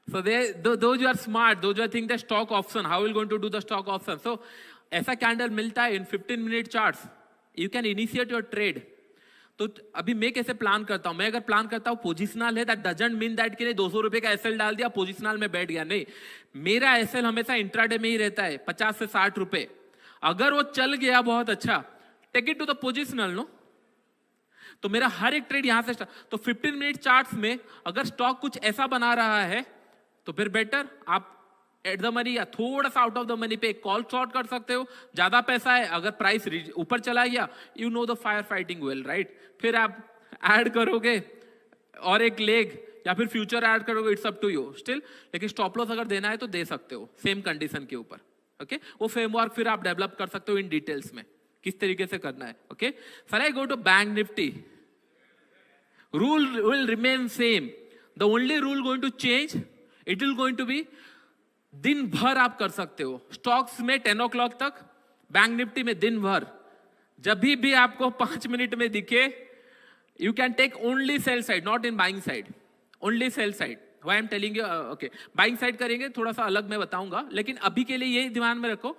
So those who are smart, those who are think the stock option, how are we going to do the stock option? So ऐसा कैंडल मिलता है in 15-minute charts. You can initiate your trade. तो अभी मैं कैसे प्लान करता हूं? मैं अगर प्लान करता हूं पोजिशनल है, दैट डजंट मीन दैट कि नहीं 200 रुपए का एसएल डाल दिया, पोजिशनल में बैठ गया, नहीं। मेरा एसएल हमेशा इंट्राडे में ही रहता है, 50 से 60 रुपए। अगर वो चल गया बहुत अच्छा, take it to the positional, no. तो मेरा हर एक ट्रेड यहां से तो 15-minute चार्ट्स में अगर स्टॉक कुछ ऐसा बना रहा है तो फिर बेटर आप एट द मनी या थोड़ा सा आउट ऑफ द मनी पे कॉल शॉर्ट कर सकते हो। ज्यादा पैसा है, अगर प्राइस ऊपर चला गया, you know the fire fighting well, right. फिर आप ऐड करोगे और एक लेग, या फिर फ्यूचर ऐड करोगे, it's up to you still, लेकिन स्टॉप लॉस अगर देना है तो दे सकते हो सेम कंडीशन के ऊपर। ओके, वो फ्रेमवर्क फिर आप डेवलप कर सकते हो इन डिटेल्स में किस तरीके से करना है। Okay, sir I go to bank Nifty, rule will remain same, the only rule going to change, it will going to be दिन भर आप कर सकते हो स्टॉक्स में 10 o'clock तक, बैंक निफ्टी में दिन भर, जब भी आपको 5 मिनट में दिखे, you can take only sell side, not in buying side, only sell side. Why I am telling you, okay buying side करेंगे थोड़ा सा अलग मैं बताऊंगा, लेकिन अभी के लिए ये ध्यान में रखो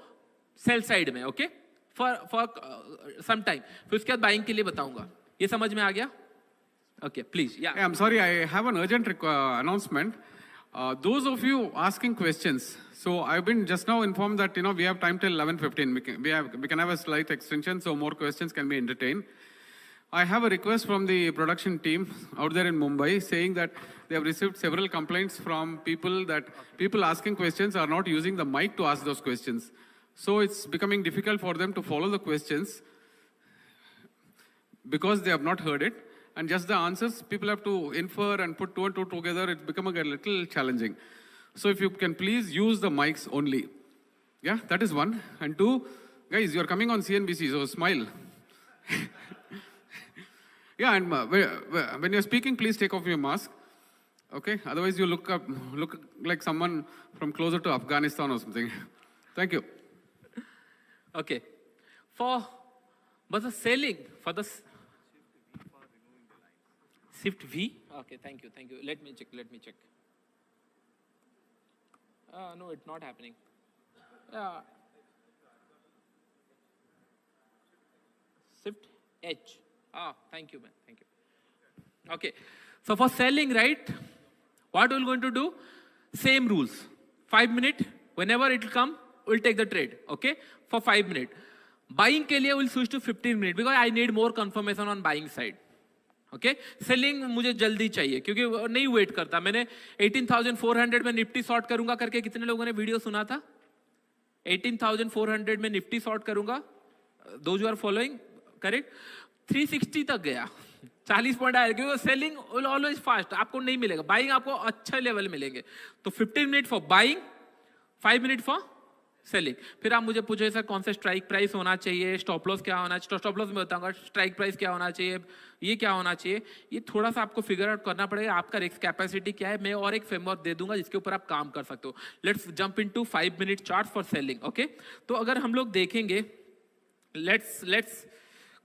सेल साइड में। ओके, फॉर सम टाइम, फिर उसके बाद बाइंग के लिए बताऊंगा। ये समझ में आ गया? Okay please. या I'm sorry, I have an urgent announcement. Those of you asking questions, so I've been just now informed that we have time till 11:15. We can have a slight extension, so more questions can be entertained. I have a request from the production team out there in Mumbai saying that they have received several complaints from people that people asking questions are not using the mic to ask those questions. So it's becoming difficult for them to follow the questions because they have not heard it. And just the answers, people have to infer and put 2 and 2 together. It's becoming a little challenging. So if you can please use the mics only. Yeah, that is one. And two, guys, you're coming on CNBC, so smile. Yeah, and when you're speaking, please take off your mask. Okay, otherwise you look like someone from closer to Afghanistan or something. Thank you. Okay, but the selling for the Shift V. Okay, thank you. Let me check. No, it's not happening. Shift H. Thank you, man. Thank you. Okay, so for selling, right, what we're going to do? Same rules. 5 minutes. Whenever it will come, we'll take the trade. Okay, for 5 minutes. Buying के लिए we'll switch to 15 minutes because I need more confirmation on buying side. Okay, selling मुझे जल्दी चाहिए क्योंकि नहीं वेट करता। मैंने 18,400 में निफ्टी शॉर्ट करूंगा करके कितने लोगों ने वीडियो सुना था? 18,400 में निफ्टी शॉर्ट करूंगा, those who are following correct, 360 तक गया, 40 पॉइंट आया, क्योंकि सेलिंग विल ऑलवेज फास्ट, आपको नहीं मिलेगा, बाइंग आपको अच्छे लेवल मिलेंगे। तो 15 minute for buying, 5 minute for selling. फिर आप मुझे पूछे सर कौन सा स्ट्राइक प्राइस होना चाहिए, स्टॉप लॉस क्या होना चाहिए, स्टॉप लॉस में बताऊंगा, स्ट्राइक प्राइस क्या होना चाहिए, ये क्या होना चाहिए, ये थोड़ा सा आपको फिगर आउट करना पड़ेगा, आपका रिस्क कैपेसिटी क्या है। मैं और एक फ्रेमवर्क दे दूंगा जिसके ऊपर आप काम कर सकते हो। Let's jump into 5 minute chart for selling. Okay, तो अगर हम लोग देखेंगे, लेट्स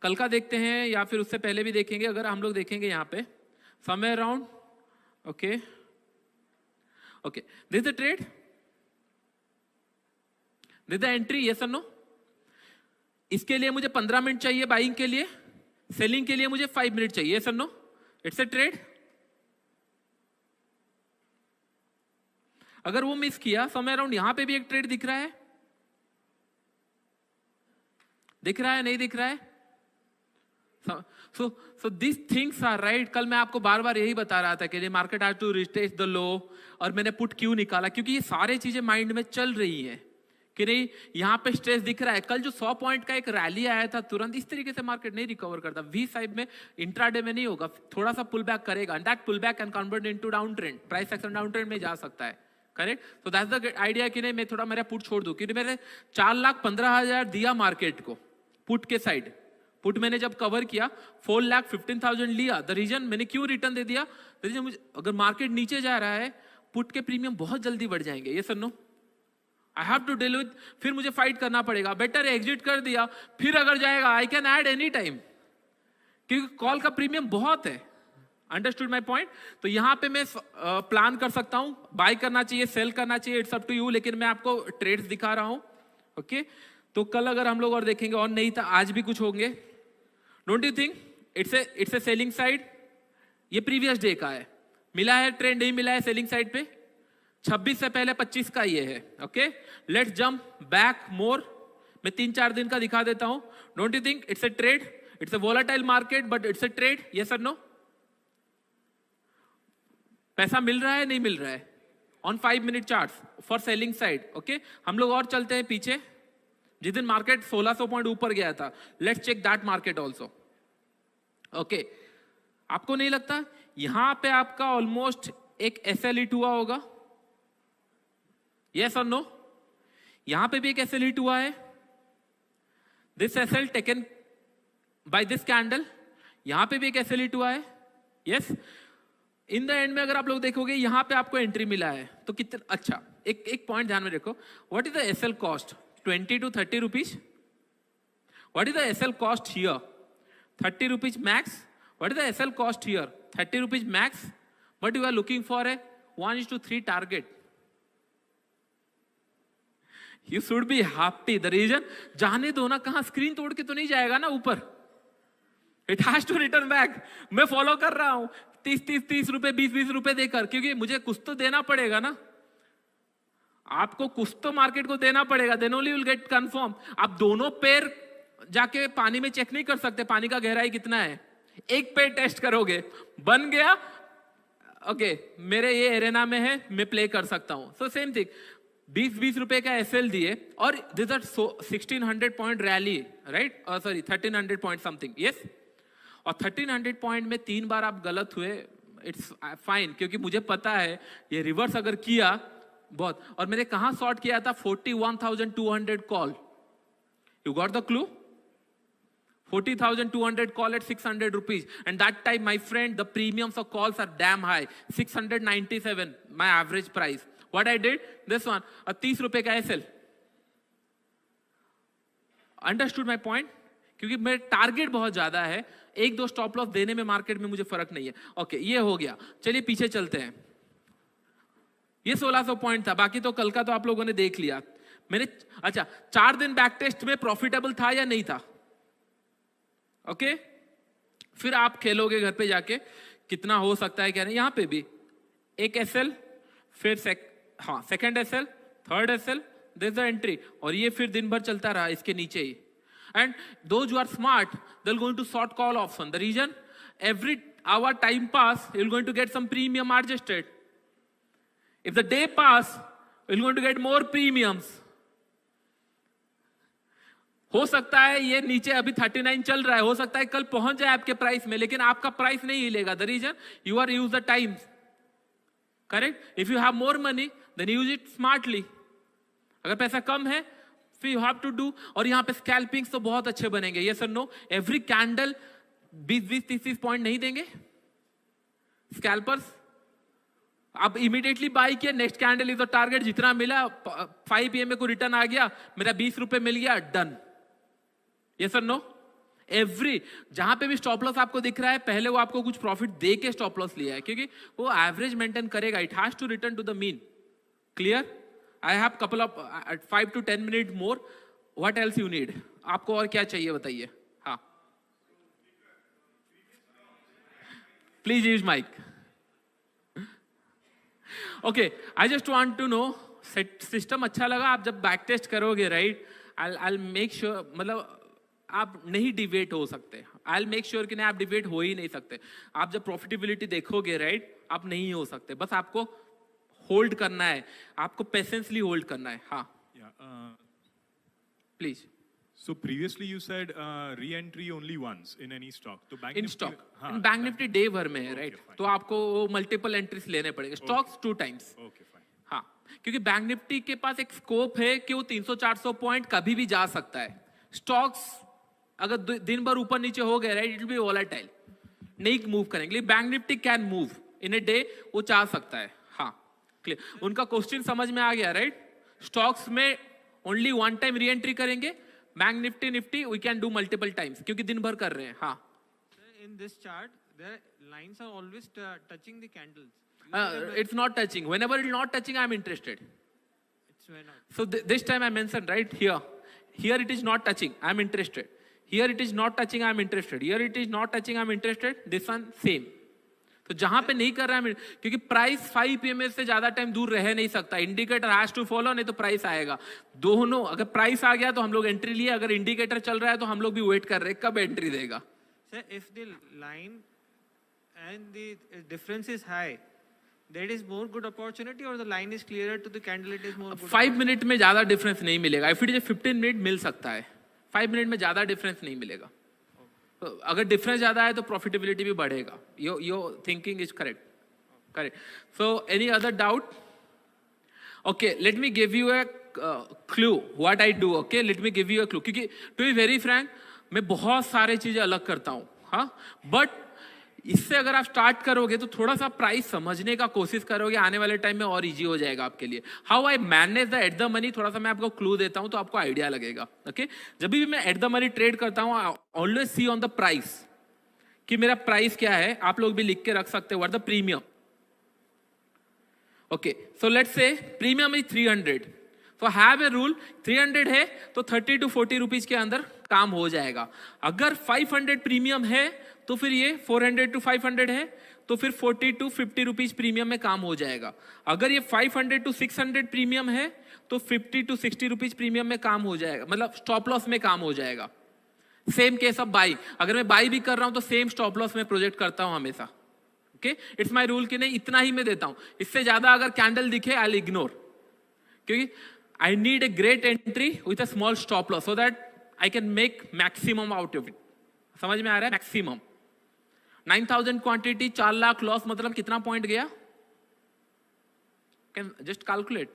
कल का देखते हैं या फिर उससे पहले भी देखेंगे। अगर हम लोग देखेंगे यहाँ पे somewhere around, okay, this the trade, this the entry, yes और नो। इसके लिए मुझे 15 मिनट चाहिए बाइंग के लिए, सेलिंग के लिए मुझे 5 मिनट चाहिए, यस और नो। It's a trade. अगर वो मिस किया, समय अराउंड यहां पे भी एक ट्रेड दिख रहा है, दिख रहा है नहीं दिख रहा है? So these things are right। कल मैं आपको बार बार यही बता रहा था कि market has to retest the low, और मैंने पुट क्यों निकाला, क्योंकि ये सारे चीजें माइंड में चल रही है कि नहीं यहाँ पे स्ट्रेस दिख रहा है। कल जो 100 पॉइंट का एक रैली आया था, तुरंत इस तरीके से मार्केट नहीं रिकवर करता। वी साइड में इंट्राडे में नहीं होगा, थोड़ा सा पुल बैक करेगा, and that pull back can convert into down trend, price action down trend में जा सकता है, करेक्ट। तो दैट्स द आइडिया कि नहीं मैं थोड़ा मेरा पुट छोड़ दूं, क्योंकि मैंने 4,15,000 दिया मार्केट को पुट के साइड। पुट मैंने जब कवर किया 4,15,000 लिया। द रीजन मैंने क्यों रिटर्न दे दिया, द रीजन मुझे अगर मार्केट नीचे जा रहा है पुट के प्रीमियम बहुत जल्दी बढ़ जाएंगे, ये sir no, I have to deal with, फिर मुझे फाइट करना पड़ेगा। बेटर एग्जिट कर दिया, फिर अगर जाएगा I can add any time, क्योंकि कॉल का प्रीमियम बहुत है। Understood my point. तो यहां पे मैं प्लान कर सकता हूं, बाय करना चाहिए, सेल करना चाहिए, इट्स अप टू यू, लेकिन मैं आपको ट्रेड्स दिखा रहा हूं। ओके, तो कल अगर हम लोग और देखेंगे और नहीं तो आज भी कुछ होंगे। Don't you think it's a selling side? ये प्रीवियस डे का है, मिला है ट्रेंड, नहीं मिला है सेलिंग साइड पे। 26 से पहले 25 का ये है। ओके, लेट्स जंप बैक मोर, मैं 3-4 दिन का दिखा देता हूं। Don't you think it's a trade? It's a volatile market but it's a trade, yes और नो? पैसा मिल रहा है नहीं मिल रहा है on 5 minute charts for selling side. Okay, हम लोग और चलते हैं पीछे, जिस दिन मार्केट 1600 पॉइंट ऊपर गया था, let's check that market also. Okay, आपको नहीं लगता यहां पे आपका ऑलमोस्ट एक एसएल हिट हुआ होगा, यस और नो? यहां पे भी एक एसएल हिट हुआ है, this SL taken by this candle, यहां पे भी एक एसएल हिट हुआ है, यस। इन द एंड में अगर आप लोग देखोगे यहां पे आपको एंट्री मिला है तो कितना अच्छा। एक पॉइंट ध्यान में रखो, what is the SL cost? 20 to 30 rupees. What is the SL cost here? 30 rupees max. What is the SL cost here? 30 rupees max. But you are looking for a 1:3 target. You should be happy. The reason, जाने दो ना, कहां स्क्रीन तोड़ के तो नहीं जाएगा ना ऊपर. It has to return back. मैं फॉलो कर रहा हूं 30 रुपए 20 रुपए देकर, क्योंकि मुझे कुछ तो देना पड़ेगा ना, आपको कुछ तो मार्केट को देना पड़ेगा, then only will get confirm. आप दोनों पैर जाके पानी में चेक नहीं कर सकते पानी का गहराई कितना है, एक पैर टेस्ट करोगे, बन गया ओके मेरे ये एरेना में है, मैं प्ले कर सकता हूं। सो सेम थिंग, 20 रुपए का एसएल दिए और this are 1600 point rally, right, sorry 1300 point something, yes. और 1300 पॉइंट में 3 बार आप गलत हुए, इट्स फाइन, क्योंकि मुझे पता है ये रिवर्स अगर किया बहुत। और मैंने कहां शॉर्ट किया था? 41,200 call, you got the clue? 40,200 call at 600 rupees, and that time my friend the premiums of calls are damn high, 697 my average price. What I did, this one, a 30 रुपए का एसएल, अंडरस्टूड माई पॉइंट? क्योंकि मेरे टारगेट बहुत ज्यादा है, एक दो स्टॉप लॉस देने में मार्केट में मुझे फर्क नहीं है। ओके ये हो गया, चलिए पीछे चलते हैं। ये 1600 पॉइंट था, बाकी तो कल का तो आप लोगों ने देख लिया। मैंने अच्छा 4 दिन बैक टेस्ट में प्रॉफिटेबल था या नहीं था? ओके फिर आप खेलोगे घर पे जाके कितना हो सकता है क्या नहीं। यहां पे भी एक एसएल, फिर second SL, third SL, this the entry, और ये फिर दिन भर चलता रहा इसके नीचे ही। And those who are smart they will going to short call option, the reason every hour time pass you're going to get some premium adjusted. If the day pass you're going to get more premiums. हो सकता है ये नीचे अभी 39 चल रहा है, हो सकता है कल पहुंच जाए आपके प्राइस में, लेकिन आपका प्राइस नहीं हिलेगा। The reason you are use the time, correct? If you have more money then use it smartly. अगर पैसा कम है फिर यू हैव टू डू, और यहां पे स्कैल्पिंग्स तो बहुत अच्छे बनेंगे, यस और नो? एवरी कैंडल 20-30 पॉइंट नहीं देंगे स्कैल्पर्स। आप इमीडिएटली बाई किया, next candle is the target, जितना मिला 5 PM को रिटर्न आ गया, मेरा 20 रुपए मिल गया, डन, यस और नो? एवरी जहां पे भी स्टॉप लॉस आपको दिख रहा है, पहले वो आपको कुछ प्रॉफिट दे के स्टॉप लॉस लिया है, क्योंकि वो एवरेज मेंटेन करेगा। It has to return to the mean. Clear? I have couple of 5 to 10 minute more. What else you need? आपको और क्या चाहिए बताइए? हाँ please use mic. Okay I just want to know, system अच्छा लगा? आप जब बैक टेस्ट करोगे, राइट, आई मेक श्योर, मतलब आप नहीं डिवेट हो सकते। आई मेक श्योर कि नहीं, आप डिवेट हो ही नहीं सकते। आप जब प्रॉफिटेबिलिटी देखोगे, राइट, आप नहीं हो सकते। बस आपको होल्ड करना है, आपको पेशेंसली होल्ड करना है। हाँ please. So previously you said re-entry only once in any stock. तो bank in stock, in bank Nifty day भर में है, राइट, तो आपको मल्टीपल एंट्रीज लेने पड़ेंगे, स्टॉक्स 2 times। Okay, fine. हाँ, क्योंकि बैंक निफ्टी के पास एक स्कोप है कि वो 300-400 पॉइंट कभी भी जा सकता है। स्टॉक्स अगर दिन भर ऊपर नीचे हो गए, right, it will B volatile, नहीं मूव करेंगे। Bank Nifty can move in a day, वो चाह सकता है। हाँ क्लियर? उनका क्वेश्चन समझ में आ गया, राइट? स्टॉक्स में ओनली 1 time री एंट्री करेंगे, Bank Nifty we can do multiple times, क्योंकि दिन भर कर रहे हैं। हाँ In this chart, the lines are always touching the candles. it's not touching. Whenever it's not touching, I'm interested. It's when not. So this time I mentioned, right, here it is not touching, I'm interested. Here it is not touching, I'm interested. Here it is not touching, I'm interested. This one same. तो जहां पे नहीं कर रहा है, क्योंकि प्राइस 5 PM से ज्यादा टाइम दूर रह नहीं सकता। इंडिकेटर हैज टू फॉलो, नहीं तो प्राइस आएगा। दोनों, अगर प्राइस आ गया तो हम लोग एंट्री लिए, अगर इंडिकेटर चल रहा है तो हम लोग भी वेट कर रहे हैं कब एंट्री देगा। Sir, if the line and the difference is high, that is more good opportunity, or the line is clearer to the candle, it is more good? 5 minute में ज्यादा डिफरेंस नहीं मिलेगा। इफ इट इज 15 मिनट मिल सकता है, 5 मिनट में ज्यादा डिफरेंस नहीं मिलेगा। अगर डिफरेंस ज्यादा है तो प्रॉफिटेबिलिटी भी बढ़ेगा. Your thinking is correct. Correct. So, any other doubt? Okay, let me give you a clue what I do. Okay, let me give you a clue. क्योंकि to be very frank, मैं बहुत सारे चीजें अलग करता हूँ, हाँ. But इससे अगर आप स्टार्ट करोगे तो थोड़ा सा प्राइस समझने का कोशिश करोगे, आने वाले टाइम में और इजी हो जाएगा आपके लिए. How I manage the at the money, थोड़ा सा मैं आपको क्लू देता हूँ तो आपको आइडिया लगेगा. ओके, जब भी मैं एट द मनी ट्रेड करता हूँ, always see on the price कि मेरा प्राइस क्या है. आप लोग भी लिख के रख सकते हो, the premium. Okay, so let's say premium is 300. So have a rule, 300 है तो 30 to 40 रुपीज के अंदर काम हो जाएगा. अगर 500 प्रीमियम है तो फिर ये 400 to 500 है तो फिर 40 to 50 रुपीज प्रीमियम में काम हो जाएगा. अगर ये 500 to 600 प्रीमियम है तो 50 to 60 रुपीज प्रीमियम में काम हो जाएगा, मतलब स्टॉप लॉस में काम हो जाएगा. सेम केस ऑफ बाई, अगर मैं बाई भी कर रहा हूं तो सेम स्टॉप लॉस में प्रोजेक्ट करता हूं हमेशा. ओके, इट्स माय रूल कि नहीं इतना ही मैं देता हूं, इससे ज्यादा अगर कैंडल दिखे आई विल इग्नोर, क्योंकि I need a great entry with a small stop loss so that I can make maximum out of it. समझ में आ रहा है? मैक्सिमम 9000 क्वांटिटी 4 लाख लॉस, मतलब कितना पॉइंट गया? Can just calculate.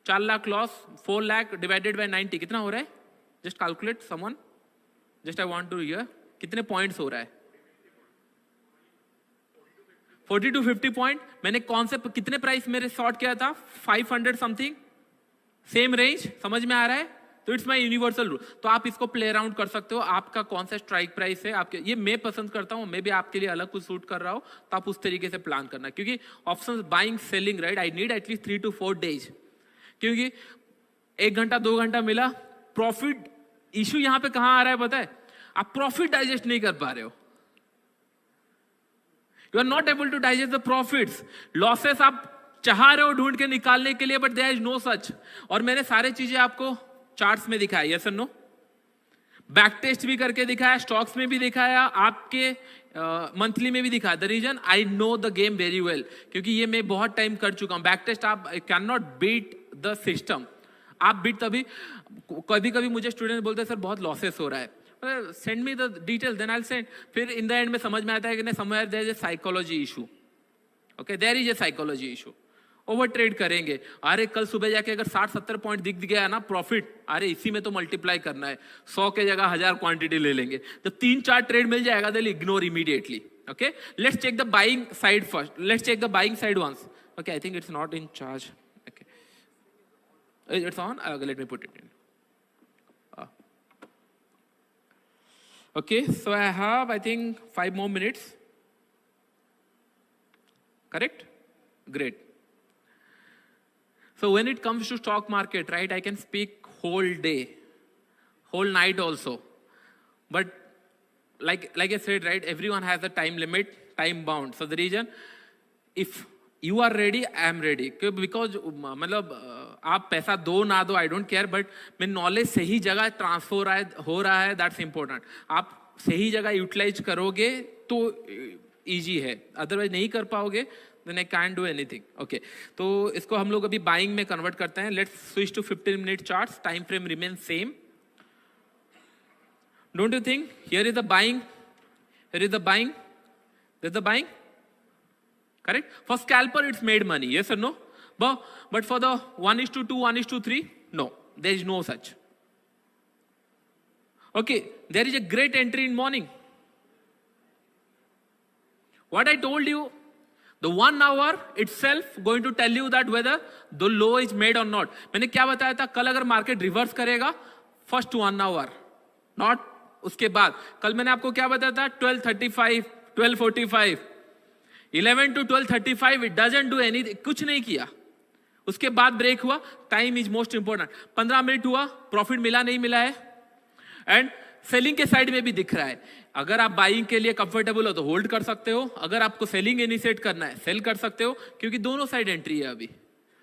4 lakh loss, 4 lakh divided by 90 कितना हो रहा है? Just calculate someone, just I want to hear कितने पॉइंट्स हो रहा है? 40 to 50 पॉइंट. मैंने कौन से कितने प्राइस मेरे शॉर्ट किया था? 500 समथिंग, सेम रेंज. समझ में आ रहा है? तो इट्स माय यूनिवर्सल रूल. तो आप इसको प्ले अराउंड कर सकते हो, आपका कौन सा स्ट्राइक प्राइस है आपके. ये मैं पसंद करता हूं, मैं भी आपके लिए अलग कुछ सूट कर रहा हूं, तो आप उस तरीके से प्लान करना. क्योंकि options buying selling right, I need at least 3 to 4 days. क्योंकि 1 घंटा 2 घंटा मिला. प्रॉफिट इशू यहां पे कहां आ रहा है पता है? आप प्रॉफिट डाइजेस्ट नहीं कर पा रहे हो. You are not able to digest the profits. Losses आप चाह रहे हो ढूंढ के निकालने के लिए, but there is no such. और मैंने सारे चीजें आपको चार्ट्स में दिखाया, yes or no? Back test भी करके दिखाया, स्टॉक्स में भी दिखाया, आपके मंथली में भी दिखाया. The reason I know the game very well, क्योंकि ये मैं बहुत टाइम कर चुका हूं. बैक टेस्ट आप can not beat the system. आप बीट तभी, कभी कभी मुझे स्टूडेंट बोलते हैं सर बहुत लॉसेस हो रहा है, send me the detail, then I will send. फिर इन द एंड में समझ में आता है कि नहीं, somewhere there is a psychology issue. Okay, there is a psychology issue. Over trade करेंगे, अरे कल सुबह जाके अगर 60-70 पॉइंट दिख गया ना प्रॉफिट, अरे इसी में तो मल्टीप्लाई करना है, 100 के जगह 1000 क्वांटिटी ले लेंगे. जब 3-4 ट्रेड मिल जाएगा then ignore immediately. Okay, let's check the buying side first. Let's check the buying side once. Okay, I think it's not in charge. Okay, it's on. Let me put it in. Okay, so I have, I think, 5 more minutes. Correct? Great. So when it comes to stock market, right, I can speak whole day, whole night also. But like I said, right, everyone has a time limit, time bound. So the reason, if you are ready, I am ready. Because मतलब आप पैसा दो ना दो, आई डोंट केयर, बट मैं नॉलेज सही जगह ट्रांसफर हो रहा है, दैट्स इंपॉर्टेंट. आप सही जगह यूटिलाइज करोगे तो इजी है, अदरवाइज नहीं कर पाओगे then I can't do anything. Okay, तो इसको हम लोग अभी बाइंग में कन्वर्ट करते हैं. Let's switch to 15-minute charts. Time frame remains same. Don't you think? Here is the buying. Here is the buying. There's the buying. Correct? For scalper, it's made money. Yes or no? But for the 1:2, 1:3, no. There is no such. Okay, there is a great entry in morning. What I told you, the 1 hour itself going to tell you that whether the low is made or not. मैंने क्या बताया था? कल अगर मार्केट रिवर्स करेगा, फर्स्ट 1 hour, नॉट उसके बाद. कल मैंने आपको क्या बताया था? 12:35, 12:45, 11 to 12:35, it doesn't do anything, कुछ नहीं किया. उसके बाद ब्रेक हुआ. Time is most important. 15 minute हुआ, प्रॉफिट मिला नहीं मिला है, एंड सेलिंग के साइड में भी दिख रहा है. अगर आप बाइंग के लिए कंफर्टेबल हो तो होल्ड कर सकते हो, अगर आपको सेलिंग इनिशिएट करना है सेल कर सकते हो, क्योंकि दोनों साइड एंट्री है अभी.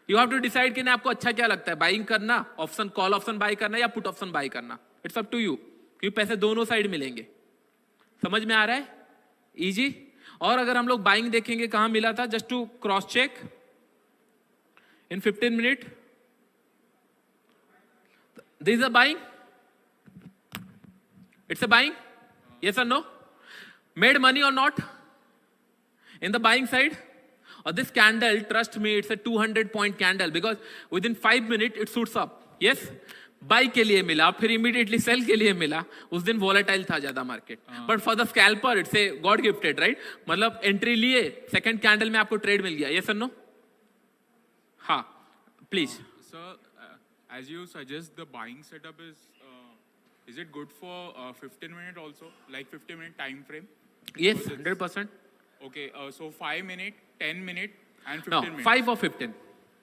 यू हैव टू डिसाइड कि ना आपको अच्छा क्या लगता है, बाइंग करना, ऑप्शन कॉल ऑप्शन बाय करना या पुट ऑप्शन बाय करना. इट्स अप टू यू, क्योंकि पैसे दोनों साइड मिलेंगे. समझ में आ रहा है? इजी. और अगर हम लोग बाइंग देखेंगे कहां मिला था, just to cross check in 15 minutes. This is a buying. It's a buying. Yes or no? Made money or not? In the buying side? Or this candle, trust me, it's a 200-point candle because within 5 minutes it shoots up. Yes? Buy के लिए मिला, फिर immediately sell के लिए मिला. उस दिन volatile था ज़्यादा market. But for the scalper, it's a God gifted, right? मतलब entry लिए, second candle में आपको trade मिल गया. Yes or no? हाँ, please. Sir, as you suggest, the buying setup is it good for 15-minute also? Like 15-minute time frame? Yes, 100%. Okay, so 5-minute, 10-minute, and 15 No, minutes. 5 or 15.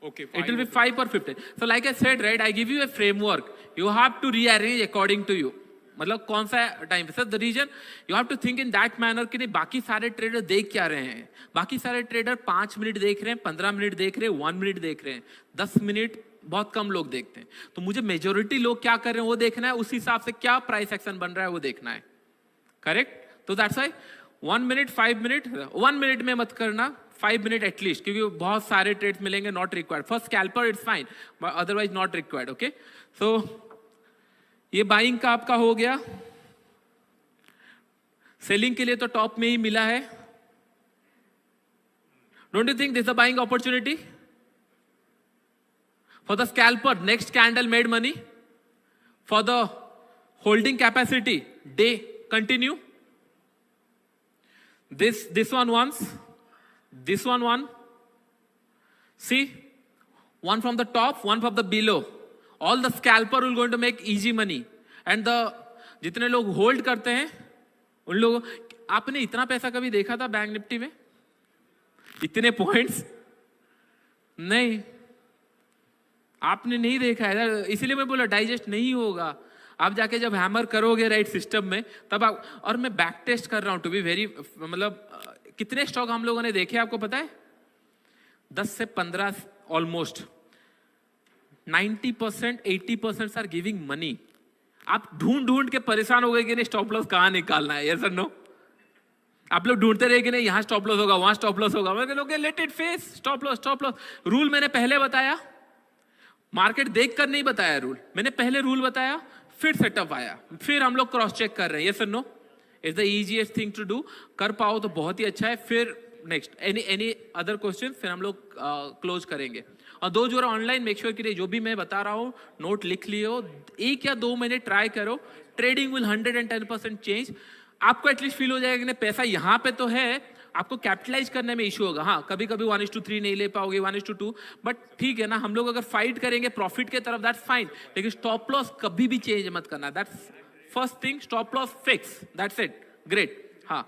Okay, It will be 5 or 15. So like I said, right, I give you a framework. You have to rearrange according to you. मतलब कौन सा time sir the reason you have to think in that manner कि नहीं बाकी सारे ट्रेडर देख क्या रहे हैं. बाकी सारे ट्रेडर 5 मिनट देख रहे हैं, 15 मिनट देख रहे हैं, 1 मिनट देख रहे हैं, 10 मिनट बहुत कम लोग देखते हैं. तो मुझे मेजोरिटी लोग क्या कर रहे हैं वो देखना है, उस हिसाब से क्या प्राइस एक्शन बन रहा है वो देखना है. करेक्ट? तो that's why 1 minute 5 minute 1 minute में मत करना, 5 मिनट एटलीस्ट, क्योंकि बहुत सारे ट्रेड्स मिलेंगे not required. For scalper it's fine but otherwise not required. Okay, so ये बाइंग का आपका हो गया. सेलिंग के लिए तो टॉप में ही मिला है. Don't you think this a buying opportunity for the scalper? Next candle made money. For the holding capacity day continue. This one once, this one. See, one from the top, one from the below. All the scalper will going to make easy money. And the जितने लोग होल्ड करते हैं उन लोगों, आपने इतना पैसा कभी देखा था बैंक निफ्टी में? इतने पॉइंट्स नहीं, आपने नहीं देखा है. इसीलिए मैं बोला डाइजेस्ट नहीं होगा. आप जाके जब हैमर करोगे राइट सिस्टम में तब आप. और मैं बैक टेस्ट कर रहा हूं टू बी वेरी, मतलब कितने स्टॉक हम लोगों ने देखे आपको पता है? 10 से 15 ऑलमोस्ट. 90% 80% are giving money. आप ढूंढ के परेशान हो गए कि नहीं स्टॉप लॉस कहां निकालना है. यस और नो? आप लोग ढूंढते रहे कि नहीं यहां स्टॉप लॉस होगा, वहां स्टॉप लॉस होगा. मैं लोग let it face stop loss. Stop loss rule मैंने पहले बताया, मार्केट देखकर नहीं बताया रूल. मैंने पहले रूल बताया, फिर सेटअप आया, फिर हम लोग क्रॉस चेक कर रहे हैं. यस और no? It's the easiest thing to do. कर पाओ तो बहुत ही अच्छा है. फिर नेक्स्ट एनी अदर क्वेश्चन, फिर हम लोग क्लोज करेंगे. और दो जो ऑनलाइन मेक श्योर कि जो भी मैं बता रहा हूँ नोट लिख लियो. 1 या 2 महीने ट्राई करो. Trading will 110% change. आपको एटलीस्ट फील हो जाएगा कि नहीं पैसा यहाँ पे तो है, आपको कैपिटलाइज करने में इशू होगा. हाँ, कभी कभी 1:3 नहीं ले पाओगे, 1:2, बट ठीक है ना. हम लोग अगर फाइट करेंगे प्रॉफिट के तरफ, दैट्स फाइन. लेकिन स्टॉप लॉस कभी भी चेंज मत करना. That's first thing. Stop loss fix, that's it. Great. हाँ,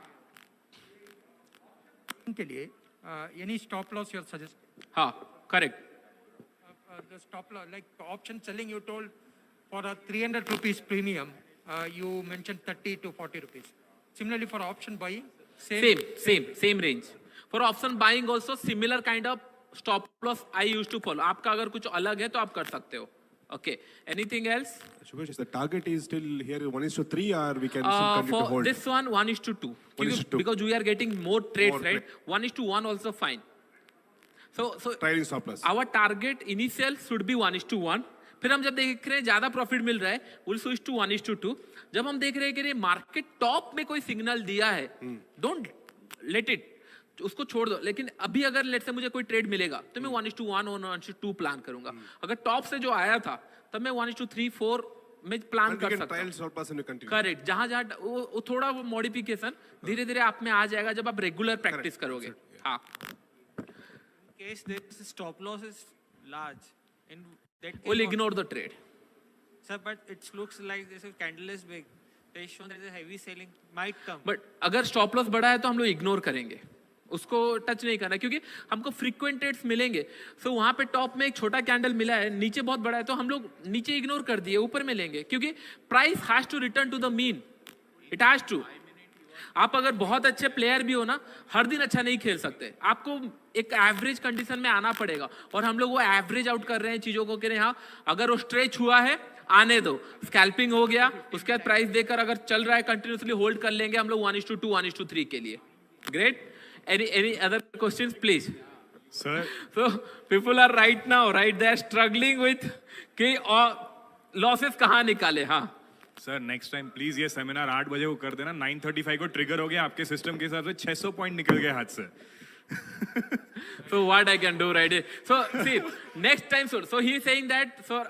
के लिए any stop loss you suggest? हाँ, correct. The stop loss, like option selling, you told for a 300 rupees premium, you mentioned 30 to 40 rupees. Similarly, for option buying, same range. For option buying also similar kind of stop loss I used to follow. आपका अगर कुछ अलग है तो आप कर सकते हो. Okay. Anything else? Subhash, the target is still here 1:3, or we can still continue to hold? For this one 1:2. 1:2. Because we are getting more trades, More right? 1:1 also fine. So Trading stop loss. our target initial should be 1:1. फिर हम जब देख रहे हैं ज्यादा प्रॉफिट मिल रहा है, we'll switch to 1:2. जब हम देख रहे हैं कि मार्केट टॉप में कोई सिग्नल दिया है, डोंट लेट इट, उसको छोड़ दो. लेकिन अभी अगर लेट से मुझे कोई ट्रेड मिलेगा तो मैं 1:1 और 1:2 प्लान करूंगा. अगर टॉप से जो आया था तब मैं 1:3, 4 में प्लान कर सकता हूं. करेक्ट. जहां वो थोड़ा वो मॉडिफिकेशन धीरे धीरे आप में आ जाएगा जब आप रेगुलर प्रैक्टिस करोगे. हाँ, case that stop loss is large, in that case we'll ignore the trade. Sir, but it looks like this candle is big. They show that the heavy selling might come. But अगर स्टॉप लॉस बड़ा है तो हम लोग इग्नोर करेंगे, उसको टच नहीं करना, क्योंकि हमको फ्रीक्वेंट ट्रेड्स मिलेंगे. सो वहां पे टॉप में एक छोटा कैंडल मिला है, नीचे बहुत बड़ा है, तो हम लोग नीचे इग्नोर कर दिए, ऊपर में लेंगे, क्योंकि price has to return to the mean. It has to. आप अगर बहुत अच्छे प्लेयर भी हो ना, हर दिन अच्छा नहीं खेल सकते. आपको एक एवरेज कंडीशन में आना पड़ेगा. और हम लोग वो एवरेज आउट कर रहे हैं चीजों को कि हाँ अगर वो स्ट्रेच हुआ है आने दो. स्कैल्पिंग हो गया, उसके बाद प्राइस देकर अगर चल रहा है कंटिन्यूसली होल्ड कर लेंगे हम लोग 1:2, 1:3 के लिए. Great. Any other questions, please? Sir. So people are right now, right? They are struggling with कि losses कहाँ निकाले. हाँ, सर नेक्स्ट टाइम प्लीज ये सेमिनार 8 बजे को कर देना. 9:35 को ट्रिगर हो गया आपके सिस्टम के हिसाब से 600 पॉइंट निकल गए हाथ से. So what I can do, right? So see, next time, so he is saying that, so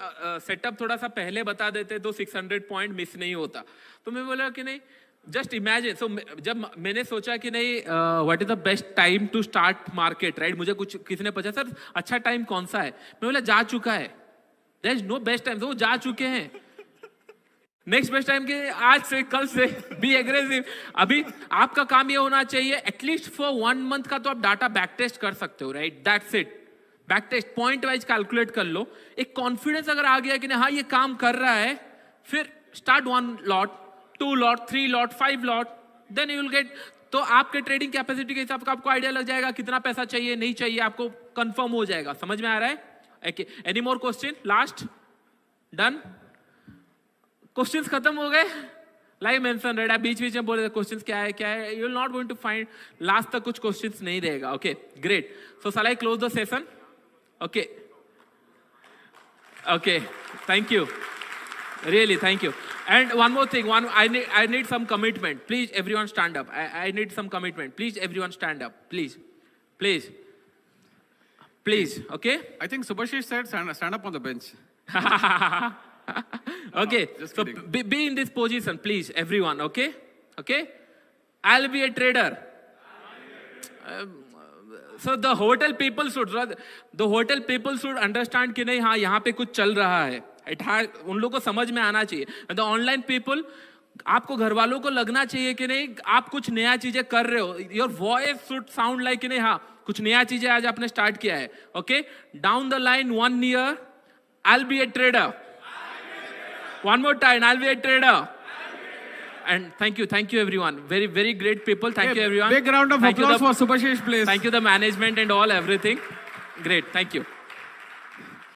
setup थोड़ा सा पहले बता देते तो 600 पॉइंट मिस नहीं होता. तो मैं बोला कि नहीं, जस्ट इमेजिन. सो जब मैंने सोचा कि नहीं what is the best time to start market, right, मुझे कुछ किसी ने पूछा सर अच्छा टाइम कौन सा है, मैं बोला जा चुका है. There is no best time, वो जा चुके हैं. नेक्स्ट बेस्ट टाइम के आज से कल से बी एग्रेसिव. अभी आपका काम ये होना चाहिए एटलीस्ट फॉर 1 मंथ का तो आप डाटा बैक टेस्ट कर सकते हो, right, that's it. Back test point wise calculate कर लो. एक कॉन्फिडेंस अगर आ गया कि नहीं हाँ ये काम कर रहा है, फिर start 1 lot, 2 lot, 3 lot, 5 lot, then you will get. तो आपके ट्रेडिंग कैपेसिटी के हिसाब से आपको आइडिया लग जाएगा कितना पैसा चाहिए नहीं चाहिए, आपको कंफर्म हो जाएगा. समझ में आ रहा है? Any more question? Last, done. Questions खत्म हो गए. लाइक मेंशन, राइट, आप बीच बीच में बोले क्वेश्चंस क्या है, you will not going to find last तक कुछ क्वेश्चंस नहीं रहेगा. Okay, great. So shall I close the session? Okay, okay, thank you, really thank you. And one more thing, I need some commitment. Please everyone stand up. I need some commitment. Please everyone stand up. Please, okay. I think Subhashish said stand up on the bench. Okay, so be in this position, please, everyone. Okay. I'll be a trader. So the hotel people should understand कि नहीं हाँ यहाँ पे कुछ चल रहा है. उन लोगों को समझ में आना चाहिए. द ऑनलाइन पीपल, आपको घर वालों को लगना चाहिए कि नहीं आप कुछ नया चीजें कर रहे हो. Your voice should sound like कि नहीं हाँ कुछ नया चीजें आज आपने स्टार्ट किया है. Okay, down the line 1 year I'll be a trader. One more time, I'll be a trader. And thank you everyone. Very, very great people. Thank you everyone. Big round of applause for Subhashish, please. Thank you the management and all everything. Great, thank you.